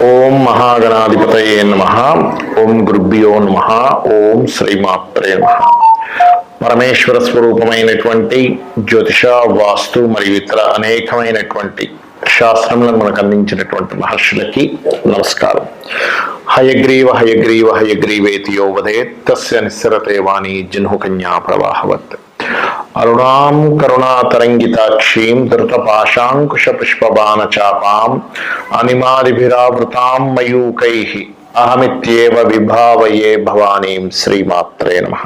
ఓం మహాగణాధిపతయే నమః. ఓం గురుభ్యో నమః. ఓం శ్రీమాత్రే నమః. పరమేశ్వర స్వరూపమైనటువంటి జ్యోతిష, వాస్తు మరియు ఇతర అనేకమైనటువంటి శాస్త్రములను మనకు అందించినటువంటి మహర్షులకి నమస్కారం. హయగ్రీవ హయగ్రీవ హయగ్రీవేతి యో వదేత్ తస్య నిస్సరతే వాణి జహ్నుకన్యా ప్రవాహవత్. అరుణాం కరుణాతరంగితాక్షీం ధృతపాశాంకుశ పుష్పబాణ చాపాం అనిమాదిభిరావృతాం మయూకైః అహమిత్యేవ విభావయే భవానీం. శ్రీమాత్రే నమః.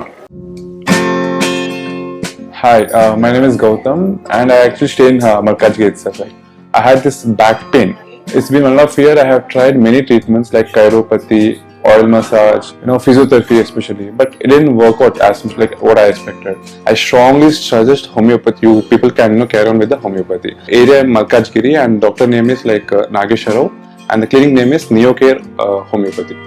Hi, my name is Gautam and I actually stay in Malkajgiri itself. Right? I had this back pain. It's been 1.5 years. I have tried many treatments like chiropathy, oil massage, physiotherapy especially, but it didn't work out as much like what I expected. I strongly suggest homeopathy. You people can carry on with the homeopathy. Area in Malkajgiri and doctor name is like Nageshwar and the clinic name is Neocare Homeopathy.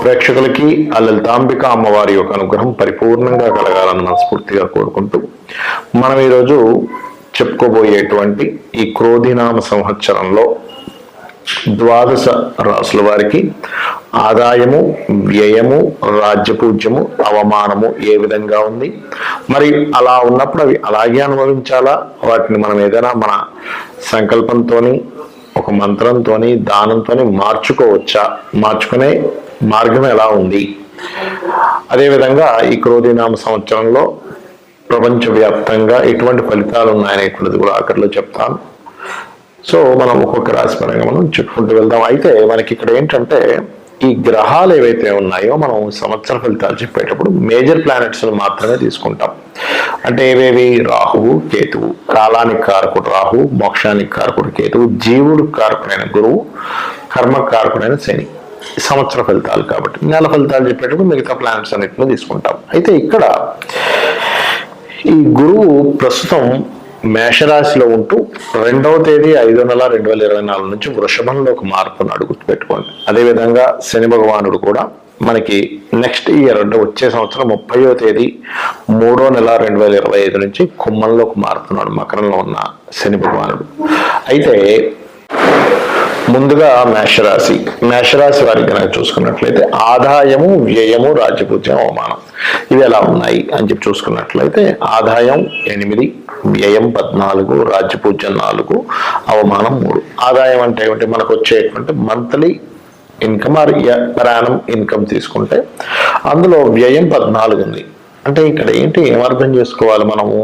ప్రేక్షకులకి ఆ లలితాంబిక అమ్మవారి యొక్క అనుగ్రహం పరిపూర్ణంగా కలగాలని మనస్ఫూర్తిగా కోరుకుంటూ మనం ఈరోజు చెప్పుకోబోయేటువంటి ఈ క్రోధినామ సంవత్సరంలో ద్వాదశ రాసుల వారికి ఆదాయము, వ్యయము, రాజ్యపూజ్యము, అవమానము ఏ విధంగా ఉంది, మరి అలా ఉన్నప్పుడు అవి అలాగే అనుభవించాలా, వాటిని మనం ఏదైనా మన సంకల్పంతోని ఒక మంత్రంతోని దానంతోని మార్చుకోవచ్చా, మార్చుకునే మార్గం ఎలా ఉంది, అదేవిధంగా ఈ క్రోధినామ సంవత్సరంలో ప్రపంచవ్యాప్తంగా ఎటువంటి ఫలితాలు ఉన్నాయనేటువంటిది కూడా ఆఖరిలో చెప్తాను. సో మనం ఒక్కొక్క రాశి పరంగా మనం చెప్పుకుంటూ వెళ్దాం. అయితే మనకి ఇక్కడ ఏంటంటే ఈ గ్రహాలు ఏవైతే ఉన్నాయో మనం సంవత్సర ఫలితాలు చెప్పేటప్పుడు మేజర్ ప్లానెట్స్ మాత్రమే తీసుకుంటాం. అంటే ఏవేవి? రాహువు, కేతువు. కాలానికి కారకుడు రాహువు, మోక్షానికి కారకుడు కేతువు, జీవుడు కారకుడైన గురువు, కర్మ కారకుడైన శని. సంవత్సర ఫలితాలు కాబట్టి నెల ఫలితాలు చెప్పేటప్పుడు మిగతా ప్లానెట్స్ అన్నింటినీ తీసుకుంటాం. అయితే ఇక్కడ ఈ గురువు ప్రస్తుతం మేషరాశిలో ఉంటూ 2వ తేదీ 5వ నెల 2024 నుంచి వృషభంలోకి మారుతున్నాడు, గుర్తుపెట్టుకోండి. అదేవిధంగా శని భగవానుడు కూడా మనకి నెక్స్ట్ ఇయర్ అంటే వచ్చే సంవత్సరం 30వ తేదీ 3వ నెల 2025 నుంచి కుంభంలోకి మారుతున్నాడు, మకరంలో ఉన్న శని భగవానుడు. అయితే ముందుగా మేషరాశి వారికి కనుక చూసుకున్నట్లయితే ఆదాయము, వ్యయము, రాజ్యపూజ్యం, అవమానం ఇవి ఎలా ఉన్నాయి అని చెప్పి చూసుకున్నట్లయితే ఆదాయం 8, వ్యయం 14, రాజ్యపూజ్యం 4, అవమానం 3. ఆదాయం అంటే ఏమిటి? మనకు వచ్చేటువంటి మంత్లీ ఇన్కమ్ ఆర్ ప్రయాణం ఇన్కమ్ తీసుకుంటే అందులో వ్యయం 14 ఉంది. అంటే ఇక్కడ ఏంటి, ఏమర్థం చేసుకోవాలి మనము?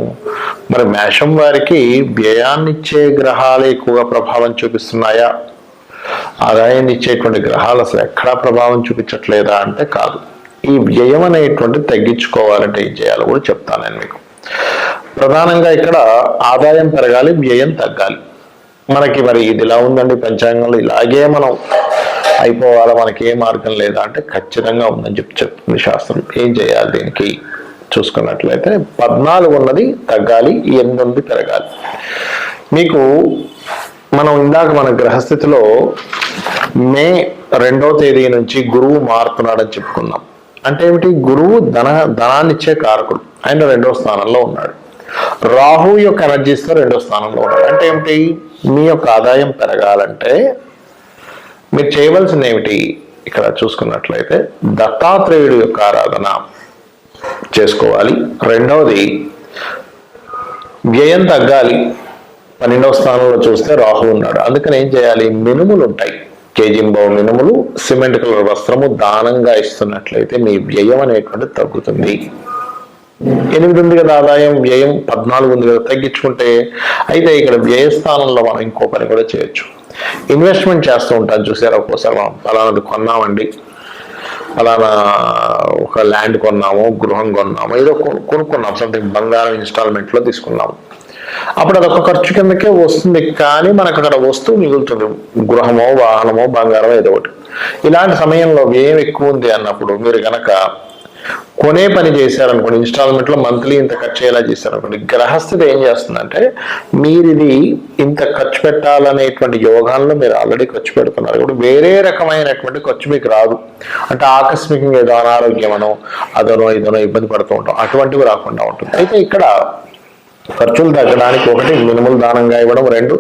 మరి మేషం వారికి వ్యయాన్నిచ్చే గ్రహాలు ఎక్కువగా ప్రభావం చూపిస్తున్నాయా, ఆదాయాన్ని ఇచ్చేటువంటి గ్రహాలు అసలు ఎక్కడా ప్రభావం చూపించట్లేదా అంటే కాదు. ఈ వ్యయం అనేటువంటి తగ్గించుకోవాలంటే ఏం చేయాలో కూడా చెప్తాను నేను మీకు. ప్రధానంగా ఇక్కడ ఆదాయం పెరగాలి, వ్యయం తగ్గాలి. మనకి మరి ఇది ఇలా ఉందండి పంచాంగంలో, ఇలాగే మనం అయిపోవాలా, మనకి ఏ మార్గం లేదా అంటే ఖచ్చితంగా ఉందని చెప్తుంది శాస్త్రం. ఏం చేయాలి దీనికి చూసుకున్నట్లయితే 14 ఉన్నది తగ్గాలి, 8 ఉన్నది పెరగాలి. మీకు మనం ఇందాక మన గ్రహస్థితిలో మే 2వ తేదీ నుంచి గురువు మారుతున్నాడని చెప్పుకున్నాం. అంటే ఏమిటి? గురువు ధనాన్ని ఇచ్చే కారకుడు, ఆయన 2వ స్థానంలో ఉన్నాడు. రాహు యొక్క ఎనర్జీస్తో 2వ స్థానంలో ఉన్నాడు. అంటే ఏమిటి? మీ యొక్క ఆదాయం పెరగాలంటే మీరు చేయవలసింది ఏమిటి? ఇక్కడ చూసుకున్నట్లయితే దత్తాత్రేయుడు యొక్క ఆరాధన చేసుకోవాలి. రెండవది వ్యయం తగ్గాలి. 12వ స్థానంలో చూస్తే రాహు ఉన్నాడు, అందుకని ఏం చేయాలి? మినుములు ఉంటాయి, కేజింబావు మినుములు, సిమెంట్ కలర్ వస్త్రము దానంగా ఇస్తున్నట్లయితే మీ వ్యయం అనేటువంటి తగ్గుతుంది. 8 ఉంది కదా ఆదాయం, వ్యయం 14 ఉంది కదా, తగ్గించుకుంటే. అయితే ఇక్కడ వ్యయ స్థానంలో మనం ఇంకో పని కూడా చేయొచ్చు. ఇన్వెస్ట్మెంట్ చేస్తూ ఉంటాం చూసారా, ఒక్కోసారి మనం ఫలానాది కొన్నామండి, ఫలానా ఒక ల్యాండ్ కొన్నాము, గృహం కొన్నాము, ఏదో కొనుక్కున్నాం, సంథింగ్ బంగారం ఇన్స్టాల్మెంట్లో తీసుకున్నాము. అప్పుడు అదొక ఖర్చు కిందకే వస్తుంది, కానీ మనకు అక్కడ వస్తువు మిగులుతుంది, గృహమో, వాహనమో, బంగారమో ఏదో ఒకటి. ఇలాంటి సమయంలో వ్యయం ఎక్కువ ఉంది అన్నప్పుడు మీరు కనుక కొనే పని చేశారనుకోండి, ఇన్స్టాల్మెంట్లో మంత్లీ ఇంత ఖర్చు ఎలా చేశారనుకోండి, గ్రహస్థితి ఏం చేస్తుందంటే మీరు ఇది ఇంత ఖర్చు పెట్టాలనేటువంటి యోగాల్లో మీరు ఆల్రెడీ ఖర్చు పెడుతున్నారు. ఇప్పుడు వేరే రకమైనటువంటి ఖర్చు మీకు రాదు. అంటే ఆకస్మికంగా ఏదో అనారోగ్యమనో అదనో ఇదనో ఇబ్బంది పడుతూ ఉంటాం, అటువంటివి రాకుండా ఉంటుంది. అయితే ఇక్కడ ఖర్చులు తగ్గడానికి ఒకటి మినుములు దానంగా ఇవ్వడం, రెండు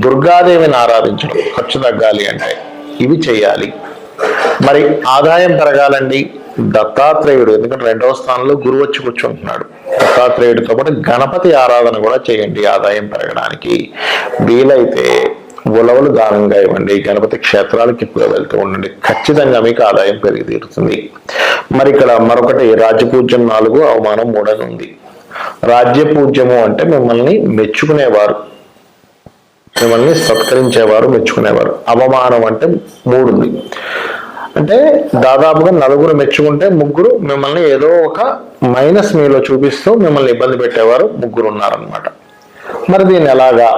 దుర్గాదేవిని ఆరాధించడం ఖర్చు తగ్గాలి అంటే ఇవి చేయాలి. మరి ఆదాయం పెరగాలండి, దత్తాత్రేయుడు, ఎందుకంటే 2వ స్థానంలో గురువు వచ్చి కూర్చుంటున్నాడు, దత్తాత్రేయుడితో పాటు గణపతి ఆరాధన కూడా చేయండి ఆదాయం పెరగడానికి. వీలైతే ఉలవలు దానంగా ఇవ్వండి, గణపతి క్షేత్రాలకు ఎక్కువ వెళ్తూ ఉండండి, ఖచ్చితంగా మీకు ఆదాయం పెరిగి తీరుతుంది. మరి ఇక్కడ మరొకటి రాజ్యపూజ్యం 4, అవమానం 3 అని ఉంది. రాజ్యపూజ్యము అంటే మిమ్మల్ని మెచ్చుకునేవారు, మిమ్మల్ని సత్కరించేవారు, మెచ్చుకునేవారు. అవమానం అంటే 3 ఉంది. అంటే దాదాపుగా 4 మెచ్చుకుంటే 3 మిమ్మల్ని ఏదో ఒక మైనస్ మీలో చూపిస్తూ మిమ్మల్ని ఇబ్బంది పెట్టేవారు 3 ఉన్నారనమాట. మరి దీన్ని ఎలాగా?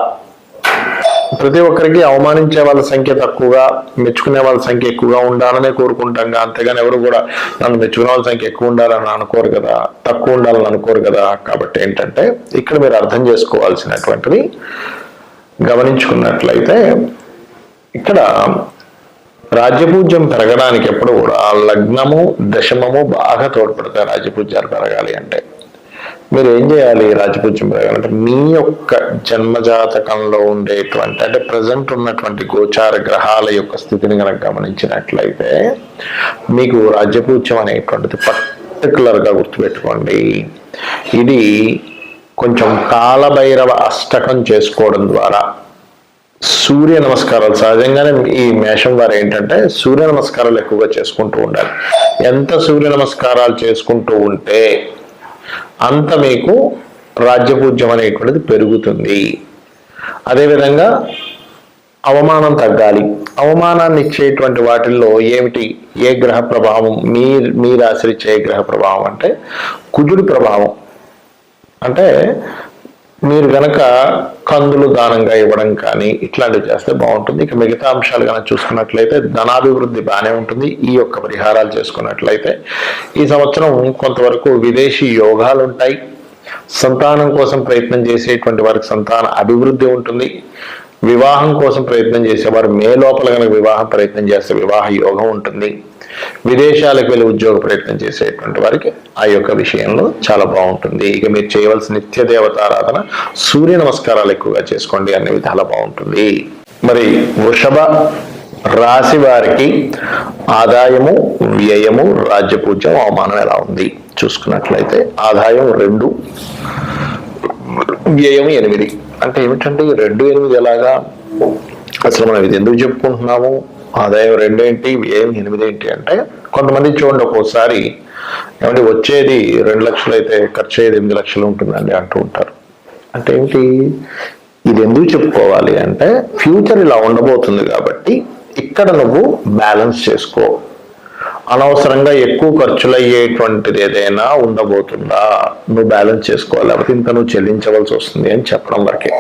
ప్రతి ఒక్కరికి అవమానించే వాళ్ళ సంఖ్య తక్కువగా, మెచ్చుకునే వాళ్ళ సంఖ్య ఎక్కువగా ఉండాలనే కోరుకుంటాం. అంతేగాని ఎవరు కూడా నన్ను మెచ్చుకునే వాళ్ళ సంఖ్య ఎక్కువ ఉండాలని అనుకోరు కదా, తక్కువ ఉండాలని అనుకోరు కదా. కాబట్టి ఏంటంటే ఇక్కడ మీరు అర్థం చేసుకోవాల్సినటువంటిది గమనించుకున్నట్లయితే, ఇక్కడ రాజ్యపూజ్యం పెరగడానికి ఎప్పుడు కూడా లగ్నము, దశమము బాగా తోడ్పడతాయి. రాజ్యపూజ్యాలు పెరగాలి అంటే మీరు ఏం చేయాలి? రాజ్యపూజ్యం పెరగాలంటే మీ యొక్క జన్మజాతకంలో ఉండేటువంటి, అంటే ప్రజెంట్ ఉన్నటువంటి గోచార గ్రహాల యొక్క స్థితిని కనుక గమనించినట్లయితే మీకు రాజ్యపూజ్యం అనేటువంటిది పర్టికులర్గా గుర్తుపెట్టుకోండి. ఇది కొంచెం కాలభైరవ అష్టకం చేసుకోవడం ద్వారా, సూర్య నమస్కారాలు, సహజంగానే ఈ మేషం వారు ఏంటంటే సూర్య నమస్కారాలు ఎక్కువగా చేసుకుంటూ ఉండాలి. ఎంత సూర్య నమస్కారాలు చేసుకుంటూ ఉంటే అంత మీకు రాజ్యపూజ్యం అనేటువంటిది పెరుగుతుంది. అదేవిధంగా అవమానం తగ్గాలి. అవమానాన్ని ఇచ్చేటువంటి వాటిల్లో ఏమిటి? ఏ గ్రహ ప్రభావం? మీ రాశిచ్చే ఏ గ్రహ ప్రభావం అంటే కుజుడి ప్రభావం. అంటే మీరు గనక కందులు దానంగా ఇవ్వడం కానీ ఇట్లాంటివి చేస్తే బాగుంటుంది. ఇక మిగతా అంశాలు కనుక చూసుకున్నట్లయితే ధనాభివృద్ధి బాగానే ఉంటుంది. ఈ యొక్క పరిహారాలు చేసుకున్నట్లయితే ఈ సంవత్సరం కొంతవరకు విదేశీ యోగాలు ఉంటాయి. సంతానం కోసం ప్రయత్నం చేసేటువంటి వారికి సంతాన అభివృద్ధి ఉంటుంది. వివాహం కోసం ప్రయత్నం చేసేవారు మే లోపల కనుక వివాహం ప్రయత్నం చేస్తే వివాహ యోగం ఉంటుంది. విదేశాలకు వెళ్ళి ఉద్యోగ ప్రయత్నం చేసేటువంటి వారికి ఆ యొక్క విషయంలో చాలా బాగుంటుంది. ఇక మీరు చేయవలసిన నిత్య దేవతారాధన, సూర్య నమస్కారాలు ఎక్కువగా చేసుకోండి, అనే విధాలు బాగుంటుంది. మరి వృషభ రాశి వారికి ఆదాయము, వ్యయము, రాజ్యపూజ్యం, అవమానం ఎలా ఉంది చూసుకున్నట్లయితే ఆదాయం 2, వ్యయం 8. అంటే ఏమిటంటే 2, 8 ఎలాగా? అసలు మనం ఇది ఎందుకు చెప్పుకుంటున్నాము? ఆదాయం 2 ఏంటి, వ్యయం 8 ఏంటి అంటే, కొంతమంది చూడండి ఒక్కోసారి ఏమంటే వచ్చేది 2 లక్షలు అయితే ఖర్చు అయ్యేది 8 లక్షలు ఉంటుందండి అంటూ ఉంటారు. అంటే ఏంటి? ఇది ఎందుకు చెప్పుకోవాలి అంటే ఫ్యూచర్ ఇలా ఉండబోతుంది కాబట్టి ఇక్కడ నువ్వు బ్యాలెన్స్ చేసుకో. అనవసరంగా ఎక్కువ ఖర్చులు అయ్యేటువంటిది ఏదైనా ఉండబోతుందా, నువ్వు బ్యాలెన్స్ చేసుకోవాలి, లేకపోతే ఇంత నువ్వు చెల్లించవలసి వస్తుంది అని చెప్పడం వరకే.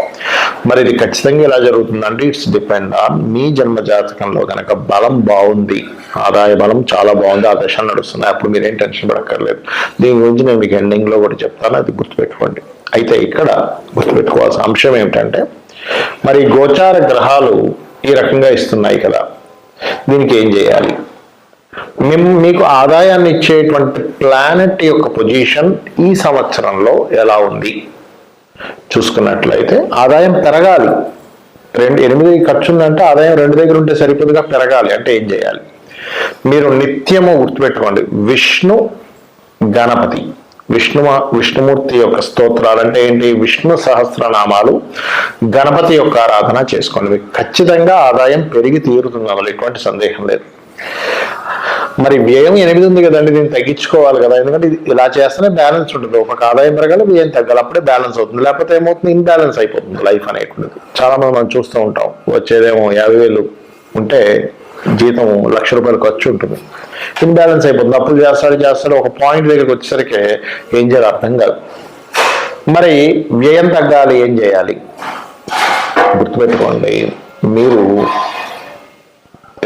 మరి ఇది ఖచ్చితంగా ఎలా జరుగుతుందంటే ఇట్స్ డిపెండ్ ఆన్ మీ జన్మ జాతకంలో కనుక బలం బాగుంది, ఆదాయ బలం చాలా బాగుంది, ఆ దశ నడుస్తుంది, అప్పుడు మీరేం టెన్షన్ పడక్కర్లేదు. దీని గురించి నేను మీకు ఎండింగ్ లో కూడా చెప్తాను, అది గుర్తుపెట్టుకోండి. అయితే ఇక్కడ గుర్తుపెట్టుకోవాల్సిన అంశం ఏమిటంటే, మరి గోచార గ్రహాలు ఈ రకంగా ఇస్తున్నాయి కదా, దీనికి ఏం చేయాలి? మీకు ఆదాయాన్ని ఇచ్చేటువంటి ప్లానెట్ యొక్క పొజిషన్ ఈ సంవత్సరంలో ఎలా ఉంది చూసుకున్నట్లయితే ఆదాయం పెరగాలి. 8 ఖర్చు ఉందంటే ఆదాయం 2 దగ్గర ఉంటే సరిపోదుగా, పెరగాలి అంటే ఏం చేయాలి? మీరు నిత్యము గుర్తుపెట్టుకోండి, విష్ణు గణపతి, విష్ణుమూర్తి యొక్క స్తోత్రాలు అంటే ఏంటి? విష్ణు సహస్రనామాలు, గణపతి యొక్క ఆరాధన చేసుకోండి. మీకు ఖచ్చితంగా ఆదాయం పెరిగి తీరుతుంది, అందులో ఎటువంటి సందేహం లేదు. మరి వ్యయం 8 ఉంది కదండి, దీన్ని తగ్గించుకోవాలి కదా, ఎందుకంటే ఇలా చేస్తేనే బ్యాలెన్స్ ఉంటుంది. ఒక ఆదాయం పెరగాలి, వ్యయం తగ్గాలి, అప్పుడే బ్యాలెన్స్ అవుతుంది. లేకపోతే ఏమవుతుంది? ఇన్బ్యాలెన్స్ అయిపోతుంది లైఫ్ అనేటువంటిది. చాలా మంది మనం చూస్తూ ఉంటాం, వచ్చేదేమో 50,000 ఉంటే జీతం 1,00,000 రూపాయలు ఖర్చు ఉంటుంది, ఇన్బ్యాలెన్స్ అయిపోతుంది. అప్పుడు చేస్తాడు ఒక పాయింట్ దగ్గరికి వచ్చేసరికి ఏం చేయాలి అర్థం కాదు. మరి వ్యయం తగ్గాలి, ఏం చేయాలి? గుర్తుపెట్టుకోండి, మీరు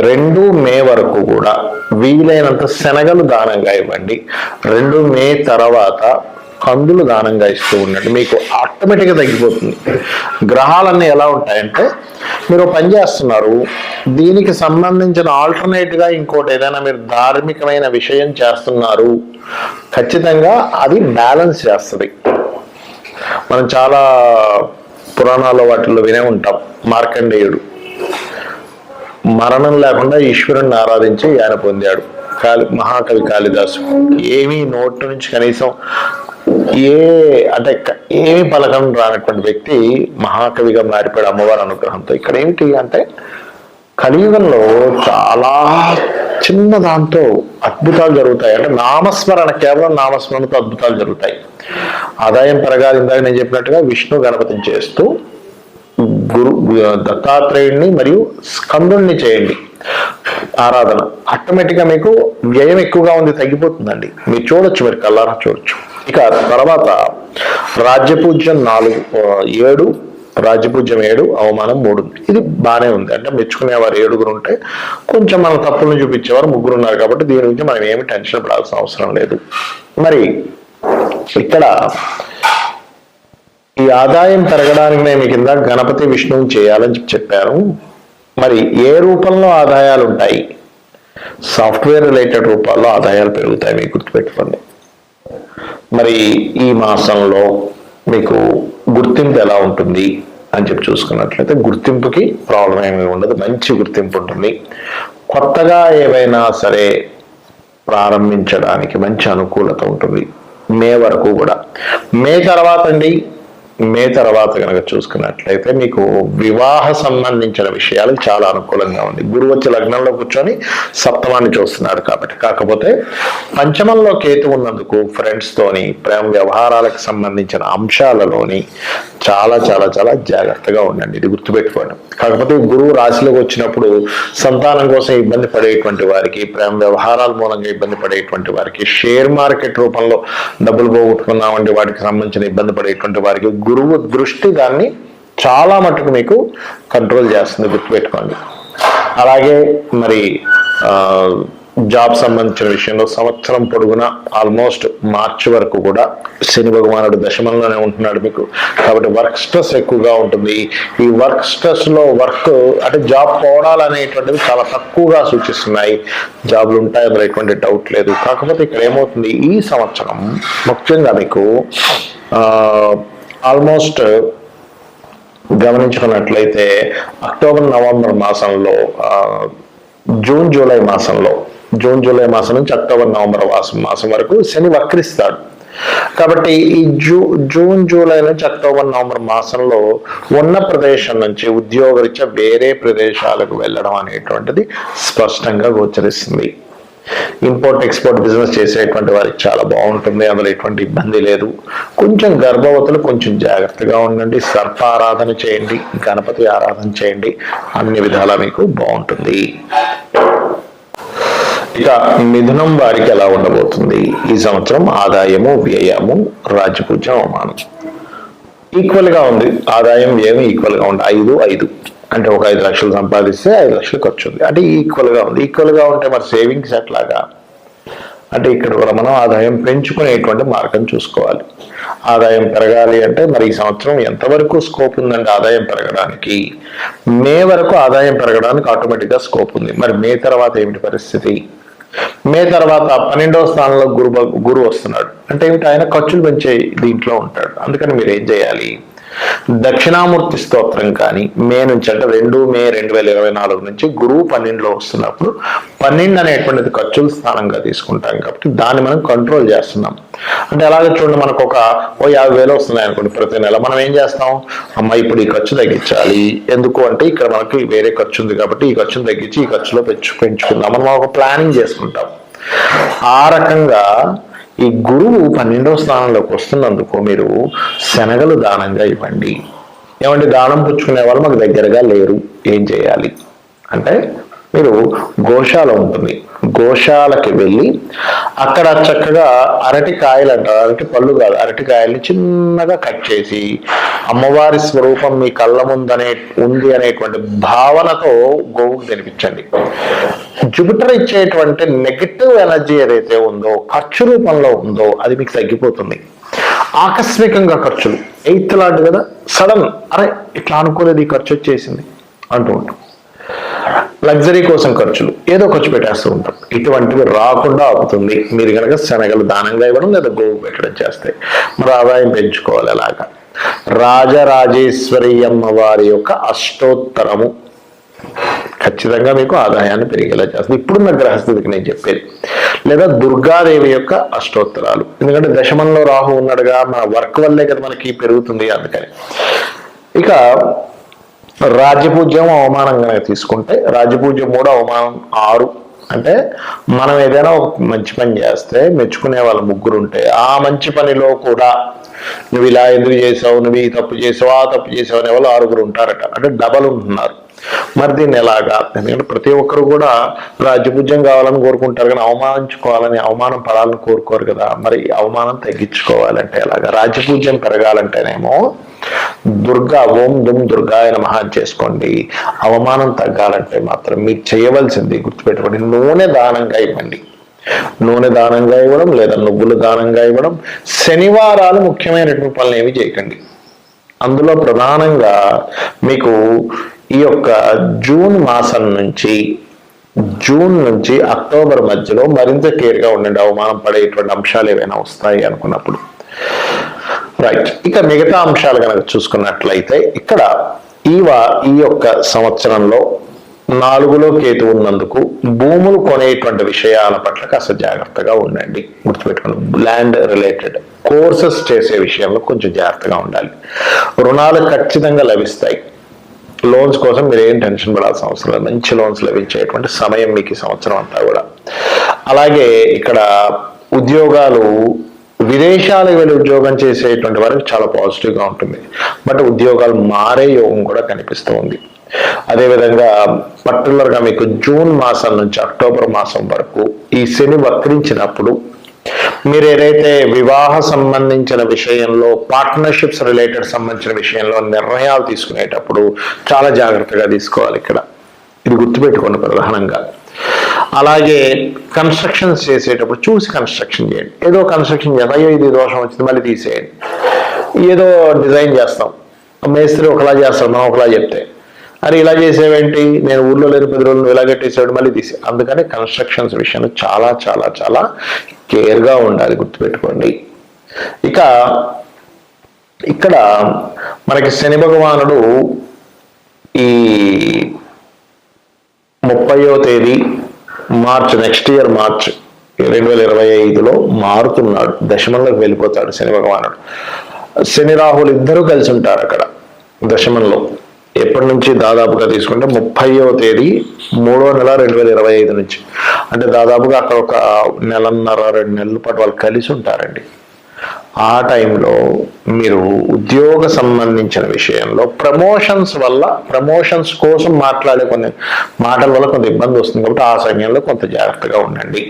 2 మే వరకు కూడా వీలైనంత శనగలు దానంగా ఇవ్వండి. 2 మే తర్వాత కందులు దానంగా ఇస్తూ ఉండండి, మీకు ఆటోమేటిక్గా తగ్గిపోతుంది. గ్రహాలన్నీ ఎలా ఉంటాయంటే, మీరు పని చేస్తున్నారు, దీనికి సంబంధించిన ఆల్టర్నేట్గా ఇంకోటి ఏదైనా మీరు ధార్మికమైన విషయం చేస్తున్నారు, ఖచ్చితంగా అది బ్యాలెన్స్ చేస్తుంది. మనం చాలా పురాణాల్లో వాటిల్లో వినే ఉంటాం. మార్కండేయుడు మరణం లేకుండా ఈశ్వరుణ్ణి ఆరాధించి ఆయన పొందాడు. మహాకవి కాళిదాసు ఏమీ నోటి నుంచి కనీసం ఏమి పలకం రానటువంటి వ్యక్తి మహాకవిగా మారిపోయాడు అమ్మవారి అనుగ్రహంతో. ఇక్కడ ఏమిటి అంటే కలియుగంలో చాలా చిన్న దాంతో అద్భుతాలు జరుగుతాయి. అంటే నామస్మరణ, కేవలం నామస్మరణతో అద్భుతాలు జరుగుతాయి. ఆదాయం పెరగాలి. ఇందాక నేను చెప్పినట్టుగా విష్ణు గణపతిని చేస్తూ దత్తాత్రేయుడిని మరియు స్కందుణ్ణి చేయండి ఆరాధన. ఆటోమేటిక్గా మీకు వ్యయం ఎక్కువగా ఉంది, తగ్గిపోతుందండి. మీరు చూడొచ్చు, మీరు కల్లారా చూడొచ్చు. ఇక తర్వాత రాజ్యపూజ్యం 7, రాజ్యపూజ్యం 7, అవమానం 3. ఇది బాగానే ఉంది. అంటే మెచ్చుకునేవారు 7 ఉంటే కొంచెం మన తప్పులను చూపించేవారు 3 ఉన్నారు కాబట్టి దీని గురించి మనం ఏమి టెన్షన్ పడాల్సిన అవసరం లేదు. మరి ఇక్కడ ఈ ఆదాయం పెరగడానికి నేను కింద గణపతి విష్ణువుని చేయాలని చెప్పాను. మరి ఏ రూపంలో ఆదాయాలు ఉంటాయి? సాఫ్ట్వేర్ రిలేటెడ్ రూపాల్లో ఆదాయాలు పెరుగుతాయి, మీకు గుర్తుపెట్టుకోండి. మరి ఈ మాసంలో మీకు గుర్తింపు ఎలా ఉంటుంది అని చెప్పి చూసుకున్నట్లయితే గుర్తింపుకి ప్రాబ్లం ఏమీ ఉండదు, మంచి గుర్తింపు ఉంటుంది. కొత్తగా ఏవైనా సరే ప్రారంభించడానికి మంచి అనుకూలత ఉంటుంది మే వరకు కూడా. మే తర్వాత కనుక చూసుకున్నట్లయితే మీకు వివాహ సంబంధించిన విషయాలు చాలా అనుకూలంగా ఉంది. గురువు వచ్చి లగ్నంలో కూర్చొని సప్తమాన్ని చూస్తున్నాడు కాబట్టి. కాకపోతే పంచమంలో కేతు ఉన్నందుకు ఫ్రెండ్స్ తోని ప్రేమ వ్యవహారాలకు సంబంధించిన అంశాలలోని చాలా చాలా చాలా జాగ్రత్తగా ఉండండి, ఇది గుర్తుపెట్టుకోండి. కాకపోతే గురువు రాశిలోకి వచ్చినప్పుడు సంతానం కోసం ఇబ్బంది పడేటువంటి వారికి, ప్రేమ వ్యవహారాల మూలంగా ఇబ్బంది పడేటువంటి వారికి, షేర్ మార్కెట్ రూపంలో డబ్బులు పోగొట్టుకున్నామంటే వాటికి సంబంధించిన ఇబ్బంది పడేటువంటి వారికి గురువు దృష్టి దాన్ని చాలా మటుకు మీకు కంట్రోల్ చేస్తుంది, గుర్తుపెట్టుకోండి. అలాగే మరి జాబ్ సంబంధించిన విషయంలో సంవత్సరం పొడుగునా ఆల్మోస్ట్ మార్చి వరకు కూడా శని భగవానుడు దశమంలోనే ఉంటున్నాడు మీకు. కాబట్టి వర్క్ స్ట్రెస్ ఎక్కువగా ఉంటుంది. ఈ వర్క్ స్ట్రెస్ లో వర్క్ అంటే జాబ్ పోవడాలు అనేటువంటివి చాలా తక్కువగా సూచిస్తున్నాయి. జాబ్లు ఉంటాయి, అందులో ఎటువంటి డౌట్ లేదు. కాకపోతే ఇక్కడ ఏమవుతుంది, ఈ సంవత్సరం ముఖ్యంగా మీకు ఆల్మోస్ట్ గమనించుకున్నట్లయితే అక్టోబర్ నవంబర్ మాసంలో జూన్ జూలై మాసం నుంచి అక్టోబర్ నవంబర్ మాసం వరకు శని వక్రిస్తాడు. కాబట్టి ఈ జూన్ జూలై నుంచి అక్టోబర్ నవంబర్ మాసంలో ఉన్న ప్రదేశం నుంచి ఉద్యోగరీత్యా వేరే ప్రదేశాలకు వెళ్ళడం అనేటువంటిది స్పష్టంగా గోచరిస్తుంది. ఇంపోర్ట్ ఎక్స్పోర్ట్ బిజినెస్ చేసేటువంటి వారికి చాలా బాగుంటుంది, అందులో ఎటువంటి ఇబ్బంది లేదు. కొంచెం గర్భవతులు కొంచెం జాగ్రత్తగా ఉండండి. సర్ప ఆరాధన చేయండి, గణపతి ఆరాధన చేయండి, అన్ని విధాలా మీకు బాగుంటుంది. ఇక మిథునం వారికి ఎలా ఉండబోతుంది ఈ సంవత్సరం? ఆదాయము వ్యయము రాజ్యపూజ్యం అవమానం ఈక్వల్ గా ఉంది. ఆదాయం వ్యయం ఈక్వల్ గా ఉంది. 5 అంటే ఒక 5 లక్షలు సంపాదిస్తే 5 లక్షలు ఖర్చు ఉంది, అంటే ఈక్వల్ గా ఉంది. ఈక్వల్ గా ఉంటే మరి సేవింగ్స్ ఎట్లాగా అంటే ఇక్కడ కూడా మనం ఆదాయం పెంచుకునేటువంటి మార్గం చూసుకోవాలి. ఆదాయం పెరగాలి అంటే మరి ఈ సంవత్సరం ఎంతవరకు స్కోప్ ఉందండి ఆదాయం పెరగడానికి? మే వరకు ఆదాయం పెరగడానికి ఆటోమేటిక్గా స్కోప్ ఉంది. మరి మే తర్వాత ఏమిటి పరిస్థితి? మే తర్వాత 12వ స్థానంలో గురువు వస్తున్నాడు. అంటే ఏమిటి, ఆయన ఖర్చులు పెంచే దీంట్లో ఉంటాడు. అందుకని మీరు ఏం చేయాలి? దక్షిణామూర్తి స్తోత్రం కానీ మే నుంచి అంటే 2 మే 2024 నుంచి గురువు 12లో వస్తున్నప్పుడు 12 అనేటువంటిది ఖర్చుల స్థానంగా తీసుకుంటాం కాబట్టి దాన్ని మనం కంట్రోల్ చేస్తున్నాం. అంటే అలాగే చూడండి, మనకు ఒక 50,000 వస్తున్నాయి అనుకోండి ప్రతి నెల. మనం ఏం చేస్తాం, అమ్మ ఇప్పుడు ఈ ఖర్చు తగ్గించాలి. ఎందుకు అంటే ఇక్కడ మనకి వేరే ఖర్చు ఉంది కాబట్టి ఈ ఖర్చును తగ్గించి ఈ ఖర్చులో పెంచుకుందాం మనం ఒక ప్లానింగ్ చేసుకుంటాం. ఆ రకంగా ఈ గురువు 12వ స్థానంలోకి వస్తున్నందుకు మీరు శనగలు దానంగా ఇవ్వండి. ఏమంటే దానం పుచ్చుకునే వాళ్ళు మాకు దగ్గరగా లేరు, ఏం చేయాలి అంటే మీరు గోశాల ఉంటుంది, గోశాలకి వెళ్ళి అక్కడ చక్కగా అరటికాయలు అంటారు, అరటి పళ్ళు కాదు, అరటికాయల్ని చిన్నగా కట్ చేసి అమ్మవారి స్వరూపం మీ కళ్ళ ముందనే ఉంది అనేటువంటి భావనతో గోవుకు తినిపించండి. జూపిటర్ ఇచ్చేటువంటి నెగటివ్ ఎనర్జీ ఏదైతే ఉందో, ఖర్చు రూపంలో ఉందో, అది మీకు తగ్గిపోతుంది. ఆకస్మికంగా ఖర్చులు 8th లాంటి కదా, సడన్ అరే ఇట్లా అనుకోలేదు ఈ ఖర్చు వచ్చేసింది అంటూ ఉంటాం. లగ్జరీ కోసం ఖర్చులు ఏదో ఖర్చు పెట్టేస్తూ ఉంటాం. ఇటువంటివి రాకుండా ఆపుతుంది మీరు కనుక శనగలు దానంగా ఇవ్వడం లేదా గోవు పెట్టడం చేస్తాయి. మరి ఆదాయం పెంచుకోవాలి. అలాగా రాజరాజేశ్వరి అమ్మవారి యొక్క అష్టోత్తరము ఖచ్చితంగా మీకు ఆదాయాన్ని పెరిగేలా చేస్తుంది ఇప్పుడున్న గ్రహస్థితికి నేను చెప్పేది. లేదా దుర్గాదేవి యొక్క అష్టోత్తరాలు, ఎందుకంటే దశమంలో రాహు ఉన్నాడుగా, మన వర్క్ వల్లే కదా మనకి పెరుగుతుంది. అందుకని ఇక రాజ్యపూజ్యం అవమానంగా తీసుకుంటే రాజ్యపూజ్యం 3, అవమానం 6. అంటే మనం ఏదైనా ఒక మంచి పని చేస్తే మెచ్చుకునే వాళ్ళు 3 ఉంటే ఆ మంచి పనిలో కూడా నువ్వు ఇలా ఎందుకు చేసావు, నువ్వు ఈ తప్పు చేసావు, ఆ తప్పు చేసావు అనే వాళ్ళు 6 ఉంటారట. అంటే డబల్ ఉంటున్నారు. మరి దీన్ని ఎలాగా? ఎందుకంటే ప్రతి ఒక్కరు కూడా రాజ్యపూజ్యం కావాలని కోరుకుంటారు, కానీ అవమానించుకోవాలని, అవమానం పడాలని కోరుకోరు కదా. మరి అవమానం తగ్గించుకోవాలంటే ఎలాగా? రాజ్యపూజ్యం పెరగాలంటేనేమో దుర్గా, ఓం దుమ్ దుర్గాయ నమః చేసుకోండి. అవమానం తగ్గాలంటే మాత్రం మీరు చేయవలసింది గుర్తుపెట్టుకోండి, నూనె దానంగా ఇవ్వండి. నూనె దానంగా ఇవ్వడం, లేదా నువ్వులు దానంగా ఇవ్వడం. శనివారాలు ముఖ్యమైనటువంటి పనులు ఏమి చేయకండి. అందులో ప్రధానంగా మీకు ఈ యొక్క జూన్ నుంచి అక్టోబర్ మధ్యలో మరింత కేర్గా ఉండండి, అవమానం పడేటువంటి అంశాలు ఏవైనా వస్తాయి అనుకున్నప్పుడు. రైట్. ఇక మిగతా అంశాలు కనుక చూసుకున్నట్లయితే ఇక్కడ ఈ యొక్క సంవత్సరంలో 4లో కేతు ఉన్నందుకు భూములు కొనేటువంటి విషయాల పట్ల కాస్త జాగ్రత్తగా ఉండండి. గుర్తుపెట్టుకోండి, ల్యాండ్ రిలేటెడ్ కోర్సెస్ చేసే విషయంలో కొంచెం జాగ్రత్తగా ఉండాలి. రుణాలు ఖచ్చితంగా లభిస్తాయి. లోన్స్ కోసం మీరు ఏం టెన్షన్ పడాల్సిన అవసరం లేదు. మంచి లోన్స్ లభించేటువంటి సమయం మీకు ఈ సంవత్సరం అంతా కూడా. అలాగే ఇక్కడ ఉద్యోగాలు, విదేశాలకు వెళ్ళి ఉద్యోగం చేసేటువంటి వారికి చాలా పాజిటివ్గా ఉంటుంది. బట్ ఉద్యోగాలు మారే యోగం కూడా కనిపిస్తూ ఉంది. అదేవిధంగా పర్టికులర్గా మీకు జూన్ మాసం నుంచి అక్టోబర్ మాసం వరకు ఈ శని వక్రించినప్పుడు మీరు ఏదైతే వివాహ సంబంధించిన విషయంలో, పార్ట్నర్షిప్స్ రిలేటెడ్ సంబంధించిన విషయంలో నిర్ణయాలు తీసుకునేటప్పుడు చాలా జాగ్రత్తగా తీసుకోవాలి. ఇక్కడ ఇది గుర్తుపెట్టుకోండి ప్రధానంగా. అలాగే కన్స్ట్రక్షన్స్ చేసేటప్పుడు చూసి కన్స్ట్రక్షన్ చేయండి. ఏదో కన్స్ట్రక్షన్ చేయాలి, అయ్యో ఇది దోషం వచ్చింది మళ్ళీ తీసేయండి. ఏదో డిజైన్ చేస్తాం, మేస్త్రి ఒకలా చేస్తాం, మనం ఒకలా చెప్తే అరే ఇలా చేసేవేంటి, నేను ఊర్లో లేని 10 రోజులు ఇలా కట్టేసాడు మళ్ళీ తీసి. అందుకని కన్స్ట్రక్షన్స్ విషయంలో చాలా చాలా చాలా కేర్గా ఉండాలి, గుర్తుపెట్టుకోండి. ఇక ఇక్కడ మనకి శని భగవానుడు ఈ 30వ తేదీ మార్చ్, నెక్స్ట్ ఇయర్ మార్చ్ 2025లో మారుతున్నాడు, దశమంలోకి వెళ్ళిపోతాడు శని భగవానుడు. శని రాహులు ఇద్దరూ కలిసి ఉంటారు అక్కడ దశమంలో. ఎప్పటి నుంచి దాదాపుగా తీసుకుంటే 30వ తేదీ 3వ నెల 2025 నుంచి, అంటే దాదాపుగా అక్కడ ఒక 1.5-2 నెలల పాటు వాళ్ళు కలిసి ఉంటారండి. ఆ టైంలో మీరు ఉద్యోగ సంబంధించిన విషయంలో ప్రమోషన్స్ కోసం మాట్లాడే కొన్ని మాటల వల్ల కొంత ఇబ్బంది వస్తుంది, కాబట్టి ఆ సమయంలో కొంత జాగ్రత్తగా ఉండండి.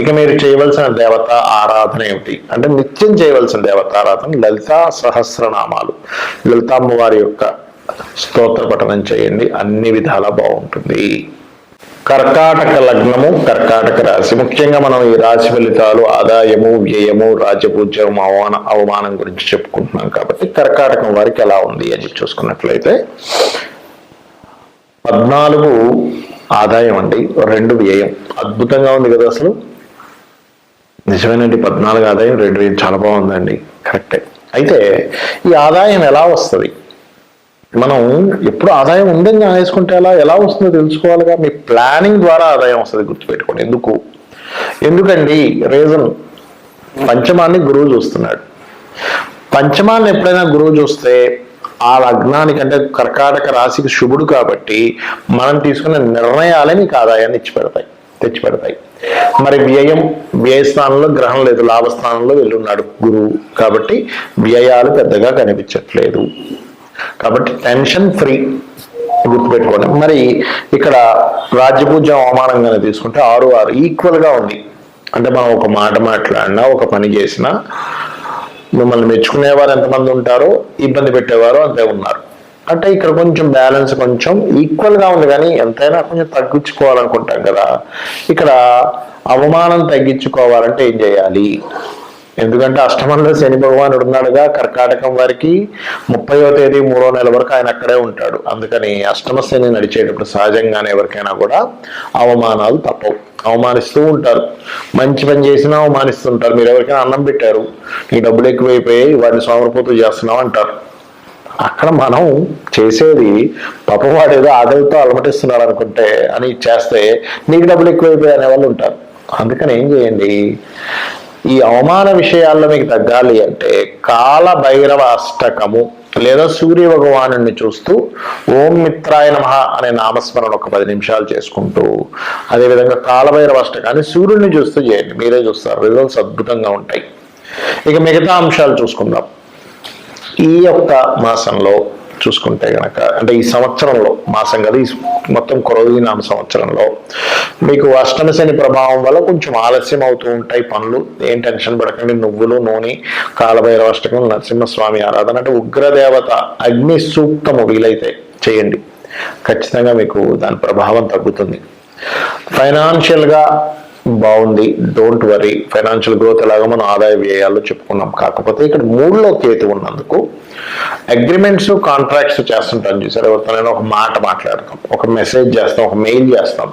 ఇక మీరు చేయవలసిన దేవత ఆరాధన ఏమిటి అంటే, నిత్యం చేయవలసిన దేవత ఆరాధన లలితా సహస్రనామాలు, లలితామ్మవారి యొక్క స్తోత్ర పఠనం చేయండి, అన్ని విధాలా బాగుంటుంది. కర్కాటక లగ్నము, కర్కాటక రాశి. ముఖ్యంగా మనం ఈ రాశి ఫలితాలు ఆదాయము, వ్యయము, రాజ్యపూజ్యం, అవమానం గురించి చెప్పుకుంటున్నాం కాబట్టి కర్కాటకం వారికి ఎలా ఉంది అని చూసుకున్నట్లయితే 14 ఆదాయం అండి, 2 వ్యయం. అద్భుతంగా ఉంది కదా అసలు. నిజమేనండి, 14 ఆదాయం, 2 వ్యయం, చాలా బాగుందండి. కరెక్టే. అయితే ఈ ఆదాయం ఎలా వస్తుంది? మనం ఎప్పుడు ఆదాయం ఉందని వేసుకుంటే ఎలా వస్తుందో తెలుసుకోవాలిగా. మీ ప్లానింగ్ ద్వారా ఆదాయం వస్తుంది, గుర్తుపెట్టుకోండి. ఎందుకండి రీజన్, పంచమాన్ని గురువు చూస్తున్నాడు. పంచమాన్ని ఎప్పుడైనా గురువు చూస్తే ఆ లగ్నానికి, అంటే కర్కాటక రాశికి శుభుడు కాబట్టి మనం తీసుకున్న నిర్ణయాలే మీకు ఆదాయాన్ని తెచ్చిపెడతాయి. మరి వ్యయ స్థానంలో గ్రహం లేదు, లాభస్థానంలో వెళ్ళున్నాడు గురువు, కాబట్టి వ్యయాలు పెద్దగా కనిపించట్లేదు. కాబట్టి టెన్షన్ ఫ్రీ, గుర్తుపెట్టుకోండి. మరి ఇక్కడ రాజ్యపూజ్యం అవమానంగానే తీసుకుంటే 6 ఈక్వల్ గా ఉంది. అంటే మనం ఒక మాట మాట్లాడినా, ఒక పని చేసినా మిమ్మల్ని మెచ్చుకునేవారు ఎంతమంది ఉంటారో, ఇబ్బంది పెట్టేవారు అంతే ఉన్నారు. అంటే ఇక్కడ కొంచెం బ్యాలెన్స్ కొంచెం ఈక్వల్ గా ఉంది, కానీ ఎంతైనా కొంచెం తగ్గించుకోవాలనుకుంటాం కదా. ఇక్కడ అవమానం తగ్గించుకోవాలంటే ఏం చేయాలి? ఎందుకంటే అష్టమంలో శని భగవానుడు ఉన్నాడుగా. కర్కాటకం వారికి 30వ తేదీ 3వ నెల వరకు ఆయన అక్కడే ఉంటాడు. అందుకని అష్టమ శని నడిచేటప్పుడు సహజంగానే ఎవరికైనా కూడా అవమానాలు తప్పవు. అవమానిస్తూ ఉంటారు. మంచి పని చేసినా అవమానిస్తుంటారు. మీరు ఎవరికైనా అన్నం పెట్టారు, ఈ డబ్బులు ఎక్కువైపోయాయి, వాడిని సోమరపోతు చేస్తున్నావు అంటారు. అక్కడ మనం చేసేది పాపం వాడు ఏదో ఆకలితో అలమటిస్తున్నాడు అనుకుంటే అని చేస్తే నీకు డబ్బులు ఎక్కువైపోయాయి అనే వాళ్ళు ఉంటారు. అందుకని ఏం చేయండి, ఈ అవమాన విషయాల్లో మీకు తగ్గాలి అంటే కాల భైరవ అష్టకము లేదా సూర్య భగవాను చూస్తూ ఓం మిత్రాయ నమః అనే నామస్మరణ ఒక 10 నిమిషాలు చేసుకుంటూ, అదేవిధంగా కాలభైరవ అష్టకాన్ని సూర్యుడిని చూస్తూ చేయండి. మీరే చూస్తారు, రిజల్ట్స్ అద్భుతంగా ఉంటాయి. ఇక మిగతా అంశాలు చూసుకుందాం. ఈ యొక్క మాసంలో చూసుకుంటే గనక, అంటే ఈ సంవత్సరంలో, మాసం కదా, ఈ మొత్తం క్రోధినామ సంవత్సరంలో మీకు అష్టమ శని ప్రభావం వల్ల కొంచెం ఆలస్యం అవుతూ ఉంటాయి పనులు. ఏం టెన్షన్ పడకండి. నువ్వులు, నూనె, కాలభైరవ అష్టకం, నరసింహస్వామి ఆరాధన, అంటే ఉగ్రదేవత అగ్ని సూక్తము వీలైతే చేయండి. ఖచ్చితంగా మీకు దాని ప్రభావం తగ్గుతుంది. ఫైనాన్షియల్గా బాగుంది, డోంట్ వరీ. ఫైనాన్షియల్ గ్రోత్ ఎలాగో మనం ఆదాయ వ్యయాల్లో చెప్పుకున్నాం. కాకపోతే ఇక్కడ 3లో కేతు ఉన్నందుకు అగ్రిమెంట్స్, కాంట్రాక్ట్స్ చేస్తుంటాం చూసారు. ఎవరితోనైనా ఒక మాట మాట్లాడతాం, ఒక మెసేజ్ చేస్తాం, ఒక మెయిల్ చేస్తాం.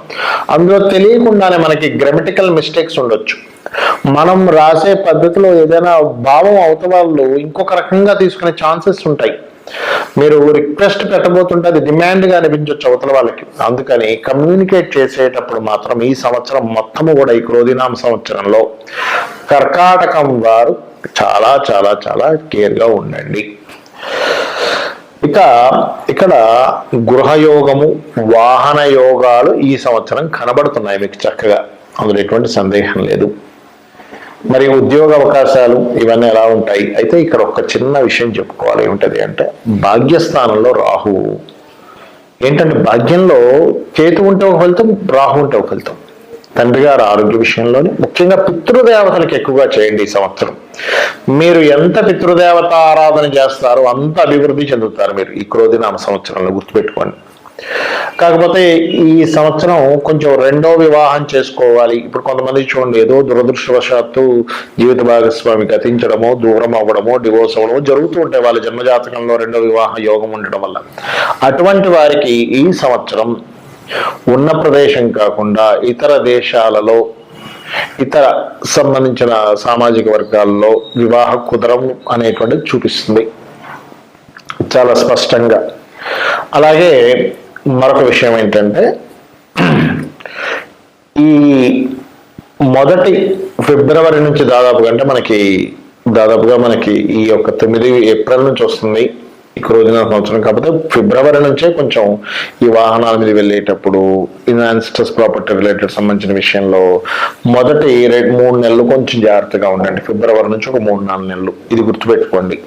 అందులో తెలియకుండానే మనకి గ్రామటికల్ మిస్టేక్స్ ఉండొచ్చు. మనం రాసే పద్ధతిలో ఏదైనా భావం అవతల వాళ్ళు ఇంకొక రకంగా తీసుకునే ఛాన్సెస్ ఉంటాయి. మీరు రిక్వెస్ట్ పెట్టబోతుంటే అది డిమాండ్గా అనిపించవచ్చు అవతల వాళ్ళకి. అందుకని కమ్యూనికేట్ చేసేటప్పుడు మాత్రం ఈ సంవత్సరం మొత్తము కూడా, ఈ క్రోధినామ సంవత్సరంలో కర్కాటకం వారు చాలా చాలా చాలా కేర్గా ఉండండి. ఇక ఇక్కడ గృహయోగము, వాహన యోగాలు ఈ సంవత్సరం కనబడుతున్నాయి మీకు చక్కగా, అందులో ఎటువంటి సందేహం లేదు. మరి ఉద్యోగ అవకాశాలు ఇవన్నీ ఎలా ఉంటాయి? అయితే ఇక్కడ ఒక చిన్న విషయం చెప్పుకోవాలి. ఏమిటది అంటే, భాగ్యస్థానంలో రాహువు. ఏంటంటే భాగ్యంలో కేతు ఉంటే ఒక ఫలితం, రాహు ఉంటే ఒక ఫలితం. తండ్రి గారు ఆరోగ్య విషయంలోని ముఖ్యంగా పితృదేవతలకు ఎక్కువగా చేయండి ఈ సంవత్సరం. మీరు ఎంత పితృదేవత ఆరాధన చేస్తారో అంత అభివృద్ధి చెందుతారు మీరు ఈ క్రోధినామ సంవత్సరంలో, గుర్తుపెట్టుకోండి. కాకపోతే ఈ సంవత్సరం కొంచెం రెండో వివాహం చేసుకోవాలి. ఇప్పుడు కొంతమంది చూడండి, ఏదో దురదృష్టవశాత్తు జీవిత భాగస్వామి గతించడమో, దూరం అవ్వడమో, డివోర్స్ అవ్వడమో జరుగుతూ ఉంటాయి వాళ్ళ జన్మజాతకంలో రెండో వివాహ యోగం ఉండడం వల్ల. అటువంటి వారికి ఈ సంవత్సరం ఉన్న ప్రదేశం కాకుండా ఇతర దేశాలలో, ఇతర సంబంధించిన సామాజిక వర్గాల్లో వివాహ కుదరం అనేటువంటిది చూపిస్తుంది చాలా స్పష్టంగా. అలాగే మరొక విషయం ఏంటంటే, ఈ మొదటి ఫిబ్రవరి నుంచి దాదాపుగా, అంటే మనకి ఈ యొక్క 9 ఏప్రిల్ నుంచి వస్తుంది ఈ క్రోధినామ సంవత్సరం. కాకపోతే ఫిబ్రవరి నుంచే కొంచెం ఈ వాహనాల మీద వెళ్ళేటప్పుడు, ఇన్వెస్టర్స్ ప్రాపర్టీ రిలేటెడ్ సంబంధించిన విషయంలో మొదటి 2-3 నెలలు కొంచెం జాగ్రత్తగా ఉండండి. ఫిబ్రవరి నుంచి ఒక 3-4 నెలలు, ఇది గుర్తుపెట్టుకోండి.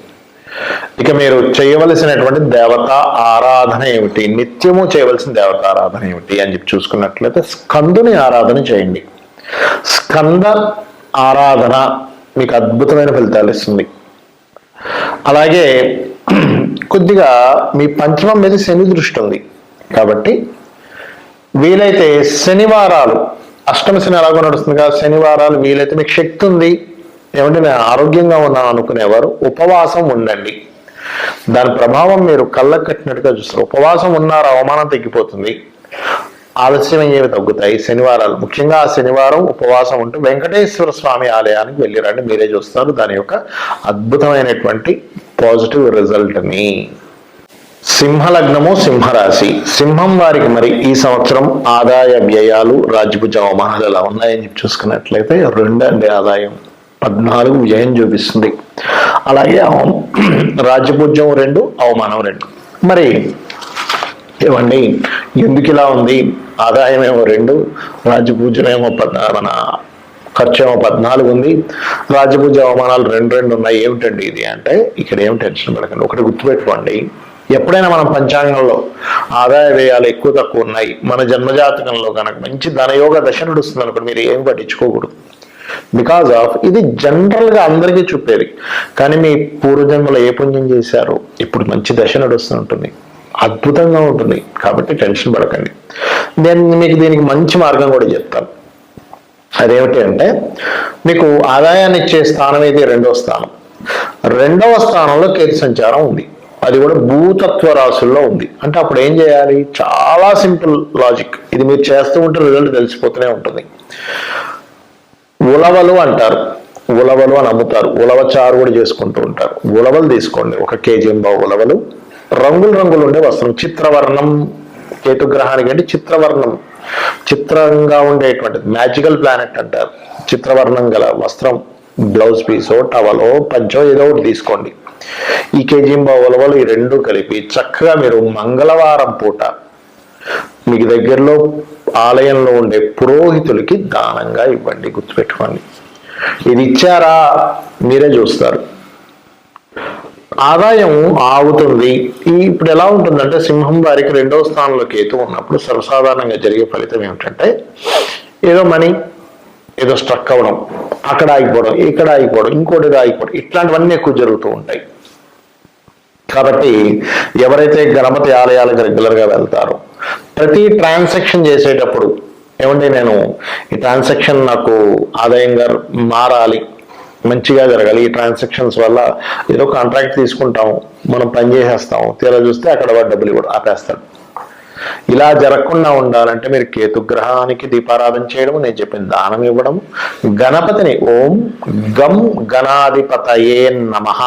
ఇక మీరు చేయవలసినటువంటి దేవత ఆరాధన ఏమిటి, నిత్యము చేయవలసిన దేవత ఆరాధన ఏమిటి అని చెప్పి చూసుకున్నట్లయితే, స్కందుని ఆరాధన చేయండి. స్కంద ఆరాధన మీకు అద్భుతమైన ఫలితాలు ఇస్తుంది. అలాగే కొద్దిగా మీ పంచమం మీద శని దృష్టి ఉంది కాబట్టి వీలైతే శనివారాలు, అష్టమ శని ఎలాగో నడుస్తుంది కదా, శనివారాలు వీలైతే మీకు శక్తి ఉంది ఏమంటే నేను ఆరోగ్యంగా ఉన్నాను అనుకునేవారు ఉపవాసం ఉండండి. దాని ప్రభావం మీరు కళ్ళకు కట్టినట్టుగా చూస్తారు. ఉపవాసం ఉన్నారు, అవమానం తగ్గిపోతుంది, ఆలస్యం అయ్యేవి తగ్గుతాయి. శనివారాలు ముఖ్యంగా, ఆ శనివారం ఉపవాసం ఉంటూ వెంకటేశ్వర స్వామి ఆలయానికి వెళ్ళిరండి, మీరే చూస్తారు దాని యొక్క అద్భుతమైనటువంటి పాజిటివ్ రిజల్ట్ని. సింహలగ్నము, సింహరాశి. సింహం వారికి మరి ఈ సంవత్సరం ఆదాయ వ్యయాలు, రాజ్యభుజ అవమానాలు ఎలా ఉన్నాయని చెప్పి చూసుకున్నట్లయితే 2 ఆదాయం, 14 వ్యయం చూపిస్తుంది. అలాగే రాజ్యపూజ్యం 2, అవమానం 2. మరి ఏమండి ఎందుకు ఇలా ఉంది? ఆదాయం ఏమో 2, రాజ్యపూజ్యం ఏమో మన ఖర్చు ఏమో 14 ఉంది, రాజ్యపూజ అవమానాలు 2 ఉన్నాయి. ఏమిటండి ఇది అంటే, ఇక్కడ ఏం టెన్షన్ పడకండి. ఒకటి గుర్తుపెట్టుకోండి, ఎప్పుడైనా మనం పంచాంగంలో ఆదాయ వ్యయాలు ఎక్కువ తక్కువ ఉన్నాయి, మన జన్మజాతకంలో కనుక మంచి ధనయోగ దశ నడుస్తుంది అనుకోండి, మీరు ఏం పట్టించుకోకూడదు. బికాజ్ ఆఫ్ ఇది జనరల్ గా అందరికీ చూపేది. కానీ మీ పూర్వజన్మలో ఏ పుణ్యం చేశారో ఇప్పుడు మంచి దశ నడుస్తుంటుంది, అద్భుతంగా ఉంటుంది. కాబట్టి టెన్షన్ పడకండి. నేను మీకు దీనికి మంచి మార్గం కూడా చెప్తాను. అదేమిటి అంటే మీకు ఆదాయాన్ని ఇచ్చే స్థానం ఏది? రెండవ స్థానం. రెండవ స్థానంలో కేతు సంచారం ఉంది, అది కూడా భూతత్వ రాశుల్లో ఉంది. అంటే అప్పుడు ఏం చేయాలి? చాలా సింపుల్ లాజిక్, ఇది మీరు చేస్తూ ఉంటే రిజల్ట్ తెలిసిపోతూనే ఉంటుంది. ఉలవలు అంటారు, ఉలవలు అని అమ్ముతారు, ఉలవ చారు కూడా చేసుకుంటూ ఉంటారు. ఉలవలు తీసుకోండి, 1 kg ఉలవలు. రంగులు రంగులు ఉండే వస్త్రం, చిత్రవర్ణం, కేతుగ్రహానికి అంటే చిత్రవర్ణం, చిత్రంగా ఉండేటువంటి మ్యాజికల్ ప్లానెట్ అంటారు. చిత్రవర్ణం గల వస్త్రం, బ్లౌజ్ పీసో టవలో పంచో ఏదో ఒకటి తీసుకోండి. ఈ కేజీంబా ఉలవలు ఈ రెండు కలిపి చక్కగా మీరు మంగళవారం పూట మీకు దగ్గరలో ఆలయంలో ఉండే పురోహితులకి దానంగా ఇవ్వండి. గుర్తుపెట్టుకోండి, ఇది ఇచ్చారా మీరే చూస్తారు. ఆదాయం ఆగుతుంది. ఇప్పుడు ఎలా ఉంటుందంటే సింహం వారికి రెండవ స్థానంలో కేతు ఉన్నప్పుడు సర్వసాధారణంగా జరిగే ఫలితం ఏమిటంటే ఏదో మనీ ఏదో స్ట్రక్ అవ్వడం, అక్కడ ఆగిపోవడం, ఇక్కడ ఆగిపోవడం, ఇంకోటి ఆగిపోవడం, ఇట్లాంటివన్నీ ఎక్కువ జరుగుతూ ఉంటాయి. కాబట్టి ఎవరైతే గణపతి ఆలయాలకు రెగ్యులర్గా వెళ్తారో ప్రతి ట్రాన్సాక్షన్ చేసేటప్పుడు ఏమంటే నేను ఈ ట్రాన్సాక్షన్ నాకు ఆదాయంగా మారాలి, మంచిగా జరగాలి, ఈ ట్రాన్సాక్షన్స్ వల్ల ఏదో కాంట్రాక్ట్ తీసుకుంటాము, మనం పని చేసేస్తాము, తీరా చూస్తే అక్కడ డబ్బులు కూడా ఆపేస్తాడు. ఇలా జరగకుండా ఉండాలంటే మీరు కేతుగ్రహానికి దీపారాధన చేయడం, నేను చెప్పిన దానం ఇవ్వడం, గణపతిని ఓం గం గణాధిపతయే నమః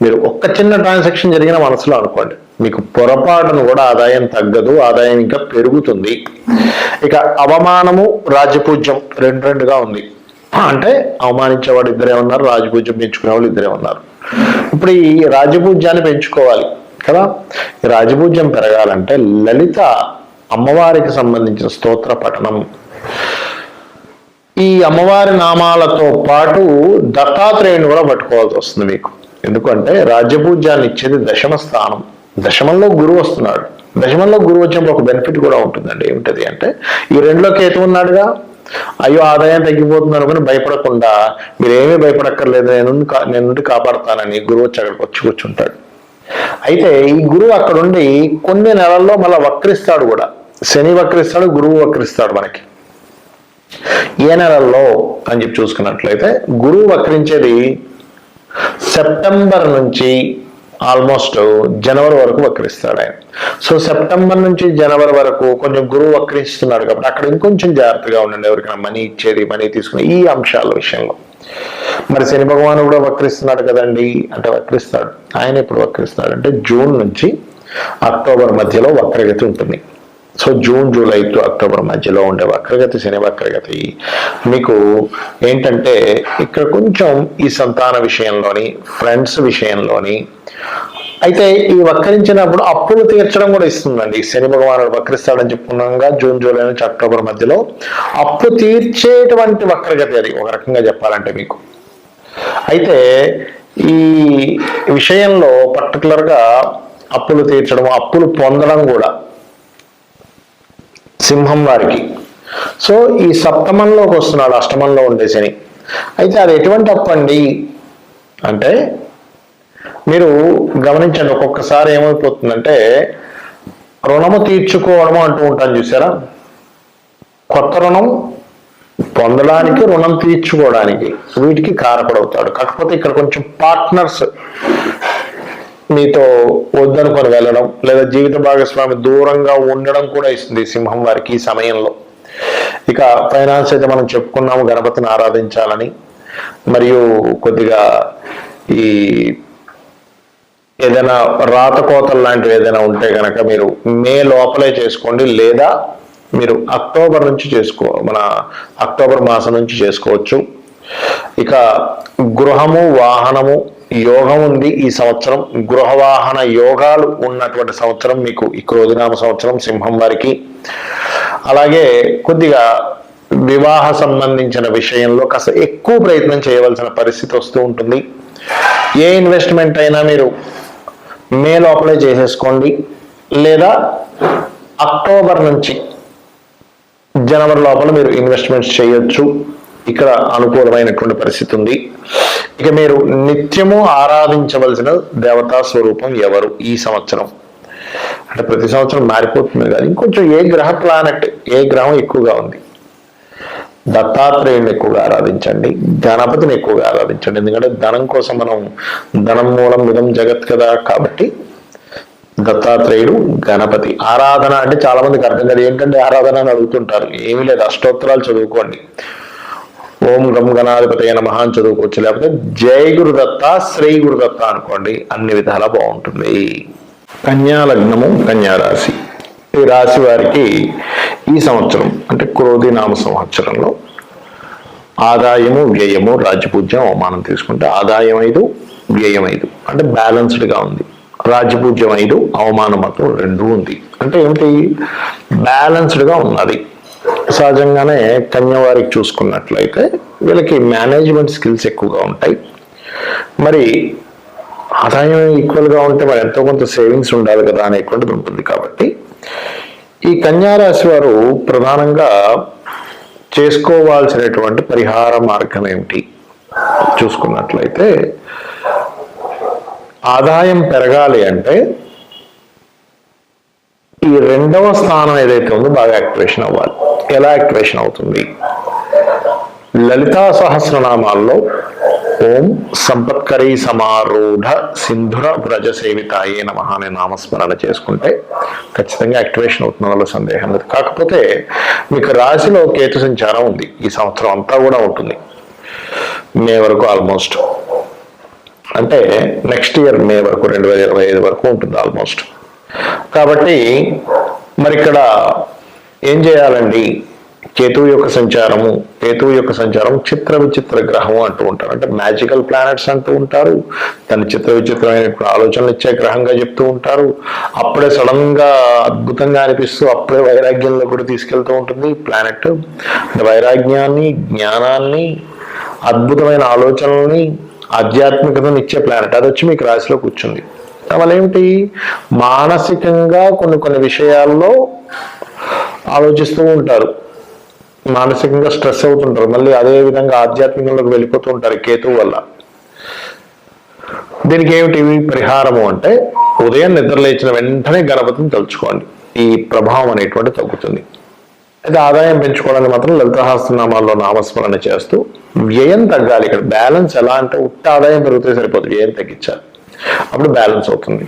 మీరు ఒక్క చిన్న ట్రాన్సాక్షన్ జరిగిన మనసులో అనుకోండి, మీకు పొరపాటును కూడా ఆదాయం తగ్గదు, ఆదాయం ఇంకా పెరుగుతుంది. ఇక అవమానము రాజపూజ్యం రెండుగా ఉంది. అంటే అవమానించేవాడు ఇద్దరే ఉన్నారు, రాజపూజ్యం పెంచుకునే వాళ్ళు ఇద్దరే ఉన్నారు. ఇప్పుడు ఈ రాజపూజ్యాన్ని పెంచుకోవాలి కదా. ఈ రాజపూజ్యం పెరగాలంటే లలిత అమ్మవారికి సంబంధించిన స్తోత్ర పఠనం, ఈ అమ్మవారి నామాలతో పాటు దత్తాత్రేయుని కూడా పట్టుకోవాల్సి వస్తుంది మీకు. ఎందుకంటే రాజ్యపూజ్యాన్ని ఇచ్చేది దశమ స్థానం, దశమంలో గురువు వస్తున్నాడు. దశమంలో గురువు వచ్చినప్పుడు ఒక బెనిఫిట్ కూడా ఉంటుందండి. ఏమిటది అంటే ఈ రెండులో కేతు ఉన్నాడుగా, అయ్యో ఆదాయం తగ్గిపోతుంది అనుకుని భయపడకుండా మీరేమీ భయపడక్కర్లేదు, నేను కాపాడుతానని గురువు వచ్చి అక్కడికి వచ్చి కూర్చుంటాడు. అయితే ఈ గురువు అక్కడుండి కొన్ని నెలల్లో మళ్ళీ వక్రిస్తాడు కూడా. శని వక్రిస్తాడు, గురువు వక్రిస్తాడు. మనకి ఏ నెలల్లో అని చెప్పి చూసుకున్నట్లయితే గురువు వక్రించేది సెప్టెంబర్ నుంచి ఆల్మోస్ట్ జనవరి వరకు వక్రిస్తాడు ఆయన. సో సెప్టెంబర్ నుంచి జనవరి వరకు కొంచెం గురువు వక్రిస్తున్నాడు కాబట్టి అక్కడ ఇంకొంచెం జాగ్రత్తగా ఉండండి, ఎవరికైనా మనీ ఇచ్చేది, మనీ తీసుకునే ఈ అంశాల విషయంలో. మరి శని భగవాను కూడా వక్రిస్తున్నాడు కదండి, అంటే వక్రిస్తాడు. ఆయన ఎప్పుడు వక్రిస్తాడు అంటే జూన్ నుంచి అక్టోబర్ మధ్యలో వక్రగతి ఉంటుంది. So June, July to October మధ్యలో ఉండే వక్రగతి, శని వక్రగతి మీకు ఏంటంటే ఇక్కడ కొంచెం ఈ సంతాన విషయంలోని, ఫ్రెండ్స్ విషయంలోని, అయితే ఈ వక్రించినప్పుడు అప్పులు తీర్చడం కూడా ఇస్తుందండి. శని భగవానుడు వక్రిస్తాడని చెప్పుకున్నాగా జూన్, జూలై నుంచి అక్టోబర్ మధ్యలో అప్పు తీర్చేటువంటి వక్రగతి అది ఒక రకంగా చెప్పాలంటే మీకు. అయితే ఈ విషయంలో పర్టికులర్గా అప్పులు తీర్చడం, అప్పులు పొందడం కూడా సింహం వారికి. సో ఈ సప్తమంలోకి వస్తున్నాడు, అష్టమంలో ఉండే శని. అయితే అది ఎటువంటి అప్పు అండి అంటే మీరు గమనించండి, ఒక్కొక్కసారి ఏమైపోతుందంటే రుణము తీర్చుకోవడము అంటూ ఉంటాను చూసారా, కొత్త రుణం పొందడానికి, రుణం తీర్చుకోవడానికి, వీటికి కారపడవుతాడు. కాకపోతే ఇక్కడ కొంచెం పార్ట్నర్స్ మీతో వద్దనుకొని వెళ్ళడం లేదా జీవిత భాగస్వామి దూరంగా ఉండడం కూడా ఇస్తుంది సింహం వారికి ఈ సమయంలో. ఇక ఫైనాన్స్ అయితే మనం చెప్పుకున్నాము, గణపతిని ఆరాధించాలని. మరియు కొద్దిగా ఈ ఏదైనా రాతకోతలు లాంటివి ఏదైనా ఉంటే కనుక మీరు మే లోపలే చేసుకోండి, లేదా మీరు అక్టోబర్ నుంచి మన అక్టోబర్ మాసం నుంచి చేసుకోవచ్చు. ఇక గృహము, వాహనము యోగం ఉంది ఈ సంవత్సరం. గృహవాహన యోగాలు ఉన్నటువంటి సంవత్సరం మీకు ఈ క్రోధినామ సంవత్సరం సింహం వారికి. అలాగే కొద్దిగా వివాహ సంబంధించిన విషయంలో కాస్త ఎక్కువ ప్రయత్నం చేయవలసిన పరిస్థితి వస్తూ ఉంటుంది. ఏ ఇన్వెస్ట్మెంట్ అయినా మీరు మే లోపలే చేసేసుకోండి, లేదా అక్టోబర్ నుంచి జనవరి లోపల మీరు ఇన్వెస్ట్మెంట్స్ చేయొచ్చు. ఇక్కడ అనుకూలమైనటువంటి పరిస్థితి ఉంది. ఇక మీరు నిత్యము ఆరాధించవలసిన దేవతా స్వరూపం ఎవరు ఈ సంవత్సరం అంటే ప్రతి సంవత్సరం మారిపోతుంది కానీ ఇంకొంచెం ఏ గ్రహ ప్లానెట్, ఏ గ్రహం ఎక్కువగా ఉంది, దత్తాత్రేయుని ఎక్కువగా ఆరాధించండి, గణపతిని ఎక్కువగా ఆరాధించండి. ఎందుకంటే ధనం కోసం మనం ధనం మూలం ఇదం జగత్ కదా, కాబట్టి దత్తాత్రేయుడు, గణపతి ఆరాధన అంటే చాలా మందికి అర్థం కాదు. ఏంటంటే ఆరాధన అని అడుగుతుంటారు. ఏమీ లేదు, అష్టోత్తరాలు చదువుకోండి. ఓం గం గణాధిపతయ నమః అని చదువుకోవచ్చు, లేకపోతే జై గురుదత్త, శ్రీ గురుదత్త అనుకోండి, అన్ని విధాలా బాగుంటుంది. కన్యా లగ్నము, కన్యా రాశి. ఈ రాశి వారికి ఈ సంవత్సరం అంటే క్రోధి నామ సంవత్సరంలో ఆదాయము, వ్యయము, రాజ్యపూజ్యం, అవమానం తీసుకుంటే ఆదాయం 5, వ్యయం 5 అంటే బ్యాలెన్స్డ్గా ఉంది. రాజ్యపూజ్యం 5, అవమానం మాత్రం 2 ఉంది. అంటే ఏమిటి, బ్యాలెన్స్డ్గా ఉన్నది. సహజంగానే కన్య వారికి చూసుకున్నట్లయితే వీళ్ళకి మేనేజ్మెంట్ స్కిల్స్ ఎక్కువగా ఉంటాయి. మరి ఆదాయం ఈక్వల్గా ఉంటే మరి ఎంతో కొంత సేవింగ్స్ ఉండాలి కదా అనేటువంటిది ఉంటుంది. కాబట్టి ఈ కన్యా రాశి వారు ప్రధానంగా చేసుకోవాల్సినటువంటి పరిహార మార్గం ఏమిటి చూసుకున్నట్లయితే, ఆదాయం పెరగాలి అంటే ఈ 2వ స్థానం ఏదైతే ఉందో బాగా యాక్టివేషన్ అవ్వాలి. ఎలా యాక్టివేషన్ అవుతుంది? లలితా సహస్రనామాల్లో ఓం సంపత్కరీ సమారూఢ సింధుర వ్రజ సేవితాయే నమః అనే నామస్మరణ చేసుకుంటే ఖచ్చితంగా యాక్టివేషన్ అవుతున్న వాళ్ళ సందేహం లేదు. కాకపోతే మీకు రాశిలో కేతు సంచారం ఉంది. ఈ సంవత్సరం అంతా కూడా ఉంటుంది, మే వరకు ఆల్మోస్ట్. అంటే నెక్స్ట్ ఇయర్ మే వరకు 2025 వరకు ఉంటుంది ఆల్మోస్ట్. కాబట్టి మరి ఇక్కడ ఏం చేయాలండి? కేతువు యొక్క సంచారం చిత్ర విచిత్ర గ్రహము అంటూ ఉంటారు. అంటే మ్యాజికల్ ప్లానెట్స్ అంటూ ఉంటారు. దాన్ని చిత్ర విచిత్రమైన ఆలోచనలు ఇచ్చే గ్రహంగా చెప్తూ ఉంటారు. అప్పుడే సడన్ గా అద్భుతంగా అనిపిస్తూ అప్పుడే వైరాగ్యంలో కూడా తీసుకెళ్తూ ఉంటుంది ప్లానెట్. అంటే వైరాగ్యాన్ని, జ్ఞానాన్ని, అద్భుతమైన ఆలోచనల్ని, ఆధ్యాత్మికతను ఇచ్చే ప్లానెట్. అది వచ్చి మీకు రాశిలో కూర్చుంది. వల్ల ఏమిటి, మానసికంగా కొన్ని విషయాల్లో ఆలోచిస్తూ ఉంటారు, మానసికంగా స్ట్రెస్ అవుతుంటారు. మళ్ళీ అదే విధంగా ఆధ్యాత్మికంలోకి వెళ్ళిపోతూ ఉంటారు కేతువు వల్ల. దీనికి ఏమిటి పరిహారము అంటే, ఉదయం నిద్ర లేచిన వెంటనే గణపతిని తలుచుకోండి. ఈ ప్రభావం అనేటువంటి తగ్గుతుంది. అయితే ఆదాయం పెంచుకోవడానికి మాత్రం లలితాసహస్రనామాల్లో నామస్మరణ చేస్తూ వ్యయం తగ్గాలి. ఇక్కడ బ్యాలెన్స్ ఎలా అంటే, ఉత్త ఆదాయం పెరిగితే సరిపోతుంది, వ్యయం తగ్గించాలి, అప్పుడు బ్యాలెన్స్ అవుతుంది.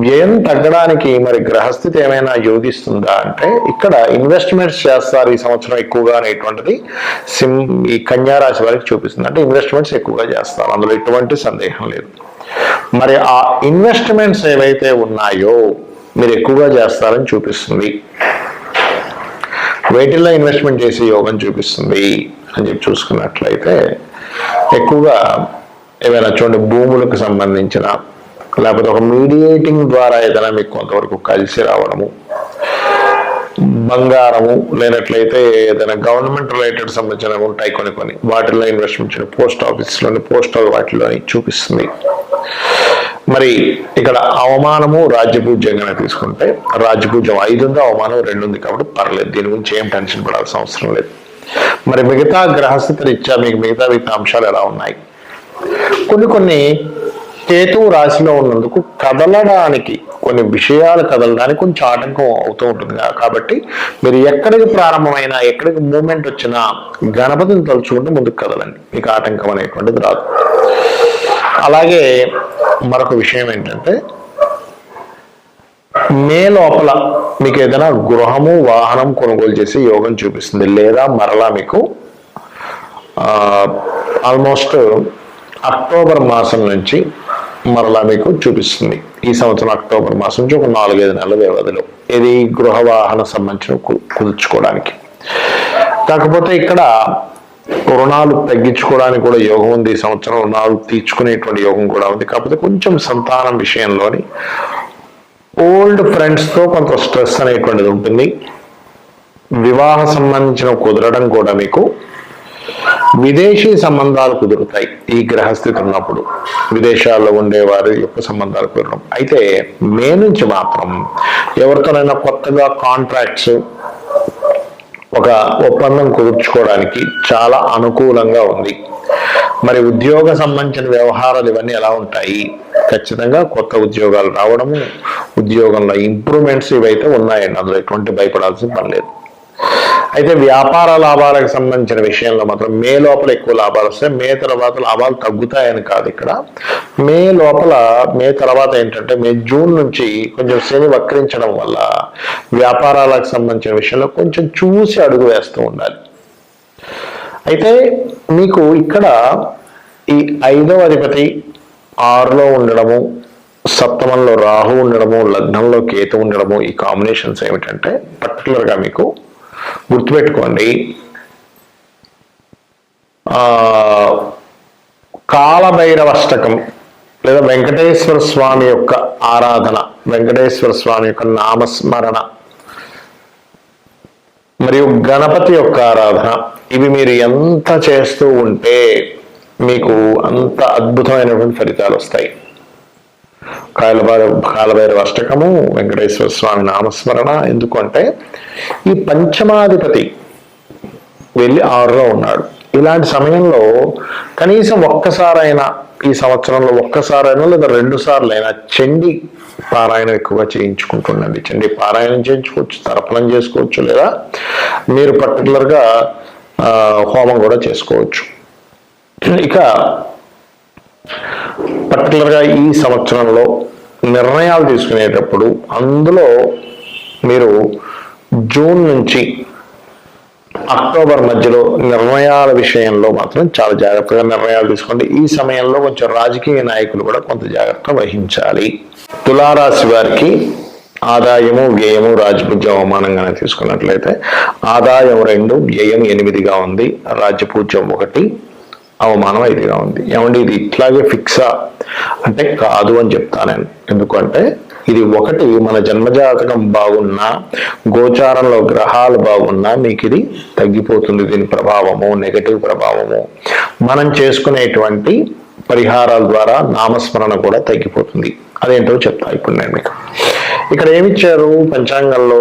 వ్యయం తగ్గడానికి మరి గ్రహస్థితి ఏమైనా యోగిస్తుందా అంటే, ఇక్కడ ఇన్వెస్ట్మెంట్స్ చేస్తారు ఈ సంవత్సరం ఎక్కువగా అనేటువంటిది ఈ కన్యా రాశి వారికి చూపిస్తుంది. అంటే ఇన్వెస్ట్మెంట్స్ ఎక్కువగా చేస్తారు, అందులో ఎటువంటి సందేహం లేదు. మరి ఆ ఇన్వెస్ట్మెంట్స్ ఏవైతే ఉన్నాయో మీరు ఎక్కువగా చేస్తారని చూపిస్తుంది. వేటిల్లో ఇన్వెస్ట్మెంట్ చేసి యోగం చూపిస్తుంది అని చెప్పి చూసుకున్నట్లయితే, ఎక్కువగా ఏమైనా చూడండి, భూములకు సంబంధించిన, లేకపోతే ఒక మీడియేటింగ్ ద్వారా ఏదైనా మీకు కొంతవరకు కలిసి రావడము, బంగారము, లేనట్లయితే ఏదైనా గవర్నమెంట్ రిలేటెడ్ సంబంధించినవి ఉంటాయి కొన్ని, వాటిల్లో ఇన్వెస్ట్మెంట్ చేయడం, పోస్ట్ ఆఫీస్లోని, పోస్టల్ వాటిలోని చూపిస్తుంది. మరి ఇక్కడ అవమానము, రాజ్యపూజ్యంగా తీసుకుంటే రాజ్యపూజ్యం 5 ఉంది, అవమానం 2 ఉంది. కాబట్టి పర్లేదు, దీని గురించి ఏం టెన్షన్ పడాల్సిన అవసరం లేదు. మరి మిగతా గ్రహస్థితి రీత్యా మీకు మిగతా అంశాలు ఎలా ఉన్నాయి? కొన్ని కేతువు రాశిలో ఉన్నందుకు కదలడానికి, కొన్ని విషయాలు కదలడానికి కొంచెం ఆటంకం అవుతూ ఉంటుంది. కాబట్టి మీరు ఎక్కడికి ప్రారంభమైనా, ఎక్కడికి మూమెంట్ వచ్చినా గణపతిని తలుచుకుంటూ ముందుకు కదలండి, మీకు ఆటంకం అనేటువంటిది రాదు. అలాగే మరొక విషయం ఏంటంటే, మే లోపల మీకు ఏదైనా గృహము, వాహనం కొనుగోలు చేసి యోగం చూపిస్తుంది. లేదా మరలా మీకు ఆల్మోస్ట్ అక్టోబర్ మాసం నుంచి మరలా మీకు చూపిస్తుంది. ఈ సంవత్సరం అక్టోబర్ మాసం నుంచి ఒక 4-5 నెలల వ్యవధిలో ఇది గృహ వాహన సంబంధించిన కుదుర్చుకోవడానికి. కాకపోతే ఇక్కడ రుణాలు తగ్గించుకోవడానికి కూడా యోగం ఉంది. ఈ సంవత్సరం రుణాలు తీర్చుకునేటువంటి యోగం కూడా ఉంది. కాకపోతే కొంచెం సంతానం విషయంలోని ఓల్డ్ ఫ్రెండ్స్తో కొంత స్ట్రెస్ అనేటువంటిది ఉంటుంది. వివాహ సంబంధించిన కుదరడం కూడా మీకు, విదేశీ సంబంధాలు కుదురుతాయి ఈ గ్రహస్థితి ఉన్నప్పుడు, విదేశాల్లో ఉండే వారి యొక్క సంబంధాలు కుదరడం. అయితే మే నుంచి మాత్రం ఎవరితోనైనా కొత్తగా కాంట్రాక్ట్స్, ఒక ఒప్పందం కుదుర్చుకోవడానికి చాలా అనుకూలంగా ఉంది. మరి ఉద్యోగ సంబంధించిన వ్యవహారాలు ఇవన్నీ ఎలా ఉంటాయి? ఖచ్చితంగా కొత్త ఉద్యోగాలు రావడము, ఉద్యోగంలో ఇంప్రూవ్మెంట్స్ ఇవైతే ఉన్నాయండి, అందులో ఎటువంటి భయపడాల్సిన పని లేదు. అయితే వ్యాపార లాభాలకు సంబంధించిన విషయంలో మాత్రం మే లోపల ఎక్కువ లాభాలు వస్తాయి, మే తర్వాత లాభాలు తగ్గుతాయని కాదు. ఇక్కడ మే లోపల, మే తర్వాత ఏంటంటే జూన్ నుంచి కొంచెం శని వక్రించడం వల్ల వ్యాపారాలకు సంబంధించిన విషయంలో కొంచెం చూసి అడుగు వేస్తూ ఉండాలి. అయితే మీకు ఇక్కడ ఈ 5వ అధిపతి 6లో ఉండడము, సప్తమంలో రాహు ఉండడము, లగ్నంలో కేతు ఉండడము, ఈ కాంబినేషన్స్ ఏమిటంటే పర్టికులర్గా మీకు గుర్తుపెట్టుకోండి. కాలభైరవష్టకం లేదా వెంకటేశ్వర స్వామి యొక్క ఆరాధన, వెంకటేశ్వర స్వామి యొక్క నామస్మరణ మరియు గణపతి యొక్క ఆరాధన, ఇవి మీరు ఎంత చేస్తూ ఉంటే మీకు అంత అద్భుతమైనటువంటి ఫలితాలు వస్తాయి. కాలభైరవ అష్టకము, వెంకటేశ్వర స్వామి నామస్మరణ. ఎందుకంటే ఈ పంచమాధిపతి వెళ్ళి 6లో ఉన్నాడు. ఇలాంటి సమయంలో కనీసం ఒక్కసారైనా ఈ సంవత్సరంలో ఒక్కసారైనా లేదా 2 సార్లైనా చండీ పారాయణం ఎక్కువగా చేయించుకుంటుండండి. చండీ పారాయణం చేయించుకోవచ్చు, తర్పణం చేసుకోవచ్చు, లేదా మీరు పర్టికులర్గా హోమం కూడా చేసుకోవచ్చు. ఇక పర్టికులర్గా ఈ సంవత్సరంలో నిర్ణయాలు తీసుకునేటప్పుడు అందులో మీరు జూన్ నుంచి అక్టోబర్ మధ్యలో నిర్ణయాల విషయంలో మాత్రం చాలా జాగ్రత్తగా నిర్ణయాలు తీసుకోండి. ఈ సమయంలో కొంచెం రాజకీయ నాయకులు కూడా కొంత జాగ్రత్త వహించాలి. తులారాశి వారికి ఆదాయము వ్యయము రాజపూజ్యం అవమానంగానే తీసుకున్నట్లయితే ఆదాయం 2, వ్యయం 8గా ఉంది, రాజ్యపూజ్యం 1, అవమానం 5గా ఉంది. ఏమండి ఇది ఇట్లాగే ఫిక్సా అంటే కాదు అని చెప్తాను నేను. ఎందుకంటే ఇది 1 మన జన్మజాతకం బాగున్నా, గోచారంలో గ్రహాలు బాగున్నా మీకు ఇది తగ్గిపోతుంది. దీని ప్రభావము, నెగటివ్ ప్రభావము. మనం చేసుకునేటువంటి పరిహారాల ద్వారా నామస్మరణ కూడా తగ్గిపోతుంది. అదేంటో చెప్తా ఇప్పుడు నేను మీకు. ఇక్కడ ఏమిచ్చారు పంచాంగంలో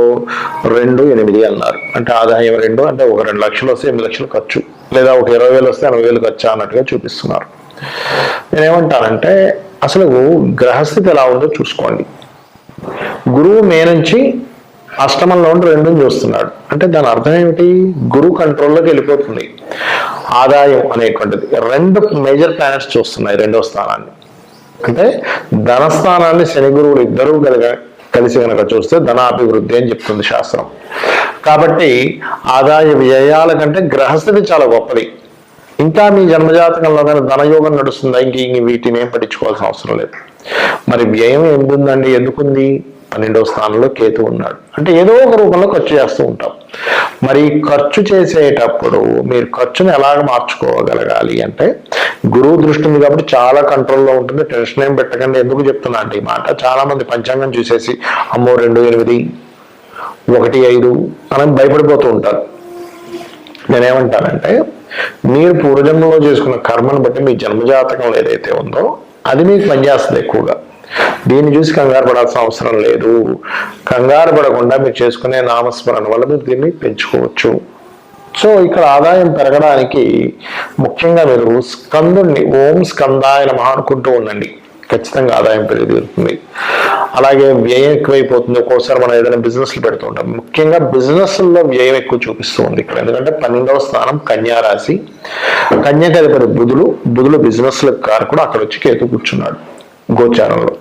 2, 8 అన్నారు. అంటే ఆదాయం 2 అంటే ఒక 2 లక్షలు వస్తే 8 లక్షలు ఖర్చు, లేదా ఒక 20,000 వస్తే 80,000 ఖర్చు అన్నట్టుగా చూపిస్తున్నారు. నేనేమంటానంటే అసలు గ్రహస్థితి ఎలా ఉందో చూసుకోండి. గురువు మే నుంచి అష్టమంలో ఉండి 2ని చూస్తున్నాడు. అంటే దాని అర్థం ఏమిటి? గురువు కంట్రోల్లోకి వెళ్ళిపోతుంది. ఆదాయం అనేటువంటిది 2 మేజర్ ప్లానెట్స్ చూస్తున్నాయి 2వ స్థానాన్ని. అంటే ధనస్థానాన్ని శని గురువులు ఇద్దరూ కలిసి కనుక చూస్తే ధనాభివృద్ధి అని చెప్తుంది శాస్త్రం. కాబట్టి ఆదాయ వ్యయాల కంటే గ్రహస్థితి చాలా గొప్పది. ఇంకా మీ జన్మజాతకంలో కానీ ధనయోగం నడుస్తుందా? ఇంక వీటిని ఏం పట్టించుకోవాల్సిన అవసరం లేదు. మరి వ్యయం ఎందుకుందండి? ఎందుకుంది? 12వ స్థానంలో కేతు ఉన్నాడు. అంటే ఏదో ఒక రూపంలో ఖర్చు చేస్తూ ఉంటాం. మరి ఖర్చు చేసేటప్పుడు మీరు ఖర్చును ఎలాగ మార్చుకోగలగాలి అంటే గురువు దృష్టి ఉంది కాబట్టి చాలా కంట్రోల్లో ఉంటుంది. టెన్షన్ ఏం పెట్టకండి. ఎందుకు చెప్తున్నా అంటే ఈ మాట, చాలా మంది పంచాంగం చూసేసి అమ్మో 2, 8, 1, 5 అని భయపడిపోతూ ఉంటారు. నేనేమంటానంటే మీరు పూర్వజన్మలో చేసుకున్న కర్మను బట్టి మీ జన్మజాతకంలో ఏదైతే ఉందో అది మీకు పనిచేస్తుంది ఎక్కువగా. దీన్ని చూసి కంగారు పడాల్సిన అవసరం లేదు. కంగారు పడకుండా మీరు చేసుకునే నామస్మరణ వల్ల మీరు దీన్ని పెంచుకోవచ్చు. సో ఇక్కడ ఆదాయం పెరగడానికి ముఖ్యంగా మీరు స్కందుని ఓం స్కందాయ నమః అనుకుంటూ ఉండండి. ఖచ్చితంగా ఆదాయం పెరుగుతుంది. అలాగే వ్యయం ఎక్కువైపోతుంది. ఒక్కోసారి మనం ఏదైనా బిజినెస్లు పెడుతూ ఉంటాం. ముఖ్యంగా బిజినెస్లో వ్యయం ఎక్కువ చూపిస్తూ ఉంది ఇక్కడ. ఎందుకంటే 12వ స్థానం కన్యా రాశి, కన్యకి అధిపతి బుధులు బిజినెస్లకు కారకుడు. అక్కడ వచ్చి కేతు కూర్చున్నాడు గోచారంలో.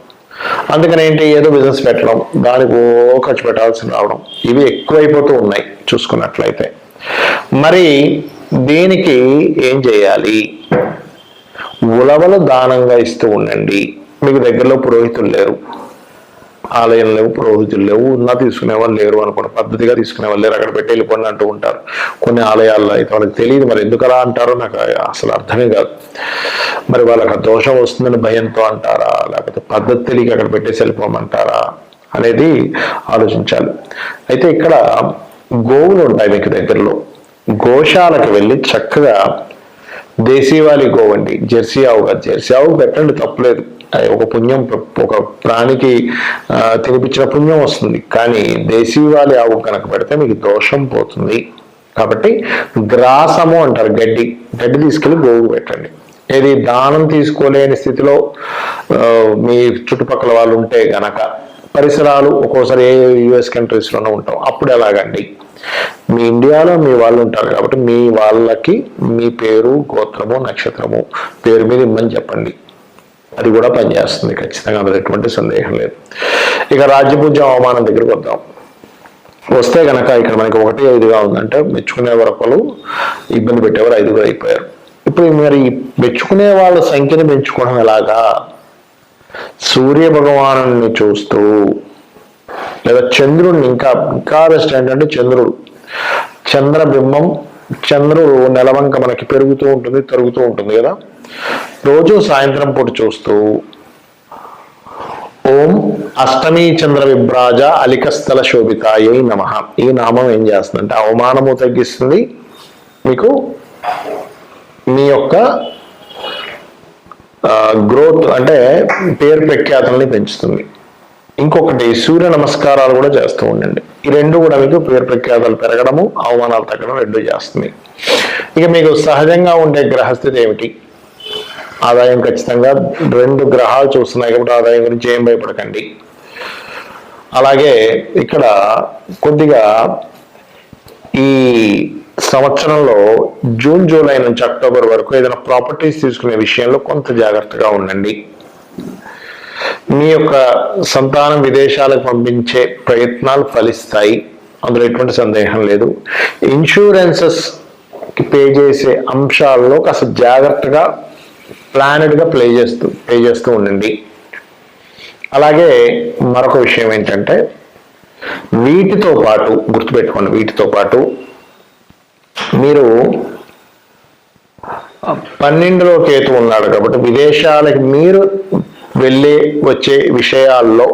అందుకని ఏంటి, ఏదో బిజినెస్ పెట్టడం, దానికి ఖర్చు పెట్టాల్సి రావడం, ఇవి ఎక్కువైపోతూ ఉన్నాయి చూసుకున్నట్లయితే. మరి దీనికి ఏం చేయాలి? ఉలవలు దానంగా ఇస్తూ ఉండండి. మీకు దగ్గరలో పురోహితులు లేరు, ఆలయం లేవు, పురోహితులు లేవు, ఉన్నా తీసుకునేవాళ్ళు లేరు అనుకోండి, పద్ధతిగా తీసుకునేవాళ్ళు లేరు, అక్కడ పెట్టి వెళ్ళిపోండి అంటూ ఉంటారు. కొన్ని ఆలయాల్లో అయితే వాళ్ళకి తెలియదు, మరి ఎందుకు అలా అంటారో నాకు అసలు అర్థమే కాదు. మరి వాళ్ళకి దోషం వస్తుందని భయంతో అంటారా, లేకపోతే పద్ధతి తెలియక అక్కడ పెట్టేసి వెళ్ళిపోమంటారా అనేది ఆలోచించాలి. అయితే ఇక్కడ గోవులు ఉంటాయి మీకు దగ్గరలో, గోశాలకు వెళ్ళి చక్కగా దేశీవాలి గోవండి, జెర్సీ ఆవు కాదు, జెర్సీ ఆవు పెట్టండి తప్పులేదు, ఒక పుణ్యం, ఒక ప్రాణికి తినిపించిన పుణ్యం వస్తుంది. కానీ దేశీవాలి ఆవు కనుక పెడితే మీకు దోషం పోతుంది. కాబట్టి గ్రాసము అంటారు, గడ్డి తీసుకెళ్లి గోవుకు పెట్టండి. ఏది దానం తీసుకోలేని స్థితిలో మీ చుట్టుపక్కల వాళ్ళు ఉంటే గనక పరిసరాలు ఒక్కోసారి యుఎస్ కంట్రీస్లోనే ఉంటాం, అప్పుడు ఎలాగండి? మీ ఇండియాలో మీ వాళ్ళు ఉంటారు కాబట్టి మీ వాళ్ళకి మీ పేరు, గోత్రము, నక్షత్రము, పేరు మీద ఇమ్మని చెప్పండి. అది కూడా పనిచేస్తుంది ఖచ్చితంగా, అందులో ఎటువంటి సందేహం లేదు. ఇక రాజ్యపూజ్య అవమానం దగ్గరికి వద్దాం. వస్తే కనుక ఇక్కడ మనకి 1-5గా ఉందంటే మెచ్చుకునే వరకులు ఇబ్బంది పెట్టేవారు 5 అయిపోయారు. ఇప్పుడు మరి మెచ్చుకునే వాళ్ళ సంఖ్యను పెంచుకోవడం ఎలాగా? సూర్య భగవాను చూస్తూ, లేదా చంద్రుడిని, ఇంకా బెస్ట్ ఏంటంటే చంద్రుడు, చంద్రబింబం, చంద్రుడు నెలవంక మనకి పెరుగుతూ ఉంటుంది, తరుగుతూ ఉంటుంది కదా, రోజు సాయంత్రం పూట చూస్తూ ఓం అష్టమీ చంద్ర విభ్రాజ అలికస్థల శోభితాయై నమః, ఈ నామం ఏం చేస్తుందంటే అవమానము తగ్గిస్తుంది, మీకు మీ యొక్క గ్రోత్ అంటే పేరు ప్రఖ్యాతల్ని పెంచుతుంది. ఇంకొకటి సూర్య నమస్కారాలు కూడా చేస్తూ ఉండండి. ఈ రెండు కూడా మీకు పేరు ప్రఖ్యాతలు పెరగడము, అవమానాలు తగ్గడం రెండు చేస్తుంది. ఇక మీకు సహజంగా ఉండే గ్రహస్థితి ఏమిటి? ఆదాయం ఖచ్చితంగా 2 గ్రహాలు చూస్తున్నాయి కాబట్టి ఆదాయం గురించి ఏం భయపడకండి. అలాగే ఇక్కడ కొద్దిగా ఈ సంవత్సరంలో జూన్, జూలై నుంచి అక్టోబర్ వరకు ఏదైనా ప్రాపర్టీస్ తీసుకునే విషయంలో కొంత జాగ్రత్తగా ఉండండి. మీ యొక్క సంతానం విదేశాలకు పంపించే ప్రయత్నాలు ఫలిస్తాయి, అందులో ఎటువంటి సందేహం లేదు. ఇన్సూరెన్సెస్ పే చేసే అంశాల్లో కాస్త జాగ్రత్తగా ప్లానెడ్గా పే చేస్తూ ఉండండి. అలాగే మరొక విషయం ఏంటంటే వీటితో పాటు గుర్తుపెట్టుకోండి, వీటితో పాటు మీరు 12లో కేతు ఉన్నాడు కాబట్టి విదేశాలకి మీరు వెళ్ళి వచ్చే విషయాల్లో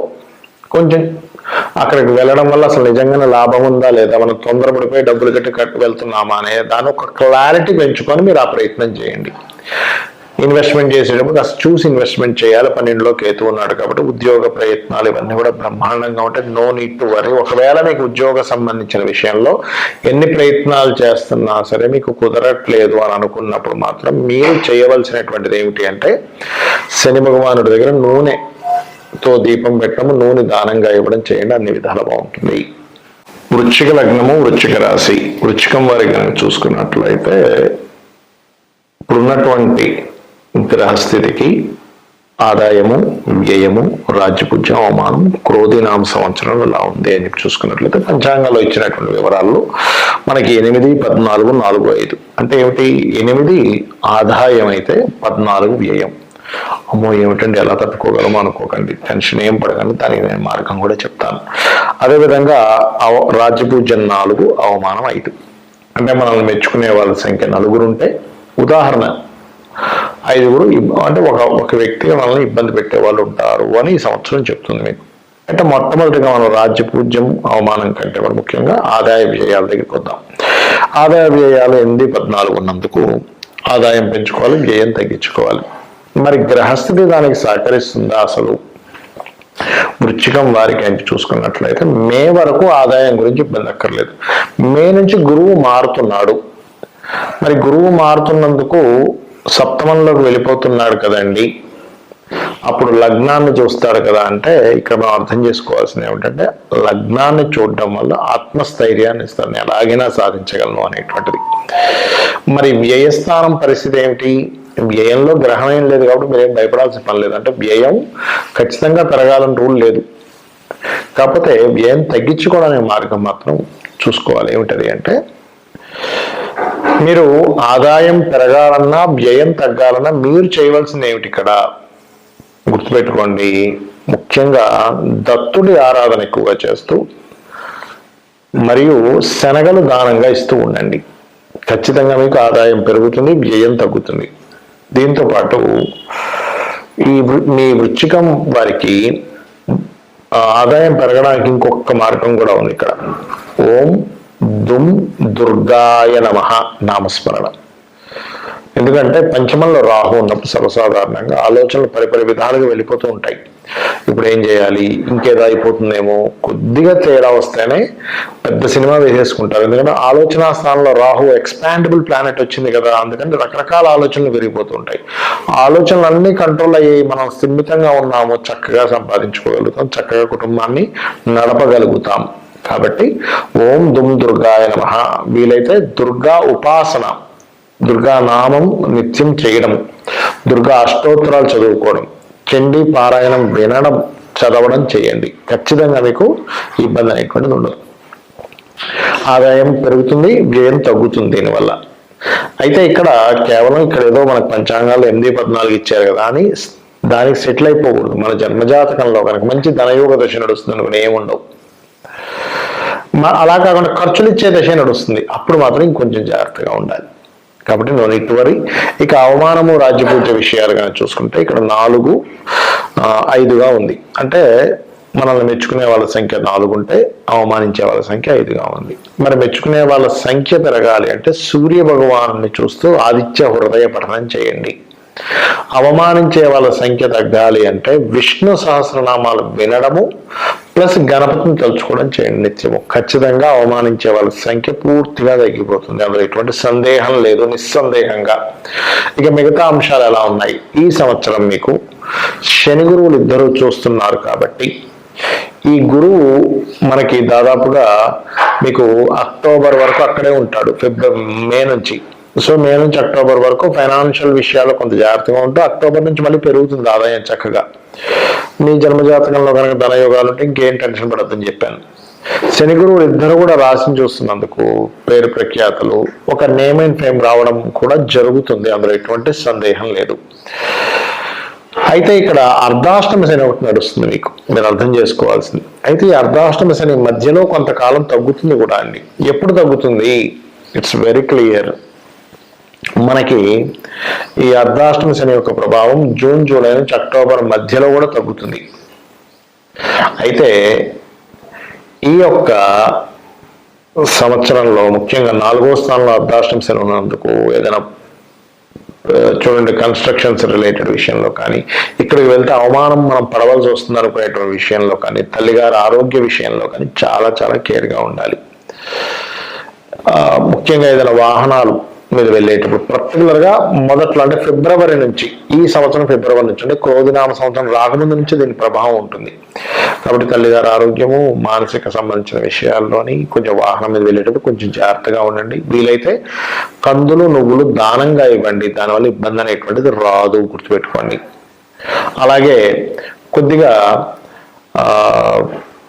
కొంచెం అక్కడికి వెళ్ళడం వల్ల అసలు నిజంగానే లాభం ఉందా లేదా, మనం తొందరపడిపోయి డబ్బులు కట్టి వెళ్తున్నామా అనే దాని ఒక క్లారిటీ పెంచుకొని మీరు ఆ ప్రయత్నం చేయండి. ఇన్వెస్ట్మెంట్ చేసేటప్పుడు అసలు చూసి ఇన్వెస్ట్మెంట్ చేయాలి. 12లో కేతు ఉన్నాడు కాబట్టి ఉద్యోగ ప్రయత్నాలు ఇవన్నీ కూడా బ్రహ్మాండంగా ఉంటాయి. No need to worry. ఒకవేళ మీకు ఉద్యోగ సంబంధించిన విషయంలో ఎన్ని ప్రయత్నాలు చేస్తున్నా సరే మీకు కుదరట్లేదు అని అనుకున్నప్పుడు మాత్రం మీరు చేయవలసినటువంటిది ఏమిటి అంటే శని భగవానుడి దగ్గర నూనెతో దీపం పెట్టడము, నూనె దానంగా ఇవ్వడం చేయండి, అన్ని విధాలు బాగుంటుంది. వృశ్చిక లగ్నము, వృశ్చిక రాశి, వృశ్చికం వారికి కనుక చూసుకున్నట్లయితే ఇప్పుడున్నటువంటి గ్రహస్థితికి ఆదాయము, వ్యయము, రాజ్యపూజ్యం, అవమానం క్రోధినామ సంవత్సరంలో ఎలా ఉంది అని చెప్పి చూసుకున్నట్లయితే పంచాంగంలో ఇచ్చినటువంటి వివరాల్లో మనకి 8, 14, 4, 5 అంటే ఏమిటి? 8 ఆదాయం అయితే 14 వ్యయం. అమ్మో ఏమిటండి ఎలా తట్టుకోగలమో అనుకోకండి, టెన్షన్ ఏం పడకండి, దానికి నేను మార్గం కూడా చెప్తాను. అదేవిధంగా రాజ్యపూజ్యం 4, అవమానం 5 అంటే మనల్ని మెచ్చుకునే వాళ్ళ సంఖ్య 4 ఉంటే, ఉదాహరణ 5 అంటే ఒక వ్యక్తిగా మనల్ని ఇబ్బంది పెట్టే వాళ్ళు ఉంటారు అని ఈ సంవత్సరం చెప్తుంది మీకు. అంటే మొట్టమొదటిగా మనం రాజ్యపూజ్యం, అవమానం కంటే మనం ముఖ్యంగా ఆదాయ వ్యయాల దగ్గరికి వద్దాం. ఆదాయ వ్యయాలు 8, 14 ఉన్నందుకు ఆదాయం పెంచుకోవాలి, వ్యయం తగ్గించుకోవాలి. మరి గ్రహస్థితి దానికి సహకరిస్తుందా? అసలు వృశ్చికం వారికి అని చూసుకున్నట్లయితే మే వరకు ఆదాయం గురించి ఇబ్బంది అక్కర్లేదు. మే నుంచి గురువు మారుతున్నాడు. మరి గురువు మారుతున్నందుకు సప్తమంలోకి వెళ్ళిపోతున్నాడు కదండి, అప్పుడు లగ్నాన్ని చూస్తాడు కదా. అంటే ఇక్కడ మనం అర్థం చేసుకోవాల్సింది ఏమిటంటే లగ్నాన్ని చూడడం వల్ల ఆత్మస్థైర్యాన్ని ఇస్తాడు, నేను ఎలాగైనా సాధించగలను అనేటువంటిది. మరి వ్యయస్థానం పరిస్థితి ఏమిటి? వ్యయంలో గ్రహం ఏం లేదు కాబట్టి మీరేం భయపడాల్సిన పని లేదు. అంటే వ్యయం ఖచ్చితంగా పెరగాలని రూల్ లేదు, కాకపోతే వ్యయం తగ్గించుకోవడానికి మార్గం మాత్రం చూసుకోవాలి. ఏమిటది అంటే మీరు ఆదాయం పెరగాలన్నా వ్యయం తగ్గాలన్నా మీరు చేయవలసింది ఏమిటి? ఇక్కడ గుర్తుపెట్టుకోండి, ముఖ్యంగా దత్తుడి ఆరాధన ఎక్కువగా చేస్తూ మరియు శనగలు దానంగా ఇస్తూ ఉండండి. ఖచ్చితంగా మీకు ఆదాయం పెరుగుతుంది, వ్యయం తగ్గుతుంది. దీంతో పాటు మీ వృశ్చికం వారికి ఆదాయం పెరగడానికి ఇంకొక మార్గం కూడా ఉంది ఇక్కడ. ఓం దుమ్ దుర్గాయ నమః నామస్మరణ. ఎందుకంటే పంచమంలో రాహు ఉన్నప్పుడు సర్వసాధారణంగా ఆలోచనలు పరిపరి విధాలుగా వెళ్ళిపోతూ ఉంటాయి. ఇప్పుడు ఏం చేయాలి, ఇంకేదో అయిపోతుందేమో, కొద్దిగా తేడా వస్తేనే పెద్ద సినిమా వేసేసుకుంటారు. ఎందుకంటే ఆలోచన స్థానంలో రాహు ఎక్స్పాండబుల్ ప్లానెట్ వచ్చింది కదా, అందుకని రకరకాల ఆలోచనలు పెరిగిపోతుంటాయి. ఆలోచనలన్నీ కంట్రోల్ అయ్యి మనం స్థిమితంగా ఉన్నాము, చక్కగా సంపాదించుకోగలుగుతాం, చక్కగా కుటుంబాన్ని నడపగలుగుతాం. కాబట్టి ఓం దుమ్ దుర్గాయ నమః. వీలైతే దుర్గా ఉపాసన, దుర్గా నామం నిత్యం చేయడం, దుర్గా అష్టోత్తరాలు చదువుకోవడం, చండీ పారాయణం వినడం, చదవడం చేయండి. ఖచ్చితంగా మీకు ఇబ్బంది అనేటువంటిది ఉండదు. ఆదాయం పెరుగుతుంది, వ్యయం తగ్గుతుంది దీనివల్ల. అయితే ఇక్కడ కేవలం ఇక్కడ ఏదో మనకు పంచాంగాలు 8-14 ఇచ్చారు కదా అని దానికి సెటిల్ అయిపోకూడదు. మన జన్మజాతకంలో కనుక మంచి ధనయోగ దశ నడుస్తుంది అనుకుని ఏముండవు. అలా కాకుండా ఖర్చులు ఇచ్చే దశ నడుస్తుంది, అప్పుడు మాత్రం ఇంకొంచెం జాగ్రత్తగా ఉండాలి. కాబట్టి నో నీడ్ టు వరీ. ఇక అవమానము రాజ్యపూజ విషయాలు కానీ చూసుకుంటే ఇక్కడ 4, 5గా ఉంది. అంటే మనల్ని మెచ్చుకునే వాళ్ళ సంఖ్య 4 ఉంటే అవమానించే వాళ్ళ సంఖ్య 5గా ఉంది. మరి మెచ్చుకునే వాళ్ళ సంఖ్య పెరగాలి అంటే సూర్య భగవాను చూస్తూ ఆదిత్య హృదయ పఠనం చేయండి. అవమానించే వాళ్ళ సంఖ్య తగ్గాలి అంటే విష్ణు సహస్రనామాలు వినడము ప్లస్ గణపతిని తలుచుకోవడం చేయండి నిత్యము. ఖచ్చితంగా అవమానించే వాళ్ళ సంఖ్య పూర్తిగా తగ్గిపోతుంది, అందులో ఎటువంటి సందేహం లేదు, నిస్సందేహంగా. ఇక మిగతా అంశాలు ఎలా ఉన్నాయి, ఈ సంవత్సరం మీకు శని గురువులు ఇద్దరూ చూస్తున్నారు కాబట్టి ఈ గురువు మనకి దాదాపుగా మీకు అక్టోబర్ వరకు అక్కడే ఉంటాడు, మే నుంచి. సో మే నుంచి అక్టోబర్ వరకు ఫైనాన్షియల్ విషయాల్లో కొంత జాగ్రత్తగా ఉంటూ అక్టోబర్ నుంచి మళ్ళీ పెరుగుతుంది ఆదాయం చక్కగా. మీ జన్మజాతకంలో కనుక ధనయోగాలు ఉంటే ఇంకేం టెన్షన్ పడద్దని చెప్పాను. శని గురువులు ఇద్దరు కూడా రాశిని చూస్తున్నందుకు పేరు ప్రఖ్యాతలు, ఒక నేమ్ అండ్ ఫేమ్ రావడం కూడా జరుగుతుంది, అందులో ఎటువంటి సందేహం లేదు. అయితే ఇక్కడ అర్ధాష్టమ శని ఒకటి నడుస్తుంది, మీకు మీరు అర్థం చేసుకోవాల్సింది. అయితే ఈ అర్ధాష్టమ శని మధ్యలో కొంతకాలం తగ్గుతుంది కూడా అండి. ఎప్పుడు తగ్గుతుంది, ఇట్స్ వెరీ క్లియర్. మనకి ఈ అర్ధాష్టమ శని యొక్క ప్రభావం జూన్, జూలై నుంచి అక్టోబర్ మధ్యలో కూడా తగ్గుతుంది. అయితే ఈ యొక్క సంవత్సరంలో ముఖ్యంగా 4వ స్థానంలో అర్ధాష్టమ శని ఉన్నందుకు ఏదైనా చూడండి కన్స్ట్రక్షన్స్ రిలేటెడ్ విషయంలో కానీ, ఇక్కడికి వెళ్తే అవమానం మనం పడవలసి వస్తుంది అనుకునేటువంటి విషయంలో కానీ, తల్లిగారి ఆరోగ్య విషయంలో కానీ చాలా చాలా కేర్గా ఉండాలి. ముఖ్యంగా ఏదైనా వాహనాలు మీద వెళ్ళేటప్పుడు పర్టికులర్గా మొదట్లో అంటే ఫిబ్రవరి నుంచి, ఈ సంవత్సరం ఫిబ్రవరి నుంచి అంటే క్రోధినామ సంవత్సరం రాకముందు నుంచి దీని ప్రభావం ఉంటుంది. కాబట్టి తల్లిగారి ఆరోగ్యము, మానసిక సంబంధించిన విషయాల్లోని కొంచెం వాహనం మీద వెళ్ళేటప్పుడు కొంచెం జాగ్రత్తగా ఉండండి. వీలైతే కందులు, నువ్వులు దానంగా ఇవ్వండి, దానివల్ల ఇబ్బంది అనేటువంటిది రాదు, గుర్తుపెట్టుకోండి. అలాగే కొద్దిగా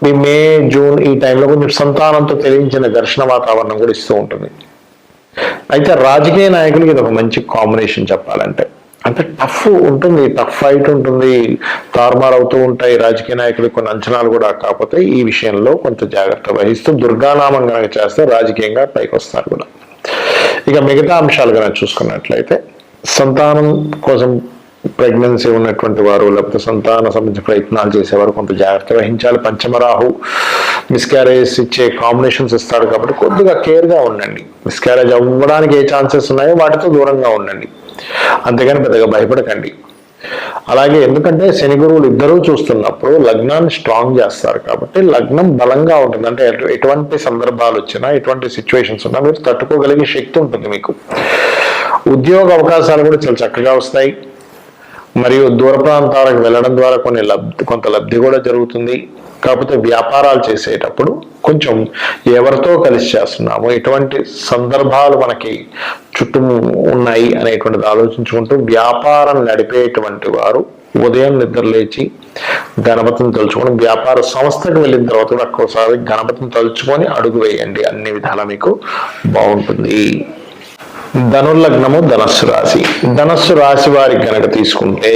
ఈ మే, జూన్ ఈ టైంలో కొంచెం సంతానంతో తెలియించిన ఘర్షణ వాతావరణం కూడా ఇస్తూ ఉంటుంది. అయితే రాజకీయ నాయకులకి ఇది ఒక మంచి కాంబినేషన్ చెప్పాలంటే. అంటే టఫ్ ఉంటుంది, టఫ్ ఫైట్ ఉంటుంది, తారుమారు అవుతూ ఉంటాయి రాజకీయ నాయకులకు కొన్ని అంచనాలు కూడా. కాకపోతే ఈ విషయంలో కొంత జాగ్రత్త వహిస్తూ దుర్గానామం కనుక చేస్తే రాజకీయంగా పైకి వస్తారు కూడా. ఇక మిగతా అంశాలు కనుక చూసుకున్నట్లయితే సంతానం కోసం ప్రెగ్నెన్సీ ఉన్నటువంటి వారు లేకపోతే సంతాన సంబంధించిన ప్రయత్నాలు చేసేవారు కొంత జాగ్రత్త వహించాలి. పంచమరాహు మిస్క్యారేజ్ ఇచ్చే కాంబినేషన్స్ ఇస్తాడు కాబట్టి కొద్దిగా కేర్గా ఉండండి. మిస్క్యారేజ్ అవ్వడానికి ఏ ఛాన్సెస్ ఉన్నాయో వాటితో దూరంగా ఉండండి, అంతేగాని పెద్దగా భయపడకండి. అలాగే ఎందుకంటే శని గురువులు ఇద్దరూ చూస్తున్నప్పుడు లగ్నాన్ని స్ట్రాంగ్ చేస్తారు కాబట్టి లగ్నం బలంగా ఉంటుంది. అంటే ఎటువంటి సందర్భాలు వచ్చినా, ఎటువంటి సిచ్యువేషన్స్ ఉన్నా మీరు తట్టుకోగలిగే శక్తి ఉంటుంది మీకు. ఉద్యోగ అవకాశాలు కూడా చాలా చక్కగా వస్తాయి. మరియు దూర ప్రాంతాలకు వెళ్ళడం ద్వారా కొంత లబ్ధి కూడా జరుగుతుంది. కాకపోతే వ్యాపారాలు చేసేటప్పుడు కొంచెం ఎవరితో కలిసి చేస్తున్నాము, ఎటువంటి సందర్భాలు మనకి చుట్టూ ఉన్నాయి అనేటువంటిది ఆలోచించుకుంటూ వ్యాపారం నడిపేటువంటి వారు ఉదయం నిద్రలేచి గణపతిని తలుచుకొని వ్యాపార సంస్థకు వెళ్ళిన తర్వాత కూడా ఒక్కోసారి గణపతిని తలుచుకొని అడుగు వేయండి, అన్ని విధాలా మీకు బాగుంటుంది. ధనుర్లగ్నము ధనస్సు రాశి. ధనస్సు రాశి వారికి కనుక తీసుకుంటే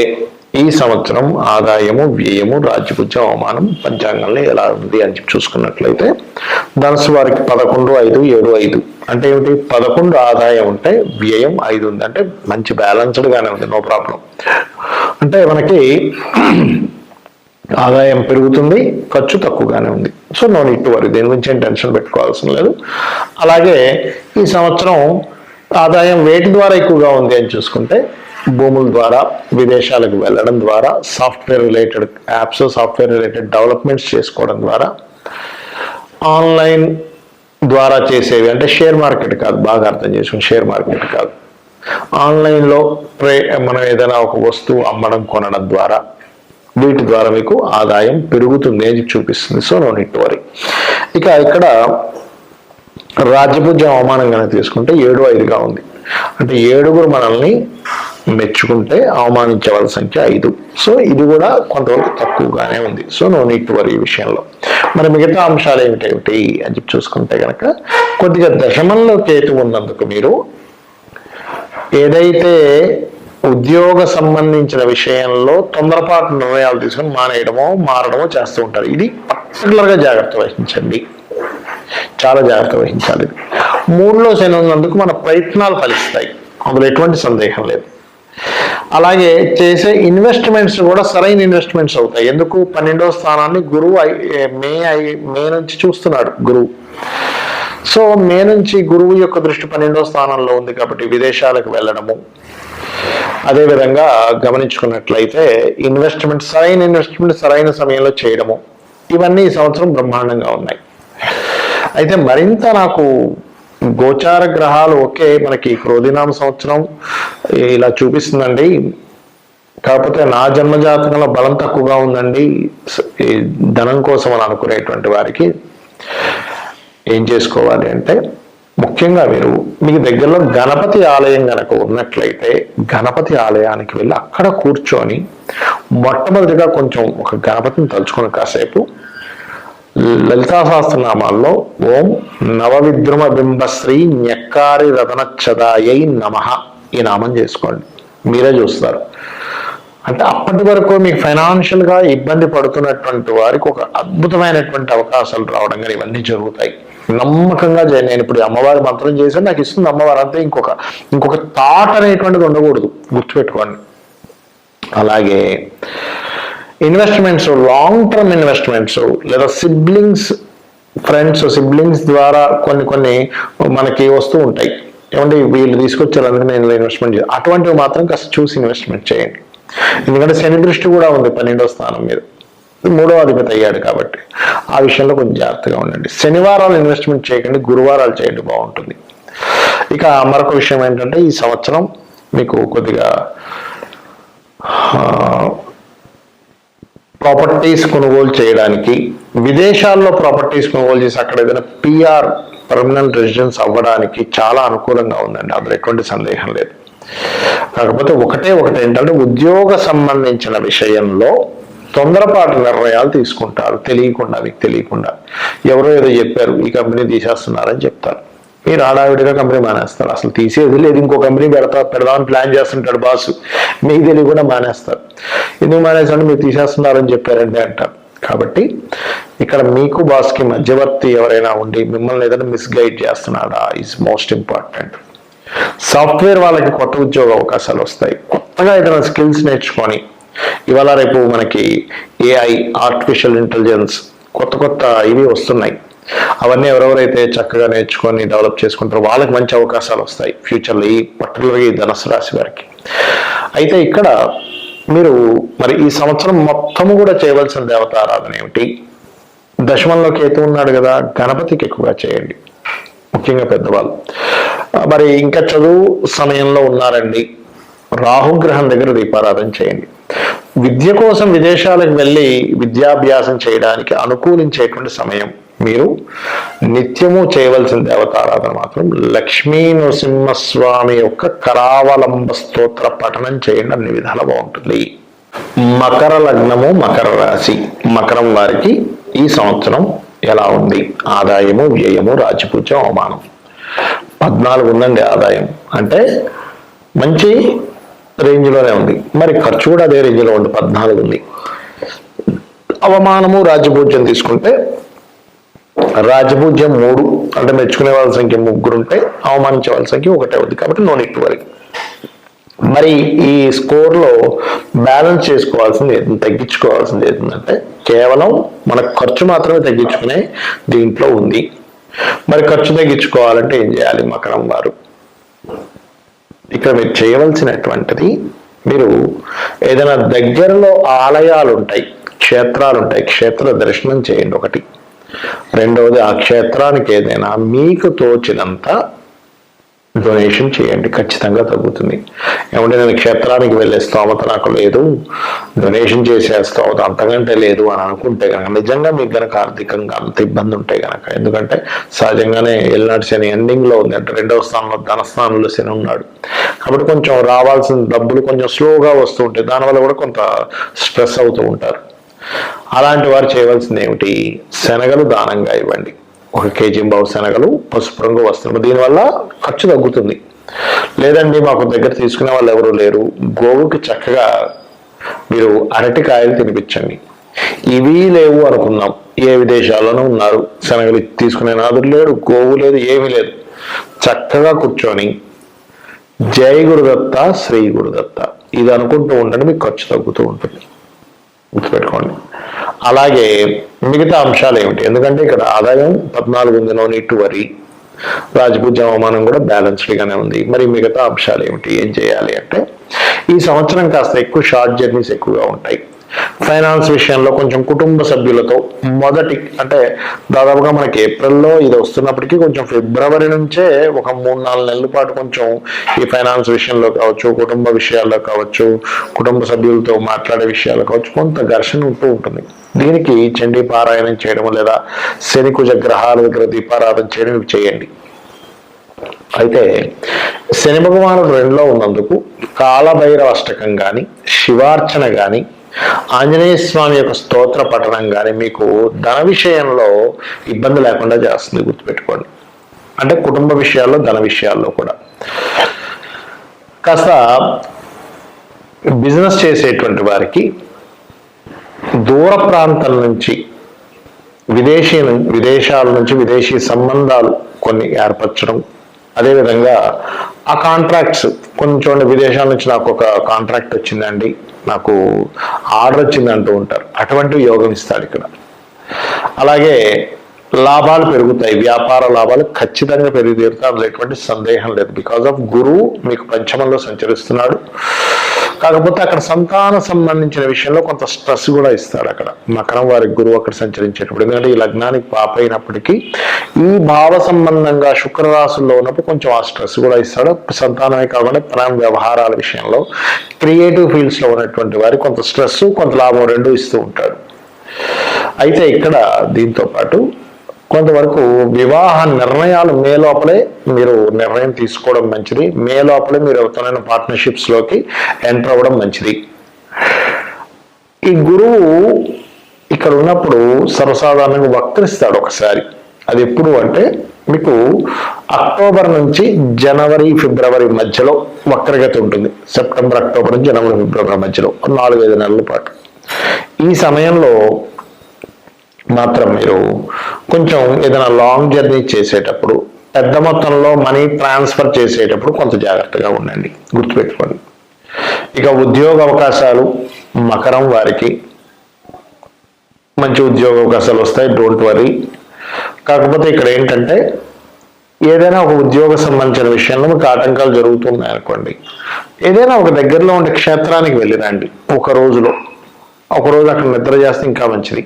ఈ సంవత్సరం ఆదాయము, వ్యయము, రాజ్యపూజ్యం, అవమానం పంచాంగంలో ఎలా ఉంది అని చూసుకున్నట్లయితే ధనస్సు వారికి 11, 5, 7, 5 అంటే ఏమిటి, 11 ఆదాయం ఉంటే వ్యయం 5 ఉంది, అంటే మంచి బ్యాలెన్స్డ్ గానే ఉంది, నో ప్రాబ్లం. అంటే మనకి ఆదాయం పెరుగుతుంది, ఖర్చు తక్కువగానే ఉంది. So no need to worry, దేని గురించి ఏం టెన్షన్ పెట్టుకోవాల్సిన లేదు. అలాగే ఈ సంవత్సరం ఆదాయం వేటి ద్వారా ఎక్కువగా ఉంది అని చూసుకుంటే భూముల ద్వారా విదేశాలకు వెళ్ళడం ద్వారా, software related apps, software related developments చేసుకోవడం ద్వారా, ఆన్లైన్ ద్వారా చేసేవి అంటే షేర్ మార్కెట్ కాదు, బాగా అర్థం చేసుకుని షేర్ మార్కెట్ కాదు, ఆన్లైన్లో మనం ఏదైనా ఒక వస్తువు అమ్మడం కొనడం ద్వారా, వీటి ద్వారా మీకు ఆదాయం పెరుగుతుంది అని చూపిస్తుంది. So no need to worry. ఇక ఇక్కడ రాజ్యపూజ్యం అవమానం కనుక తీసుకుంటే 7-5గా ఉంది. అంటే 7గురు మనల్ని మెచ్చుకుంటే అవమానించే వాళ్ళ సంఖ్య 5. సో ఇది కూడా కొంతవరకు తక్కువగానే ఉంది. So no need to worry ఈ విషయంలో. మరి మిగతా అంశాలు ఏమిటి అని చెప్పి చూసుకుంటే కనుక కొద్దిగా దశమంలో కేతు ఉన్నందుకు మీరు ఏదైతే ఉద్యోగ సంబంధించిన విషయంలో తొందరపాటు నిర్ణయాలు తీసుకొని మానేయడమో మారడమో చేస్తూ ఉంటారు. ఇది పర్టికులర్గా జాగ్రత్త వహించండి, చాలా జాగ్రత్త వహించాలి. 3లో శని ఉన్నందుకు మన ప్రయత్నాలు ఫలిస్తాయి, అందులో ఎటువంటి సందేహం లేదు. అలాగే చేసే ఇన్వెస్ట్మెంట్స్ కూడా సరైన ఇన్వెస్ట్మెంట్స్ అవుతాయి. ఎందుకు? 12వ స్థానాన్ని గురువు మే నుంచి చూస్తున్నాడు గురువు. సో మే నుంచి గురువు యొక్క దృష్టి 12వ స్థానంలో ఉంది కాబట్టి విదేశాలకు వెళ్ళడము, అదేవిధంగా గమనించుకున్నట్లయితే సరైన ఇన్వెస్ట్మెంట్ సరైన సమయంలో చేయడము, ఇవన్నీ ఈ సంవత్సరం బ్రహ్మాండంగా ఉన్నాయి. అయితే మరింత నాకు గోచార గ్రహాలు ఓకే, మనకి క్రోధినామ సంవత్సరం ఇలా చూపిస్తుందండి, కాకపోతే నా జన్మజాతకంలో బలం తక్కువగా ఉందండి ధనం కోసం అని అనుకునేటువంటి వారికి ఏం చేసుకోవాలి అంటే, ముఖ్యంగా మీకు దగ్గరలో గణపతి ఆలయం కనుక ఉన్నట్లయితే గణపతి ఆలయానికి వెళ్ళి అక్కడ కూర్చొని మొట్టమొదటిగా కొంచెం ఒక గణపతిని తలుచుకొని కాసేపు లలితా సహస్రనామాల్లో ఓం నవవిద్రుమ బింబశ్రీ న్యక్కారి రతనచ్చదాయై నమః ఈ నామం చేసుకోండి. మీరే చూస్తారు. అంటే అప్పటి వరకు మీకు ఫైనాన్షియల్గా ఇబ్బంది పడుతున్నటువంటి వారికి ఒక అద్భుతమైనటువంటి అవకాశాలు రావడం కానీ ఇవన్నీ జరుగుతాయి. నమ్మకంగా నేను ఇప్పుడు అమ్మవారి మంత్రం చేశాను, నాకు ఇస్తుంది అమ్మవారు అంతే. ఇంకొక థాట్ అనేటువంటిది ఉండకూడదు, గుర్తుపెట్టుకోండి. అలాగే ఇన్వెస్ట్మెంట్స్, లాంగ్ టర్మ్ ఇన్వెస్ట్మెంట్స్ లేదా సిబ్లింగ్స్ ద్వారా కొన్ని మనకి వస్తూ ఉంటాయి. ఏమంటే వీళ్ళు తీసుకొచ్చారు అందుకే నేను ఇన్వెస్ట్మెంట్ చేయాలి, అటువంటివి మాత్రం కాస్త చూసి ఇన్వెస్ట్మెంట్ చేయండి. ఎందుకంటే శని దృష్టి కూడా ఉంది 12వ స్థానం మీద, 3వ అధిపతి అయ్యాడు కాబట్టి ఆ విషయంలో కొంచెం జాగ్రత్తగా ఉండండి. శనివారాలు ఇన్వెస్ట్మెంట్ చేయకండి, గురువారాలు చేయండి, బాగుంటుంది. ఇక మరొక విషయం ఏంటంటే ఈ సంవత్సరం మీకు కొద్దిగా ప్రాపర్టీస్ కొనుగోలు చేయడానికి, విదేశాల్లో ప్రాపర్టీస్ కొనుగోలు చేసి అక్కడ ఏదైనా పిఆర్ పర్మనెంట్ రెసిడెన్స్ అవ్వడానికి చాలా అనుకూలంగా ఉందండి, అందులో ఎటువంటి సందేహం లేదు. కాకపోతే ఒకటి ఏంటంటే ఉద్యోగ సంబంధించిన విషయంలో తొందరపాటు నిర్ణయాలు తీసుకుంటారు, మీకు తెలియకుండా ఎవరో ఏదో చెప్పారు ఈ కంపెనీ తీసేస్తున్నారని చెప్తారు, మీరు హడావిడిగా కంపెనీ మానేస్తారు. అసలు తీసేది లేదు, ఇంకో కంపెనీ పెడదామని ప్లాన్ చేస్తుంటాడు బాసు, మీకు తెలియకుండా మానేస్తారు. ఎందుకు మానేసంటే మీరు తీసేస్తున్నారని చెప్పారండి అంటారు. కాబట్టి ఇక్కడ మీకు బాస్కి మధ్యవర్తి ఎవరైనా ఉండి మిమ్మల్ని ఏదైనా మిస్గైడ్ చేస్తున్నాడా ఈజ్ మోస్ట్ ఇంపార్టెంట్. సాఫ్ట్వేర్ వాళ్ళకి కొత్త ఉద్యోగ అవకాశాలు వస్తాయి, కొత్తగా ఏదైనా స్కిల్స్ నేర్చుకొని, ఇవాళ రేపు మనకి AI ఆర్టిఫిషియల్ ఇంటెలిజెన్స్ కొత్త ఇవి వస్తున్నాయి, అవన్నీ ఎవరెవరైతే చక్కగా నేర్చుకొని డెవలప్ చేసుకుంటారో వాళ్ళకి మంచి అవకాశాలు వస్తాయి ఫ్యూచర్లో, పర్టికులర్గా ఈ ధనుసు రాశి వారికి. అయితే ఇక్కడ మీరు మరి ఈ సంవత్సరం మొత్తము కూడా చేయవలసిన దేవతారాధన ఏమిటి? దశమంలో కేతు ఉన్నాడు కదా, గణపతికి ఎక్కువగా చేయండి, ముఖ్యంగా పెద్దవాళ్ళు. మరి ఇంకా చదువు సమయంలో ఉన్నారండి, రాహుగ్రహం దగ్గర దీపారాధన చేయండి. విద్య కోసం విదేశాలకు వెళ్ళి విద్యాభ్యాసం చేయడానికి అనుకూలించేటువంటి సమయం. మీరు నిత్యము చేయవలసిన దేవతారాధన మాత్రం లక్ష్మీ నృసింహస్వామి యొక్క కరావలంబ స్తోత్ర పఠనం చేయండి, అన్ని విధాలు బాగుంటుంది. మకర లగ్నము, మకర రాశి, మకరం వారికి ఈ సంవత్సరం ఎలా ఉంది? ఆదాయము, వ్యయము, రాజ్యపూజ్యం, అవమానం 14 ఉందండి. ఆదాయం అంటే మంచి రేంజ్లోనే ఉంది, మరి ఖర్చు కూడా అదే రేంజ్లో ఉంది, 14 ఉంది. అవమానము, రాజ్యపూజ్యం తీసుకుంటే రాజ్యపూజ్యం 3 అంటే మెచ్చుకునే వాళ్ళ సంఖ్య 3 ఉంటే అవమానించే వాళ్ళ సంఖ్య 1 ఉంది, కాబట్టి నో నీడ్ టు వరీ. మరి ఈ స్కోర్లో బ్యాలెన్స్ చేసుకోవాల్సింది ఏది, తగ్గించుకోవాల్సింది ఏంటంటే కేవలం మన ఖర్చు మాత్రమే తగ్గించుకునే దీంట్లో ఉంది. మరి ఖర్చు తగ్గించుకోవాలంటే ఏం చేయాలి? మకరం వారు ఇక్కడ మీరు చేయవలసినటువంటిది మీరు ఏదైనా దగ్గరలో ఆలయాలు ఉంటాయి, క్షేత్రాలు ఉంటాయి, క్షేత్ర దర్శనం చేయండి ఒకటి. రెండవది ఆ క్షేత్రానికి ఏదైనా మీకు తోచినంత డొనేషన్ చేయండి, ఖచ్చితంగా తగ్గుతుంది. ఏమంటే నేను క్షేత్రానికి వెళ్ళే స్తోమత నాకు లేదు, డొనేషన్ చేసే స్తోమత అంతకంటే లేదు అని అనుకుంటే కనుక నిజంగా మీకు కనుక ఆర్థికంగా అంత ఇబ్బంది ఉంటే కనుక, ఎందుకంటే సహజంగానే ఎల్నాటి శని ఎండింగ్లో ఉంది, అంటే 2వ స్థానంలో ధనస్థానంలో శని ఉన్నాడు కాబట్టి కొంచెం రావాల్సిన డబ్బులు కొంచెం స్లోగా వస్తూ ఉంటాయి, దానివల్ల కూడా కొంత స్ట్రెస్ అవుతూ ఉంటారు. అలాంటి వారు చేయవలసింది ఏమిటి, శనగలు దానంగా ఇవ్వండి. 1 కేజీ శనగలు, పసుపు రంగు వస్త్రం, దీనివల్ల ఖర్చు తగ్గుతుంది. లేదండి మాకు దగ్గర తీసుకునే వాళ్ళు ఎవరు లేరు, గోవుకి చక్కగా మీరు అరటికాయలు తినిపించండి. ఇవి లేవు అనుకుందాం, ఏ విదేశాల్లోనూ ఉన్నారు, శనగలు తీసుకునే నాదుడు లేడు, గోవు లేదు, ఏమీ లేదు, చక్కగా కూర్చొని జై గురుదత్త శ్రీ గురుదత్త ఇది అనుకుంటూ ఉండండి, మీకు ఖర్చు తగ్గుతూ ఉంటుంది, గుర్తుపెట్టుకోండి. అలాగే మిగతా అంశాలు ఏమిటి, ఎందుకంటే ఇక్కడ ఆదాయం 14 ఉంది, నో నీడ్ టు వరీ. రాజపూజ అవమానం కూడా బ్యాలెన్స్డ్గానే ఉంది. మరి మిగతా అంశాలు ఏమిటి, ఏం చేయాలి అంటే, ఈ సంవత్సరం కాస్త ఎక్కువ షార్ట్ జర్నీస్ ఎక్కువగా ఉంటాయి. ఫైనాన్స్ విషయంలో కొంచెం కుటుంబ సభ్యులతో అంటే దాదాపుగా మనకి ఏప్రిల్లో ఇది వస్తున్నప్పటికీ కొంచెం ఫిబ్రవరి నుంచే ఒక 3-4 నెలల పాటు కొంచెం ఈ ఫైనాన్స్ విషయంలో కావచ్చు, కుటుంబ విషయాల్లో కావచ్చు, కుటుంబ సభ్యులతో మాట్లాడే విషయాల్లో కావచ్చు, కొంత ఘర్షణ ఉంటూ ఉంటుంది. దీనికి చండీ పారాయణం చేయడం లేదా శనికుజ గ్రహాల దగ్గర దీపారాధన చేయడం ఇవి చేయండి. అయితే శని భగవానుడు 2లో ఉన్నందుకు కాలభైరవ అష్టకం కానీ, శివార్చన కానీ, ఆంజనేయ స్వామి యొక్క స్తోత్ర పఠనం కానీ మీకు ధన విషయంలో ఇబ్బంది లేకుండా చేస్తుంది, గుర్తుపెట్టుకోండి. అంటే కుటుంబ విషయాల్లో, ధన విషయాల్లో కూడా. కాస్త బిజినెస్ చేసేటువంటి వారికి దూర ప్రాంతాల నుంచి, విదేశాల నుంచి విదేశీ సంబంధాలు కొన్ని ఏర్పరచడం, అదేవిధంగా ఆ కాంట్రాక్ట్స్ కొంచెం విదేశాల నుంచి నాకు ఒక కాంట్రాక్ట్ వచ్చిందండి, నాకు ఆర్డర్ వచ్చింది అంటూ ఉంటారు, అటువంటి యోగం ఇస్తాడు ఇక్కడ. అలాగే లాభాలు పెరుగుతాయి, వ్యాపార లాభాలు ఖచ్చితంగా పెరిగి తీరుతాయి, అందులో ఎటువంటి సందేహం లేదు. బికాజ్ ఆఫ్ గురువు మీకు పంచమంలో సంచరిస్తున్నాడు. కాకపోతే అక్కడ సంతాన సంబంధించిన విషయంలో కొంత స్ట్రెస్ కూడా ఇస్తాడు అక్కడ, మకరం వారికి గురువు అక్కడ సంచరించేటప్పుడు. ఎందుకంటే ఈ లగ్నానికి పాప అయినప్పటికీ ఈ భావ సంబంధంగా శుక్రరాశుల్లో ఉన్నప్పుడు కొంచెం ఆ స్ట్రెస్ కూడా ఇస్తాడు. సంతానమే కాకుండా ప్రేమ వ్యవహారాల విషయంలో, క్రియేటివ్ ఫీల్డ్స్ లో ఉన్నటువంటి వారికి కొంత స్ట్రెస్, కొంత లాభం రెండు ఇస్తూ ఉంటాడు. అయితే ఇక్కడ దీంతో పాటు కొంతవరకు వివాహ నిర్ణయాలు మే లోపలే మీరు నిర్ణయం తీసుకోవడం మంచిది. మే లోపలే మీరు ఎవరితోనైనా పార్ట్నర్షిప్స్ లోకి ఎంటర్ అవ్వడం మంచిది. ఈ గురువు ఇక్కడ ఉన్నప్పుడు సర్వసాధారణంగా వక్రిస్తాడు ఒకసారి. అది ఎప్పుడు అంటే మీకు అక్టోబర్ నుంచి జనవరి ఫిబ్రవరి మధ్యలో వక్రగతి ఉంటుంది. సెప్టెంబర్ అక్టోబర్ నుంచి జనవరి ఫిబ్రవరి మధ్యలో 4-5 నెలల పాటు. ఈ సమయంలో మాత్రం మీరు కొంచెం ఏదైనా లాంగ్ జర్నీ చేసేటప్పుడు, పెద్ద మొత్తంలో మనీ ట్రాన్స్ఫర్ చేసేటప్పుడు కొంత జాగ్రత్తగా ఉండండి, గుర్తుపెట్టుకోండి. ఇక ఉద్యోగ అవకాశాలు, మకరం వారికి మంచి ఉద్యోగ అవకాశాలు వస్తాయి, డోంట్ వరీ. కాకపోతే ఇక్కడ ఏంటంటే ఏదైనా ఒక ఉద్యోగ సంబంధించిన విషయంలో మీకు ఆటంకాలు జరుగుతున్నాయి అనుకోండి, ఏదైనా ఒక దగ్గరలో ఉండే క్షేత్రానికి వెళ్ళిరండి. ఒక రోజు అక్కడ నిద్ర చేస్తే ఇంకా మంచిది.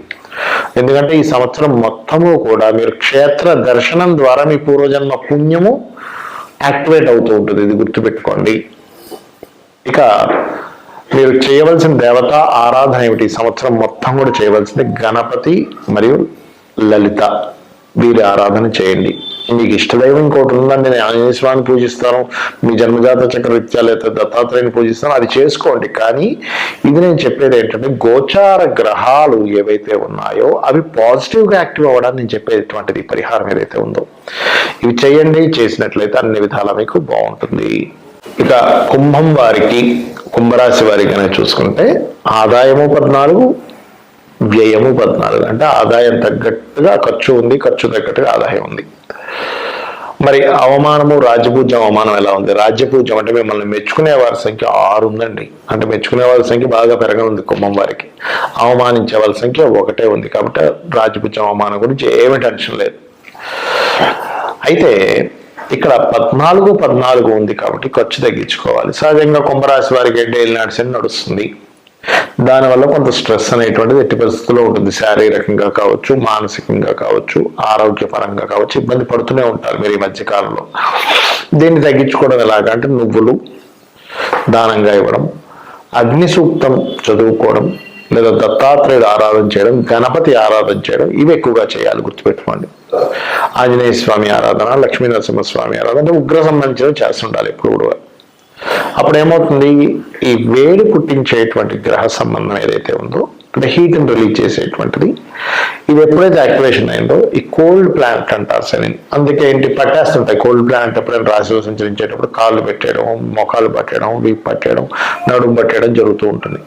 ఎందుకంటే ఈ సంవత్సరం మొత్తము కూడా మీరు క్షేత్ర దర్శనం ద్వారా మీ పూర్వజన్మ పుణ్యము యాక్టివేట్ అవుతూ ఉంటుంది, ఇది గుర్తుపెట్టుకోండి. ఇక మీరు చేయవలసిన దేవత ఆరాధన ఏమిటి, ఈ సంవత్సరం మొత్తం కూడా చేయవలసింది గణపతి మరియు లలిత, వీరి ఆరాధన చేయండి. మీకు ఇష్టదైవం ఇంకోటి ఉందండి, నేను ఆంజనేయ స్వామిని పూజిస్తాను, మీ జన్మజాత చక్ర రీత్యా లేదా దత్తాత్రేయుని పూజిస్తాను, అది చేసుకోండి. కానీ ఇది నేను చెప్పేది ఏంటంటే గోచార గ్రహాలు ఏవైతే ఉన్నాయో అవి పాజిటివ్గా యాక్టివ్ అవ్వడానికి నేను చెప్పేటువంటిది పరిహారం ఏదైతే ఉందో ఇవి చేయండి. చేసినట్లయితే అన్ని విధాలా మీకు బాగుంటుంది. ఇక కుంభం వారికి, కుంభరాశి వారికి అనేది చూసుకుంటే ఆదాయము 14, వ్యయము 14. అంటే ఆదాయం తగ్గట్టుగా ఖర్చు ఉంది, ఖర్చు తగ్గట్టుగా ఆదాయం ఉంది. మరి అవమానము, రాజ్యపూజ్యం అవమానం ఎలా ఉంది? రాజ్యపూజ్యం అంటే మిమ్మల్ని మెచ్చుకునే వారి సంఖ్య 6 ఉందండి. అంటే మెచ్చుకునే వారి సంఖ్య బాగా పెరగనుంది కుంభం వారికి. అవమానించే వాళ్ళ సంఖ్య 1 ఉంది. కాబట్టి రాజ్యపూజ్యం అవమానం గురించి ఏమీ టెన్షన్ లేదు. అయితే ఇక్కడ 14 ఉంది కాబట్టి ఖర్చు తగ్గించుకోవాలి. సహజంగా కుంభరాశి వారికి ఏంటి ఏలినాటి శని నడుస్తుంది. దానివల్ల కొంత స్ట్రెస్ అనేటువంటిది ఎట్టి పరిస్థితుల్లో ఉంటుంది. శారీరకంగా కావచ్చు, మానసికంగా కావచ్చు, ఆరోగ్యపరంగా కావచ్చు, ఇబ్బంది పడుతూనే ఉంటారు మీరు ఈ మధ్య కాలంలో. దీన్ని తగ్గించుకోవడం ఎలాగా అంటే నువ్వులు దానంగా ఇవ్వడం, అగ్ని సూక్తం చదువుకోవడం, లేదా దత్తాత్రేయుడు ఆరాధన చేయడం, గణపతి ఆరాధన చేయడం, ఇవి ఎక్కువగా చేయాలి, గుర్తుపెట్టుకోండి. ఆంజనేయ స్వామి ఆరాధన, లక్ష్మీ నరసింహస్వామి ఆరాధన అంటే ఉగ్ర సంబంధించినవి చేస్తుండాలి ఎప్పుడు కూడా. అప్పుడు ఏమవుతుంది, ఈ వేడి పుట్టించేటువంటి గ్రహ సంబంధం ఏదైతే ఉందో అంటే హీట్ని రిలీజ్ చేసేటువంటిది, ఇది ఎప్పుడైతే యాక్టివేషన్ అయిందో ఈ కోల్డ్ ప్లాంట్ అంటారు శని. అందుకే ఏంటి పట్టేస్తుంటాయి కోల్డ్ ప్లాంట్ ఎప్పుడైనా రాశిలో సంచరించేటప్పుడు కాళ్ళు పెట్టేయడం, మొఖాలు పట్టేయడం, వీపు పట్టేయడం, నడుము పట్టేయడం జరుగుతూ ఉంటుంది.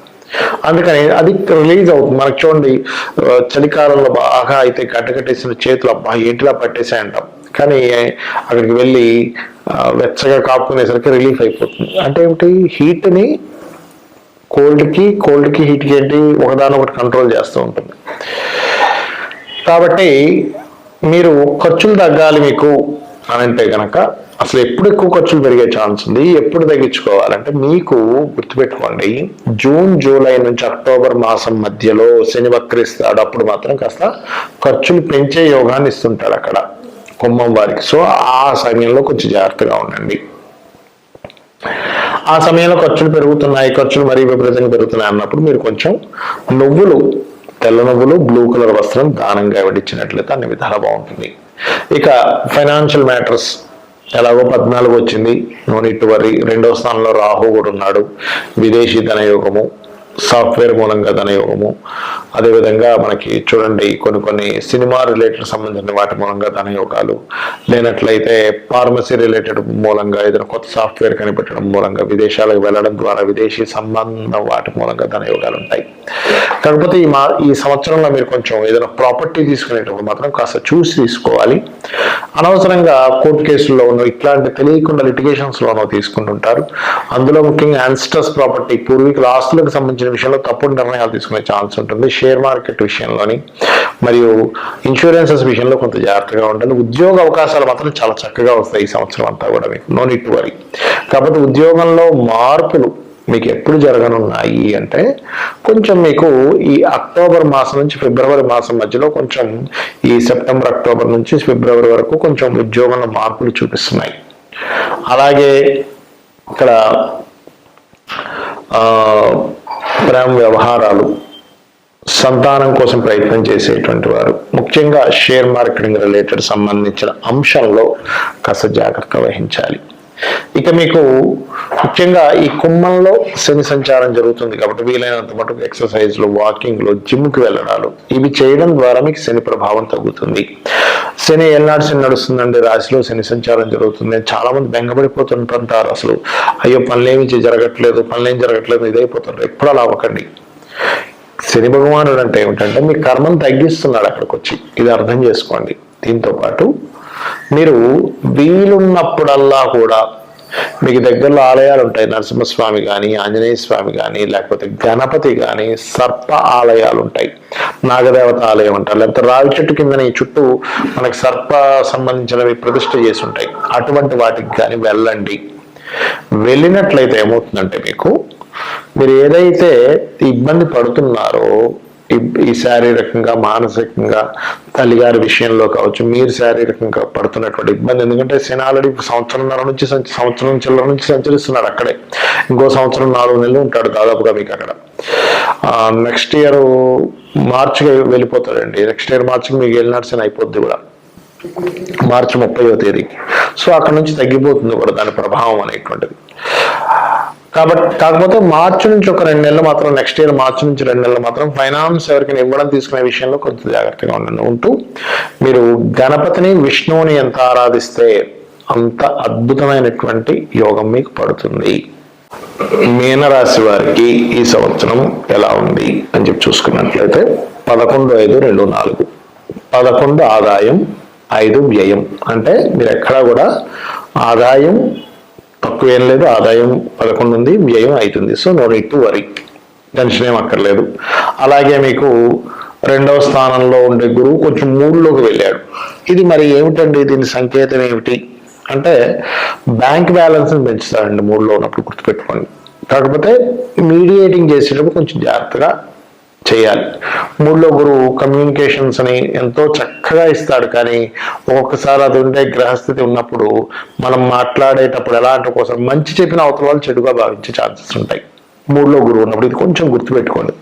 అందుకని అది రిలీజ్ అవుతుంది. మనకు చూడండి చలికాలంలో బాగా అయితే గడ్డకట్టేసిన చేతులు అబ్బా ఏంటిలా పట్టేసాయి అంటాం, కానీ అక్కడికి వెళ్ళి వెచ్చగా కాపుకునేసరికి రిలీఫ్ అయిపోతుంది. అంటే ఏమిటి, హీట్ని కోల్డ్కి హీట్కి ఏంటి ఒకదానొకటి కంట్రోల్ చేస్తూ ఉంటుంది. కాబట్టి మీరు ఖర్చులు తగ్గాలి మీకు అని అంటే కనుక అసలు ఎప్పుడు ఎక్కువ ఖర్చులు పెరిగే ఛాన్స్ ఉంది, ఎప్పుడు తగ్గించుకోవాలంటే మీకు గుర్తుపెట్టుకోండి, జూన్ జూలై నుంచి అక్టోబర్ మాసం మధ్యలో శని వక్రిస్తాడు. అప్పుడు మాత్రం కాస్త ఖర్చులు పెంచే యోగాన్ని ఇస్తుంటాడు అక్కడ కుంభం వారికి. సో ఆ సమయంలో కొంచెం జాగ్రత్తగా ఉండండి. ఆ సమయంలో ఖర్చులు పెరుగుతున్నాయి, ఖర్చులు మరీ విపరీతంగా పెరుగుతున్నాయి అన్నప్పుడు మీరు కొంచెం నువ్వులు, తెల్ల నువ్వులు, బ్లూ కలర్ వస్త్రం దానంగా ఇవ్వడిచ్చినట్లయితే అన్ని విధాలా బాగుంటుంది. ఇక ఫైనాన్షియల్ మ్యాటర్స్ ఎలాగో 14 వచ్చింది, నో నీడ్ టు వరీ. 2వ స్థానంలో రాహు కూడా ఉన్నాడు. విదేశీ ధనయోగము, సాఫ్ట్వేర్ మూలంగా ధనయోగము, అదేవిధంగా మనకి చూడండి కొన్ని సినిమా రిలేటెడ్ సంబంధించిన వాటి మూలంగా ధనయోగాలు, లేనట్లయితే ఫార్మసీ రిలేటెడ్ మూలంగా ఏదైనా కొత్త సాఫ్ట్వేర్ కనిపెట్టడం మూలంగా విదేశాలకు వెళ్ళడం ద్వారా విదేశీ సంబంధం వాటి మూలంగా ధనయోగాలు ఉంటాయి. కాకపోతే ఈ సంవత్సరంలో మీరు కొంచెం ఏదైనా ప్రాపర్టీ తీసుకునేటప్పుడు మాత్రం కాస్త చూసి తీసుకోవాలి. అనవసరంగా కోర్టు కేసుల్లో ఉన్న ఇట్లాంటి తెలియకుండా లిటిగేషన్స్ లోనో తీసుకుంటుంటారు. అందులో ముఖ్యంగా యాన్స్టర్స్ ప్రాపర్టీ, పూర్వీకుల ఆస్తులకు సంబంధించిన విషయంలో తప్పుడు నిర్ణయాలు తీసుకునే ఛాన్స్ ఉంటుంది. షేర్ మార్కెట్ విషయంలోని మరియు ఇన్సూరెన్సెస్ విషయంలో కొంత జాగ్రత్తగా ఉండాలి. ఉద్యోగ అవకాశాలు మాత్రం చాలా చక్కగా వస్తాయి ఈ సంవత్సరం అంతా కూడా మీకు, నో నీడ్ టు వరీ. కాకపోతే ఉద్యోగంలో మార్పులు మీకు ఎప్పుడు జరగనున్నాయి అంటే కొంచెం మీకు ఈ అక్టోబర్ మాసం నుంచి ఫిబ్రవరి మాసం మధ్యలో కొంచెం, ఈ సెప్టెంబర్ అక్టోబర్ నుంచి ఫిబ్రవరి వరకు కొంచెం ఉద్యోగంలో మార్పులు చూపిస్తున్నాయి. అలాగే ఇక్కడ ప్రేమ వ్యవహారాలు, సంతానం కోసం ప్రయత్నం చేసేటువంటి వారు, ముఖ్యంగా షేర్ మార్కెటింగ్ రిలేటెడ్ సంబంధించిన అంశంలో కాస్త జాగ్రత్త వహించాలి. ఇక మీకు ముఖ్యంగా ఈ కుంభంలో శని సంచారం జరుగుతుంది కాబట్టి వీలైనంత మటుకు ఎక్సర్సైజ్లు, వాకింగ్లు, జిమ్కి వెళ్ళడాలు ఇవి చేయడం ద్వారా మీకు శని ప్రభావం తగ్గుతుంది. శని ఏళ్ళనాడు శని నడుస్తుందండి, రాశిలో శని సంచారం జరుగుతుంది. చాలా మంది బెంగపడిపోతుంటారు, అసలు అయ్యో పనులేమి జరగట్లేదు ఇదైపోతుంటారు. ఎప్పుడు అలా అవ్వకండి. శని భగవానుడు అంటే ఏమిటంటే మీ కర్మను తగ్గిస్తున్నాడు అక్కడికి వచ్చి, ఇది అర్థం చేసుకోండి. దీంతో పాటు మీరు వీలున్నప్పుడల్లా కూడా మీకు దగ్గరలో ఆలయాలు ఉంటాయి, నరసింహస్వామి కానీ, ఆంజనేయ స్వామి కానీ, లేకపోతే గణపతి కానీ, సర్ప ఆలయాలు ఉంటాయి, నాగదేవత ఆలయం అంటారు, లేకపోతే రావి చెట్టు కింద చుట్టూ మనకి సర్ప సంబంధించినవి ప్రతిష్ఠ చేసి ఉంటాయి, అటువంటి వాటికి కానీ వెళ్ళండి. వెళ్ళినట్లయితే ఏమవుతుందంటే మీరు ఏదైతే ఇబ్బంది పడుతున్నారో ఈ శారీరకంగా, మానసికంగా, తల్లిగారి విషయంలో కావచ్చు, మీరు శారీరకంగా పడుతున్నటువంటి ఇబ్బంది, ఎందుకంటే శని ఆల్రెడీ సంవత్సరం చిల్లర నుంచి సంచరిస్తున్నాడు అక్కడే. ఇంకో సంవత్సరం 4 నెలలు ఉంటాడు దాదాపుగా మీకు అక్కడ. నెక్స్ట్ ఇయర్ మార్చికి వెళ్ళిపోతాడండి. నెక్స్ట్ ఇయర్ మార్చికి మీకు వెళ్ళినాడు శని అయిపోద్ది కూడా, మార్చి 30వ తేదీకి. సో అక్కడ నుంచి తగ్గిపోతుంది కూడా దాని ప్రభావం అనేటువంటిది. కాకపోతే మార్చి నుంచి ఒక 2 నెలలు మాత్రం, నెక్స్ట్ ఇయర్ మార్చి నుంచి 2 నెలలు మాత్రం ఫైనాన్స్ ఎవరికైనా ఇవ్వడం తీసుకునే విషయంలో కొంచెం జాగ్రత్తగా ఉంటూ మీరు గణపతిని, విష్ణువుని ఎంత ఆరాధిస్తే అంత అద్భుతమైనటువంటి యోగం మీకు పడుతుంది. మీనరాశి వారికి ఈ సంవత్సరం ఎలా ఉంది అని చెప్పి చూసుకున్నట్లయితే 11/5/24, 11 ఆదాయం, 5 వ్యయం. అంటే మీరు ఎక్కడా కూడా ఆదాయం తక్కువ ఏం లేదు, ఆదాయం 11 ఉంది, వ్యయం 5 ఉంది. So no need to worry, tension ఏం అక్కర్లేదు. అలాగే మీకు 2వ స్థానంలో ఉండే గురువు కొంచెం 3లోకి వెళ్ళాడు. ఇది మరి ఏమిటండి, దీని సంకేతం ఏమిటి అంటే బ్యాంక్ బ్యాలెన్స్ని పెంచుతారండి మూడులో ఉన్నప్పుడు, గుర్తుపెట్టుకోండి. కాకపోతే మీడియేటింగ్ చేసేటప్పుడు కొంచెం జాగ్రత్తగా చేయాలి. మూడులో గురువు కమ్యూనికేషన్స్ అని ఎంతో చక్కగా ఇస్తాడు, కానీ ఒక్కొక్కసారి అది ఉండే గ్రహస్థితి ఉన్నప్పుడు మనం మాట్లాడేటప్పుడు ఎలాంటి కోసం మంచి చెప్పిన అవతల వాళ్ళు చెడుగా భావించే ఛాన్సెస్ ఉంటాయి మూడులో గురువు ఉన్నప్పుడు. ఇది కొంచెం గుర్తుపెట్టుకోండి.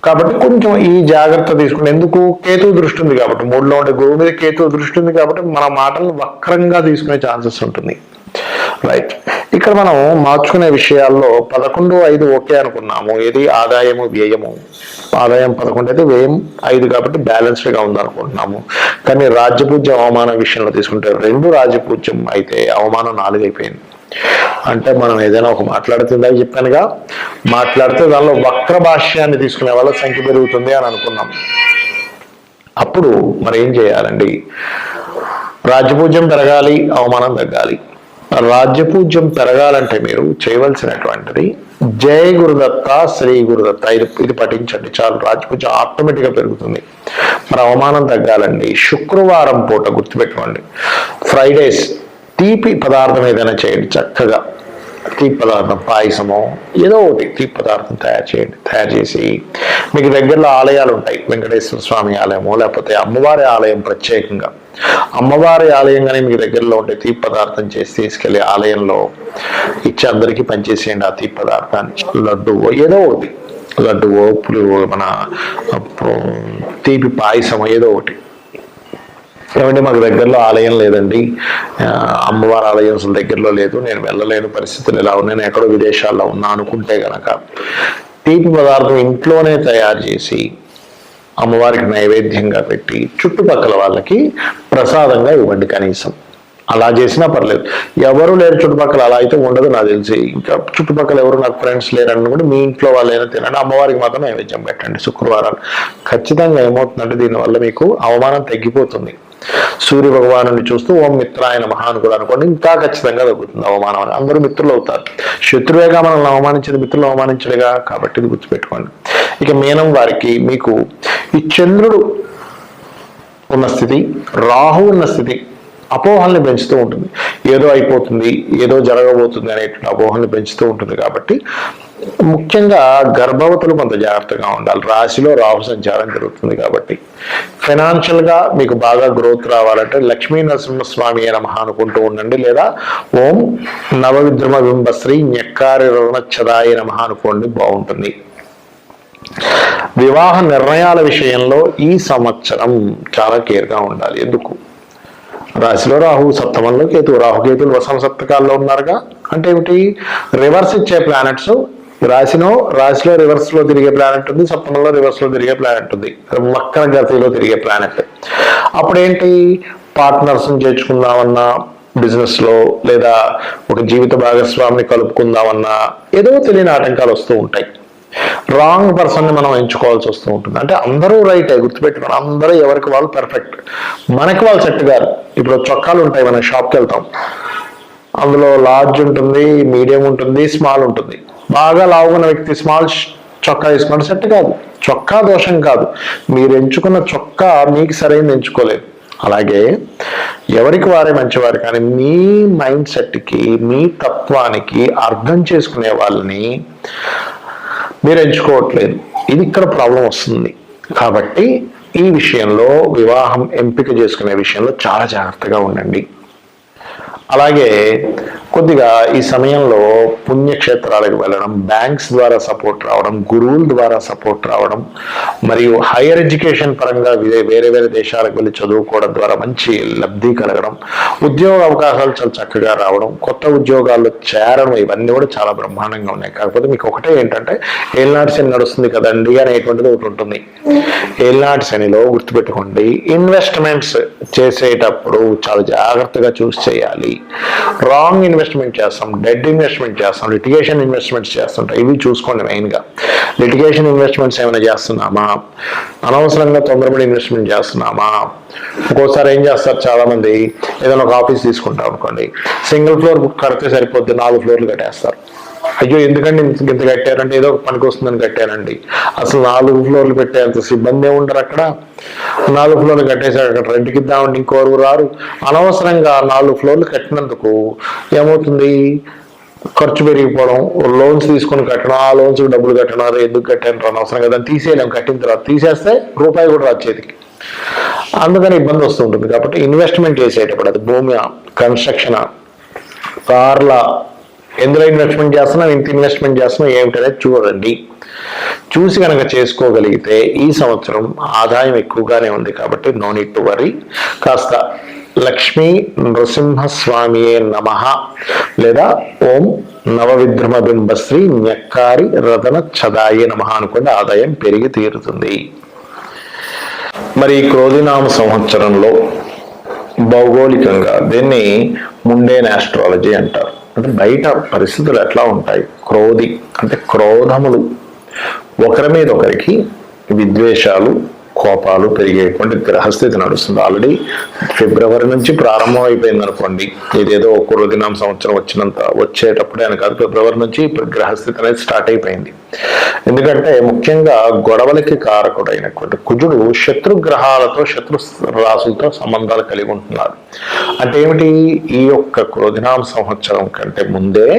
కాబట్టి కొంచెం ఈ జాగ్రత్త తీసుకుని, ఎందుకు కేతువు దృష్టి ఉంది కాబట్టి, మూడులో ఉండే గురువు మీద కేతువు దృష్టి ఉంది కాబట్టి మన మాటలను వక్రంగా తీసుకునే ఛాన్సెస్ ఉంటుంది. రైట్. ఇక్కడ మనం మార్చుకునే విషయాల్లో 11, 5 ఓకే అనుకున్నాము. ఏది ఆదాయము వ్యయము. ఆదాయం 11 అయితే వ్యయం 5 కాబట్టి బ్యాలెన్స్డ్ గా ఉందనుకుంటున్నాము. కానీ రాజ్యపూజ్యం అవమానం విషయంలో తీసుకుంటే 2 రాజ్యపూజ్యం అయితే అవమానం 4 అయిపోయింది. అంటే మనం ఏదైనా ఒక మాట్లాడుతుందా చెప్పానుగా, మాట్లాడితే దానిలో వక్ర భాష్యాన్ని తీసుకునే వాళ్ళ సంఖ్య పెరుగుతుంది అని అనుకున్నాం. అప్పుడు మరి ఏం చేయాలండి? రాజ్యపూజ్యం పెరగాలి, అవమానం తగ్గాలి. రాజ్యపూజ్యం పెరగాలంటే మీరు చేయవలసినటువంటిది జయ గురుదత్త, శ్రీ గురుదత్త ఇది పఠించండి చాలు. రాజ్యపూజ్యం ఆటోమేటిక్ గా పెరుగుతుంది. మరి అవమానం తగ్గాలండి, శుక్రవారం పూట గుర్తుపెట్టుకోండి, ఫ్రైడేస్ తీపి పదార్థం ఏదైనా చేయండి. చక్కగా తీపి పదార్థం, పాయసమో ఏదో ఒకటి తీపి పదార్థం తయారు చేయండి. తయారు చేసి మీకు దగ్గరలో ఆలయాలు ఉంటాయి, వెంకటేశ్వర స్వామి ఆలయమో లేకపోతే అమ్మవారి ఆలయం, ప్రత్యేకంగా అమ్మవారి ఆలయంగానే మీకు దగ్గరలో ఉంటే తీపి పదార్థం చేసి తీసుకెళ్లి ఆలయంలో ఇచ్చి అందరికీ పనిచేసేయండి. ఆ తీపి పదార్థాన్ని లడ్డువో ఏదో ఒకటి, లడ్డువో పులివో మన తీపి పాయసమో ఏదో ఒకటి. ఏమంటే మాకు దగ్గరలో ఆలయం లేదండి, అమ్మవారి ఆలయం అసలు దగ్గరలో లేదు, నేను వెళ్ళలేని పరిస్థితులు ఎలా ఉన్నాయి, నేను ఎక్కడో విదేశాల్లో ఉన్నా అనుకుంటే గనక తీపి పదార్థం ఇంట్లోనే తయారు చేసి అమ్మవారికి నైవేద్యంగా పెట్టి చుట్టుపక్కల వాళ్ళకి ప్రసాదంగా ఇవ్వండి. కనీసం అలా చేసినా పర్లేదు. ఎవరు లేరు చుట్టుపక్కల, అలా అయితే ఉండదు నాకు తెలిసి. ఇంకా చుట్టుపక్కల ఎవరు నాకు ఫ్రెండ్స్ లేరని కూడా మీ ఇంట్లో వాళ్ళైనా తినండి, అమ్మవారికి మాత్రం నైవేద్యం పెట్టండి శుక్రవారాలు. ఖచ్చితంగా ఏమవుతుందంటే దీనివల్ల మీకు అవమానం తగ్గిపోతుంది. సూర్య భగవాను చూస్తూ ఓం మిత్రాయ నమః అని కూడా అనుకోండి, ఇంకా ఖచ్చితంగా తగ్గుతుంది అవమానం. అని అందరూ మిత్రులు అవుతారు. శత్రువేగా మనల్ని అవమానించేది మిత్రులు అవమానించడుగా, కాబట్టి ఇది గుర్తుపెట్టుకోండి. ఇక మీనం వారికి మీకు ఈ చంద్రుడు ఉన్న స్థితి, రాహు ఉన్న స్థితి అపోహల్ని పెంచుతూ ఉంటుంది. ఏదో అయిపోతుంది, ఏదో జరగబోతుంది అనేటువంటి అపోహల్ని పెంచుతూ ఉంటుంది. కాబట్టి ముఖ్యంగా గర్భవతులు కొంత జాగ్రత్తగా ఉండాలి. రాశిలో రాహు సంచారం జరుగుతుంది కాబట్టి ఫైనాన్షియల్ గా మీకు బాగా గ్రోత్ రావాలంటే లక్ష్మీ నరసింహస్వామి నమః అనుకుంటూ ఉండండి, లేదా ఓం నవవిద్రుమ బింబశ్రీ న్యక్కారి రుణచ్చదాయ నమః అనుకోండి, బాగుంటుంది. వివాహ నిర్ణయాల విషయంలో ఈ సంవత్సరం చాలా కేర్గా ఉండాలి. ఎందుకు? రాశిలో రాహు, సప్తమంలో కేతు. రాహుకేతులు వసమ సప్తకాల్లో ఉన్నారుగా. అంటే ఏమిటి? రివర్స్ ఇచ్చే ప్లానెట్స్ రాశిలో రివర్స్ లో తిరిగే ప్లానెట్ ఉంది, సప్తమంలో రివర్స్ లో తిరిగే ప్లానెట్ ఉంది, వక్ర గతిలో తిరిగే ప్లానెట్. అప్పుడేంటి? పార్ట్నర్స్ చేర్చుకుందామన్నా బిజినెస్ లో, లేదా ఒక జీవిత భాగస్వామిని కలుపుకుందామన్నా ఏదో తెలియని ఆటంకాలు వస్తూ ఉంటాయి. రాంగ్ పర్సన్ ని మనం ఎంచుకోవాల్సి వస్తూ ఉంటుంది. అంటే అందరూ రైట్, గుర్తుపెట్టుకోండి, అందరూ ఎవరికి వాళ్ళు పర్ఫెక్ట్, మనకి వాళ్ళు సెట్ కాదు. ఇప్పుడు చొక్కాలు ఉంటాయి, మనం షాప్కి వెళ్తాం, అందులో లార్జ్ ఉంటుంది, మీడియం ఉంటుంది, స్మాల్ ఉంటుంది. బాగా లావుకున్న వ్యక్తి స్మాల్ చొక్కా వేసుకుంటే సెట్ కాదు. చొక్కా దోషం కాదు, మీరు ఎంచుకున్న చొక్కా మీకు సరైనది ఎంచుకోలేదు. అలాగే ఎవరికి వారే మంచివారు, కానీ మీ మైండ్ సెట్కి, మీ తత్వానికి అర్థం చేసుకునే వాళ్ళని మీరు ఎంచుకోవట్లేదు. ఇది ఇక్కడ ప్రాబ్లం వస్తుంది. కాబట్టి ఈ విషయంలో వివాహం ఎంపిక చేసుకునే విషయంలో చాలా జాగ్రత్తగా ఉండండి. అలాగే కొద్దిగా ఈ సమయంలో పుణ్యక్షేత్రాలకు వెళ్ళడం, బ్యాంక్స్ ద్వారా సపోర్ట్ రావడం, గురువుల ద్వారా సపోర్ట్ రావడం, మరియు హైయర్ ఎడ్యుకేషన్ పరంగా వేరే వేరే దేశాలకు వెళ్ళి చదువుకోవడం ద్వారా మంచి లబ్ధి కలగడం, ఉద్యోగ అవకాశాలు చాలా చక్కగా రావడం, కొత్త ఉద్యోగాల్లో చేరడం, ఇవన్నీ కూడా చాలా బ్రహ్మాండంగా ఉన్నాయి. కాకపోతే మీకు ఒకటే ఏంటంటే ఏలినాటి శని నడుస్తుంది కదండి అనేటువంటిది ఒకటి ఉంటుంది. ఏలినాటి శనిలో గుర్తుపెట్టుకోండి, ఇన్వెస్ట్మెంట్స్ చేసేటప్పుడు చాలా జాగ్రత్తగా చూసి చేయాలి. రాంగ్ ఇన్వెస్ట్మెంట్ చేస్తాం, డెడ్ ఇన్వెస్ట్మెంట్ చేస్తాం, లిటిగేషన్ ఇన్వెస్ట్మెంట్స్ చేస్తుంటాం. ఇవి చూసుకోండి మెయిన్గా. లిటిగేషన్ ఇన్వెస్ట్మెంట్స్ ఏమైనా చేస్తున్నామా, అనవసరంగా తొందరపడి ఇన్వెస్ట్మెంట్ చేస్తున్నామా? ఒక్కోసారి ఏం చేస్తారు చాలా మంది, ఏదైనా ఒక ఆఫీస్ తీసుకుంటాం అనుకోండి, సింగిల్ ఫ్లోర్ కడితే సరిపోద్ది, 4 ఫ్లోర్లు కట్టేస్తారు. అయ్యో ఎందుకండి ఇంత కట్టారంటే ఏదో ఒక పనికి వస్తుందని కట్టారండి. అసలు 4 ఫ్లోర్లు పెట్టేంత సిబ్బంది ఉండరు అక్కడ. 4 ఫ్లోర్లు కట్టేసారు, అక్కడ రెంట్కి ఇద్దామంటే ఇంకోరు రారు. అనవసరంగా 4 ఫ్లోర్లు కట్టినందుకు ఏమవుతుంది, ఖర్చు పెరిగిపోవడం, లోన్స్ తీసుకొని కట్టడం, ఆ లోన్స్ డబ్బులు కట్టడం, ఎందుకు కట్టారు అనవసరం కదా, తీసేయలేం. కట్టిన తర్వాత తీసేస్తే రూపాయి కూడా రాదు చేతికి. అందుకని ఇబ్బంది వస్తూ ఉంటుంది. కాబట్టి ఇన్వెస్ట్మెంట్ చేసేటప్పుడు అది భూమి, కన్స్ట్రక్షన్, కార్ల, ఎందులో ఇన్వెస్ట్మెంట్ చేస్తున్నాం, ఇంత ఇన్వెస్ట్మెంట్ చేస్తున్నాం ఏమిటనేది చూడండి. చూసి కనుక చేసుకోగలిగితే ఈ సంవత్సరం ఆదాయం ఎక్కువగానే ఉంది. కాబట్టి నో నీడ్ టు వరీ. కాస్త లక్ష్మీ నృసింహస్వామియే నమః లేదా ఓం నవవిద్రమ బింబశ్రీ న్యక్కారి రతన చదాయే నమః అనుకోండి, ఆదాయం పెరిగి తీరుతుంది. మరి క్రోధినామ సంవత్సరంలో భౌగోళికంగా దీన్ని ముండేన్ ఆస్ట్రాలజీ అంటారు. అంటే బయట పరిస్థితులు ఎట్లా ఉంటాయి, క్రోధి అంటే క్రోధములు, ఒకరి మీద ఒకరికి విద్వేషాలు, కోపాలు పెరిగేటువంటి గ్రహస్థితి నడుస్తుంది. ఆల్రెడీ ఫిబ్రవరి నుంచి ప్రారంభం అయిపోయింది అనుకోండి. ఇదేదో క్రోధినామ సంవత్సరం వచ్చేటప్పుడే అని కాదు, ఫిబ్రవరి నుంచి ఇప్పుడు గ్రహస్థితి అనేది స్టార్ట్ అయిపోయింది. ఎందుకంటే ముఖ్యంగా గొడవలకి కారకుడైనటువంటి కుజుడు శత్రుగ్రహాలతో, శత్రు రాసులతో సంబంధాలు కలిగి ఉంటున్నారు. అంటే ఏమిటి, ఈ యొక్క క్రోధినామ సంవత్సరం కంటే ముందే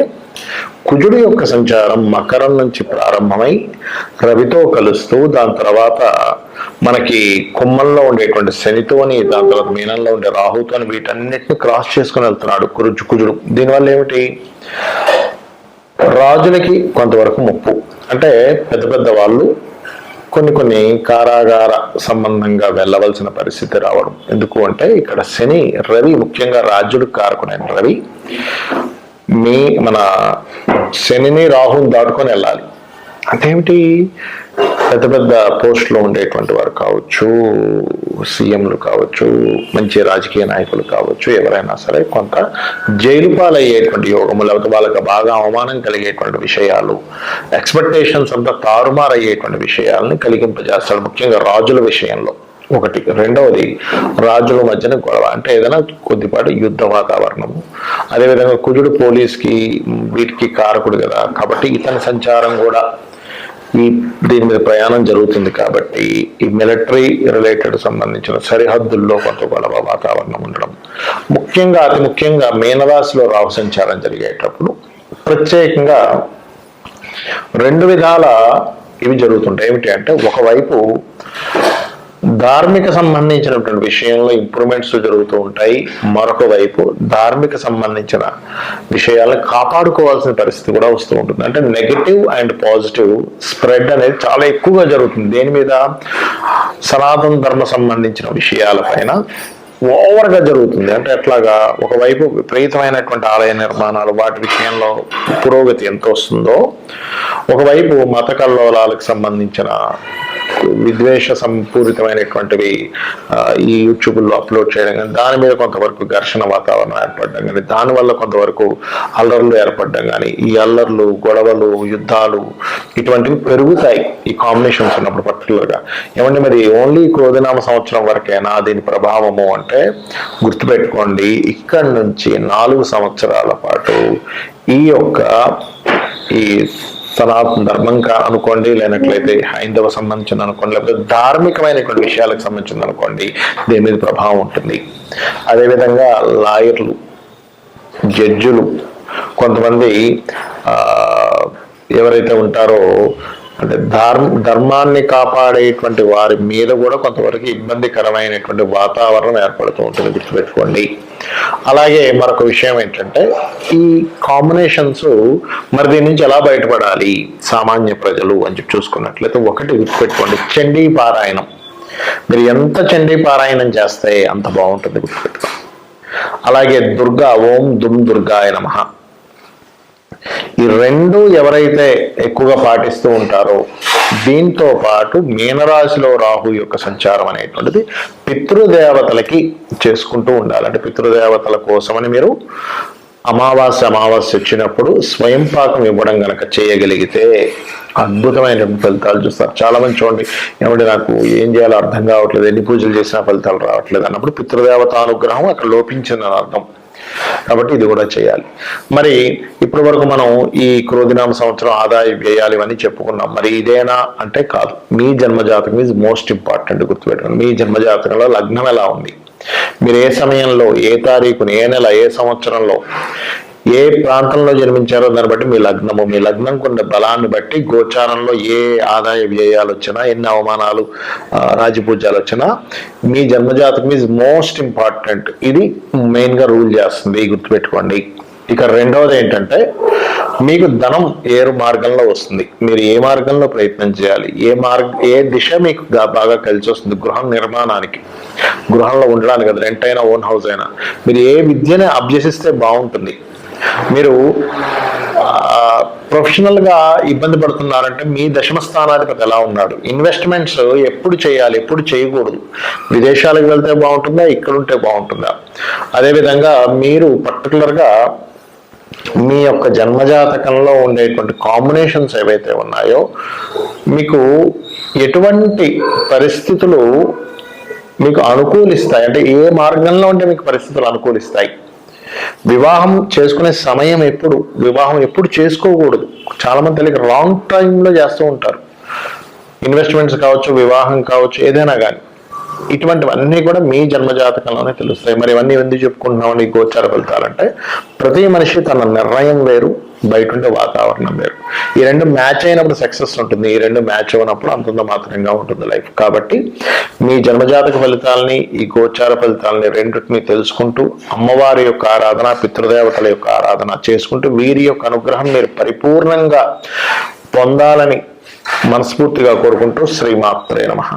కుజుడు యొక్క సంచారం మకరం నుంచి ప్రారంభమై రవితో కలుస్తూ, దాని తర్వాత మనకి కుంభంలో ఉండేటువంటి శనితోని, దాని తర్వాత మీనంలో ఉండే రాహుతోని, వీటన్నిటిని క్రాస్ చేసుకుని వెళ్తున్నాడు కుజుడు. దీనివల్ల ఏమిటి, రాజులకి కొంతవరకు ముప్పు. అంటే పెద్ద పెద్ద వాళ్ళు కొన్ని కారాగార సంబంధంగా వెళ్ళవలసిన పరిస్థితి రావడం. ఎందుకు అంటే ఇక్కడ శని, రవి, ముఖ్యంగా రాజ్యుడు కారకుడైన రవి మన శనిని రాహుని దాటుకొని వెళ్ళాలి. అంటే ఏమిటి, పెద్ద పెద్ద పోస్టులో ఉండేటువంటి వారు కావచ్చు, సీఎంలు కావచ్చు, మంచి రాజకీయ నాయకులు కావచ్చు, ఎవరైనా సరే కొంత జైలు పాలయ్యేటువంటి యోగము, లేకపోతే వాళ్ళకి బాగా అవమానం కలిగేటువంటి విషయాలు, ఎక్స్పెక్టేషన్స్ అంతా తారుమారయ్యేటువంటి విషయాలని కలిగింపజేస్తాడు, ముఖ్యంగా రాజుల విషయంలో. ఒకటి. రెండవది, రాజుల మధ్యన గొడవ, అంటే ఏదైనా కొద్దిపాటి యుద్ధ వాతావరణము. అదేవిధంగా కుజుడు పోలీస్కి వీటికి కారకుడు కదా, కాబట్టి ఇతని సంచారం కూడా దీని మీద ప్రయాణం జరుగుతుంది. కాబట్టి ఈ మిలిటరీ రిలేటెడ్ సంబంధించిన సరిహద్దుల్లో కొంత గొడవ వాతావరణం ఉండడం, అతి ముఖ్యంగా మీనరాశిలో రాహు సంచారం జరిగేటప్పుడు ప్రత్యేకంగా 2 విధాల ఇవి జరుగుతుంటాయి. ఏమిటి అంటే, ఒకవైపు ధార్మిక సంబంధించినటువంటి విషయంలో ఇంప్రూవ్మెంట్స్ జరుగుతూ ఉంటాయి, మరొక వైపు ధార్మిక సంబంధించిన విషయాలను కాపాడుకోవాల్సిన పరిస్థితి కూడా వస్తూ ఉంటుంది. అంటే నెగటివ్ అండ్ పాజిటివ్ స్ప్రెడ్ అనేది చాలా ఎక్కువగా జరుగుతుంది. దేని మీద, సనాతన ధర్మ సంబంధించిన విషయాలపైన ఓవర్గా జరుగుతుంది. అంటే ఎట్లాగా, ఒకవైపు విపరీతమైనటువంటి ఆలయ నిర్మాణాలు, వాటి విషయంలో పురోగతి ఎంత వస్తుందో, ఒకవైపు మత కల్లోలాలకు సంబంధించిన విద్వేష సంపూరితమైనటువంటివి ఈ యూట్యూబ్లో అప్లోడ్ చేయడం కానీ, దాని మీద కొంతవరకు ఘర్షణ వాతావరణం ఏర్పడడం కానీ, దానివల్ల కొంతవరకు అల్లర్లు ఏర్పడడం కానీ, ఈ అల్లర్లు, గొడవలు, యుద్ధాలు ఇటువంటివి పెరుగుతాయి ఈ కాంబినేషన్స్ ఉన్నప్పుడు పర్టికులర్గా. ఏమంటే మరి ఓన్లీ క్రోధినామ సంవత్సరం వరకేనా దీని ప్రభావము అంటే, గుర్తుపెట్టుకోండి, ఇక్కడ నుంచి 4 సంవత్సరాల పాటు ఈ సనాతన ధర్మం అనుకోండి, లేనట్లయితే హైందవ సంబంధించిన అనుకోండి, లేకపోతే ధార్మికమైనటువంటి విషయాలకు సంబంధించింది అనుకోండి, దీని మీద ప్రభావం ఉంటుంది. అదేవిధంగా లాయర్లు, జడ్జులు, కొంతమంది ఎవరైతే ఉంటారో అంటే ధర్మాన్ని కాపాడేటువంటి వారి మీద కూడా కొంతవరకు ఇబ్బందికరమైనటువంటి వాతావరణం ఏర్పడుతూ ఉంటుంది, గుర్తుపెట్టుకోండి. అలాగే మరొక విషయం ఏంటంటే, ఈ కాంబినేషన్స్ మరి దీని నుంచి ఎలా బయటపడాలి సామాన్య ప్రజలు అని చెప్పి చూసుకున్నట్లయితే, ఒకటి గుర్తుపెట్టుకోండి, చండీ పారాయణం. మీరు ఎంత చండీ పారాయణం చేస్తే అంత బాగుంటుంది, గుర్తుపెట్టుకోండి. అలాగే దుర్గా, ఓం దుమ్ దుర్గాయ నమః. ఈ 2 ఎవరైతే ఎక్కువగా పాటిస్తూ ఉంటారో, దీంతో పాటు మీనరాశిలో రాహు యొక్క సంచారం అనేటువంటిది పితృదేవతలకి చేసుకుంటూ ఉండాలి. అంటే పితృదేవతల కోసమని మీరు అమావాస్య వచ్చినప్పుడు స్వయం పాకం ఇవ్వడం గనక చేయగలిగితే అద్భుతమైన ఫలితాలు చూస్తారు. చాలా మంది చూడండి, ఏమంటే నాకు ఏం చేయాలో అర్థం కావట్లేదు, ఎన్ని పూజలు చేసినా ఫలితాలు రావట్లేదు అన్నప్పుడు పితృదేవత అనుగ్రహం అక్కడ లోపించిందని అర్థం. కాబట్టి ఇది కూడా చేయాలి. మరి ఇప్పటి వరకు మనం ఈ క్రోధినామ సంవత్సరం ఆదాయ వ్యయాలు ఇవన్నీ చెప్పుకున్నాం. మరి ఇదేనా అంటే కాదు. మీ జన్మజాతకం ఈజ్ మోస్ట్ ఇంపార్టెంట్, గుర్తుపెట్టుకోండి. మీ జన్మజాతకంలో లగ్నం ఎలా ఉంది, మీరు ఏ సమయంలో, ఏ తారీఖుని, ఏ నెల, ఏ సంవత్సరంలో, ఏ ప్రాంతంలో జన్మించారో దాన్ని బట్టి మీ లగ్నం కొన్ని బలాన్ని బట్టి గోచారంలో ఏ ఆదాయ వ్యయాలు వచ్చినా, ఎన్ని అవమానాలు రాజపూజ్యాలు వచ్చినా మీ జన్మజాతకం ఈజ్ మోస్ట్ ఇంపార్టెంట్. ఇది మెయిన్ గా రూల్ చేస్తుంది, గుర్తుపెట్టుకోండి. ఇక రెండవది ఏంటంటే మీకు ధనం ఏ మార్గంలో వస్తుంది, మీరు ఏ మార్గంలో ప్రయత్నం చేయాలి, ఏ దిశ మీకు బాగా కలిసి వస్తుంది. గృహం నిర్మాణానికి, గృహంలో ఉండడానికి, అది రెంట్ అయినా ఓన్ హౌస్ అయినా మీరు ఏ విద్యని అభ్యసిస్తే బాగుంటుంది. మీరు ప్రొఫెషనల్ గా ఇబ్బంది పడుతున్నారంటే మీ దశమ స్థానాధిపతి ఎలా ఉన్నాడు, ఇన్వెస్ట్మెంట్స్ ఎప్పుడు చేయాలి, ఎప్పుడు చేయకూడదు, విదేశాలకు వెళ్తే బాగుంటుందా, ఇక్కడ ఉంటే బాగుంటుందా. అదేవిధంగా మీరు పర్టికులర్ గా మీ యొక్క జన్మజాతకంలో ఉండేటువంటి కాంబినేషన్స్ ఏవైతే ఉన్నాయో మీకు ఎటువంటి పరిస్థితులు మీకు అనుకూలిస్తాయి, అంటే ఏ మార్గంలో ఉంటే మీకు పరిస్థితులు అనుకూలిస్తాయి. వివాహం చేసుకునే సమయం ఎప్పుడు, వివాహం ఎప్పుడు చేసుకోకూడదు. చాలా మంది తెలియక రాంగ్ టైంలో చేస్తూ ఉంటారు. ఇన్వెస్ట్మెంట్స్ కావచ్చు, వివాహం కావచ్చు, ఏదైనా కానీ ఇటువంటివన్నీ కూడా మీ జన్మజాతకంలోనే తెలుస్తాయి. మరి ఇవన్నీ ఎందుకు చెప్పుకుంటున్నామని గోచార ఫలితాలంటే ప్రతి మనిషి తన నిర్ణయం వేరు, బయట ఉండే వాతావరణం వేరు. ఈ రెండు మ్యాచ్ అయినప్పుడు సక్సెస్ ఉంటుంది, ఈ రెండు మ్యాచ్ అయినప్పుడు అంతంత మాత్రంగా ఉంటుంది లైఫ్. కాబట్టి మీ జన్మజాతక ఫలితాలని, ఈ గోచార ఫలితాలని రెండింటిని తెలుసుకుంటూ అమ్మవారి యొక్క ఆరాధన, పితృదేవతల యొక్క ఆరాధన చేసుకుంటూ వీరి యొక్క అనుగ్రహం మీరు పరిపూర్ణంగా పొందాలని మనస్ఫూర్తిగా కోరుకుంటూ శ్రీమాత్రే నమః.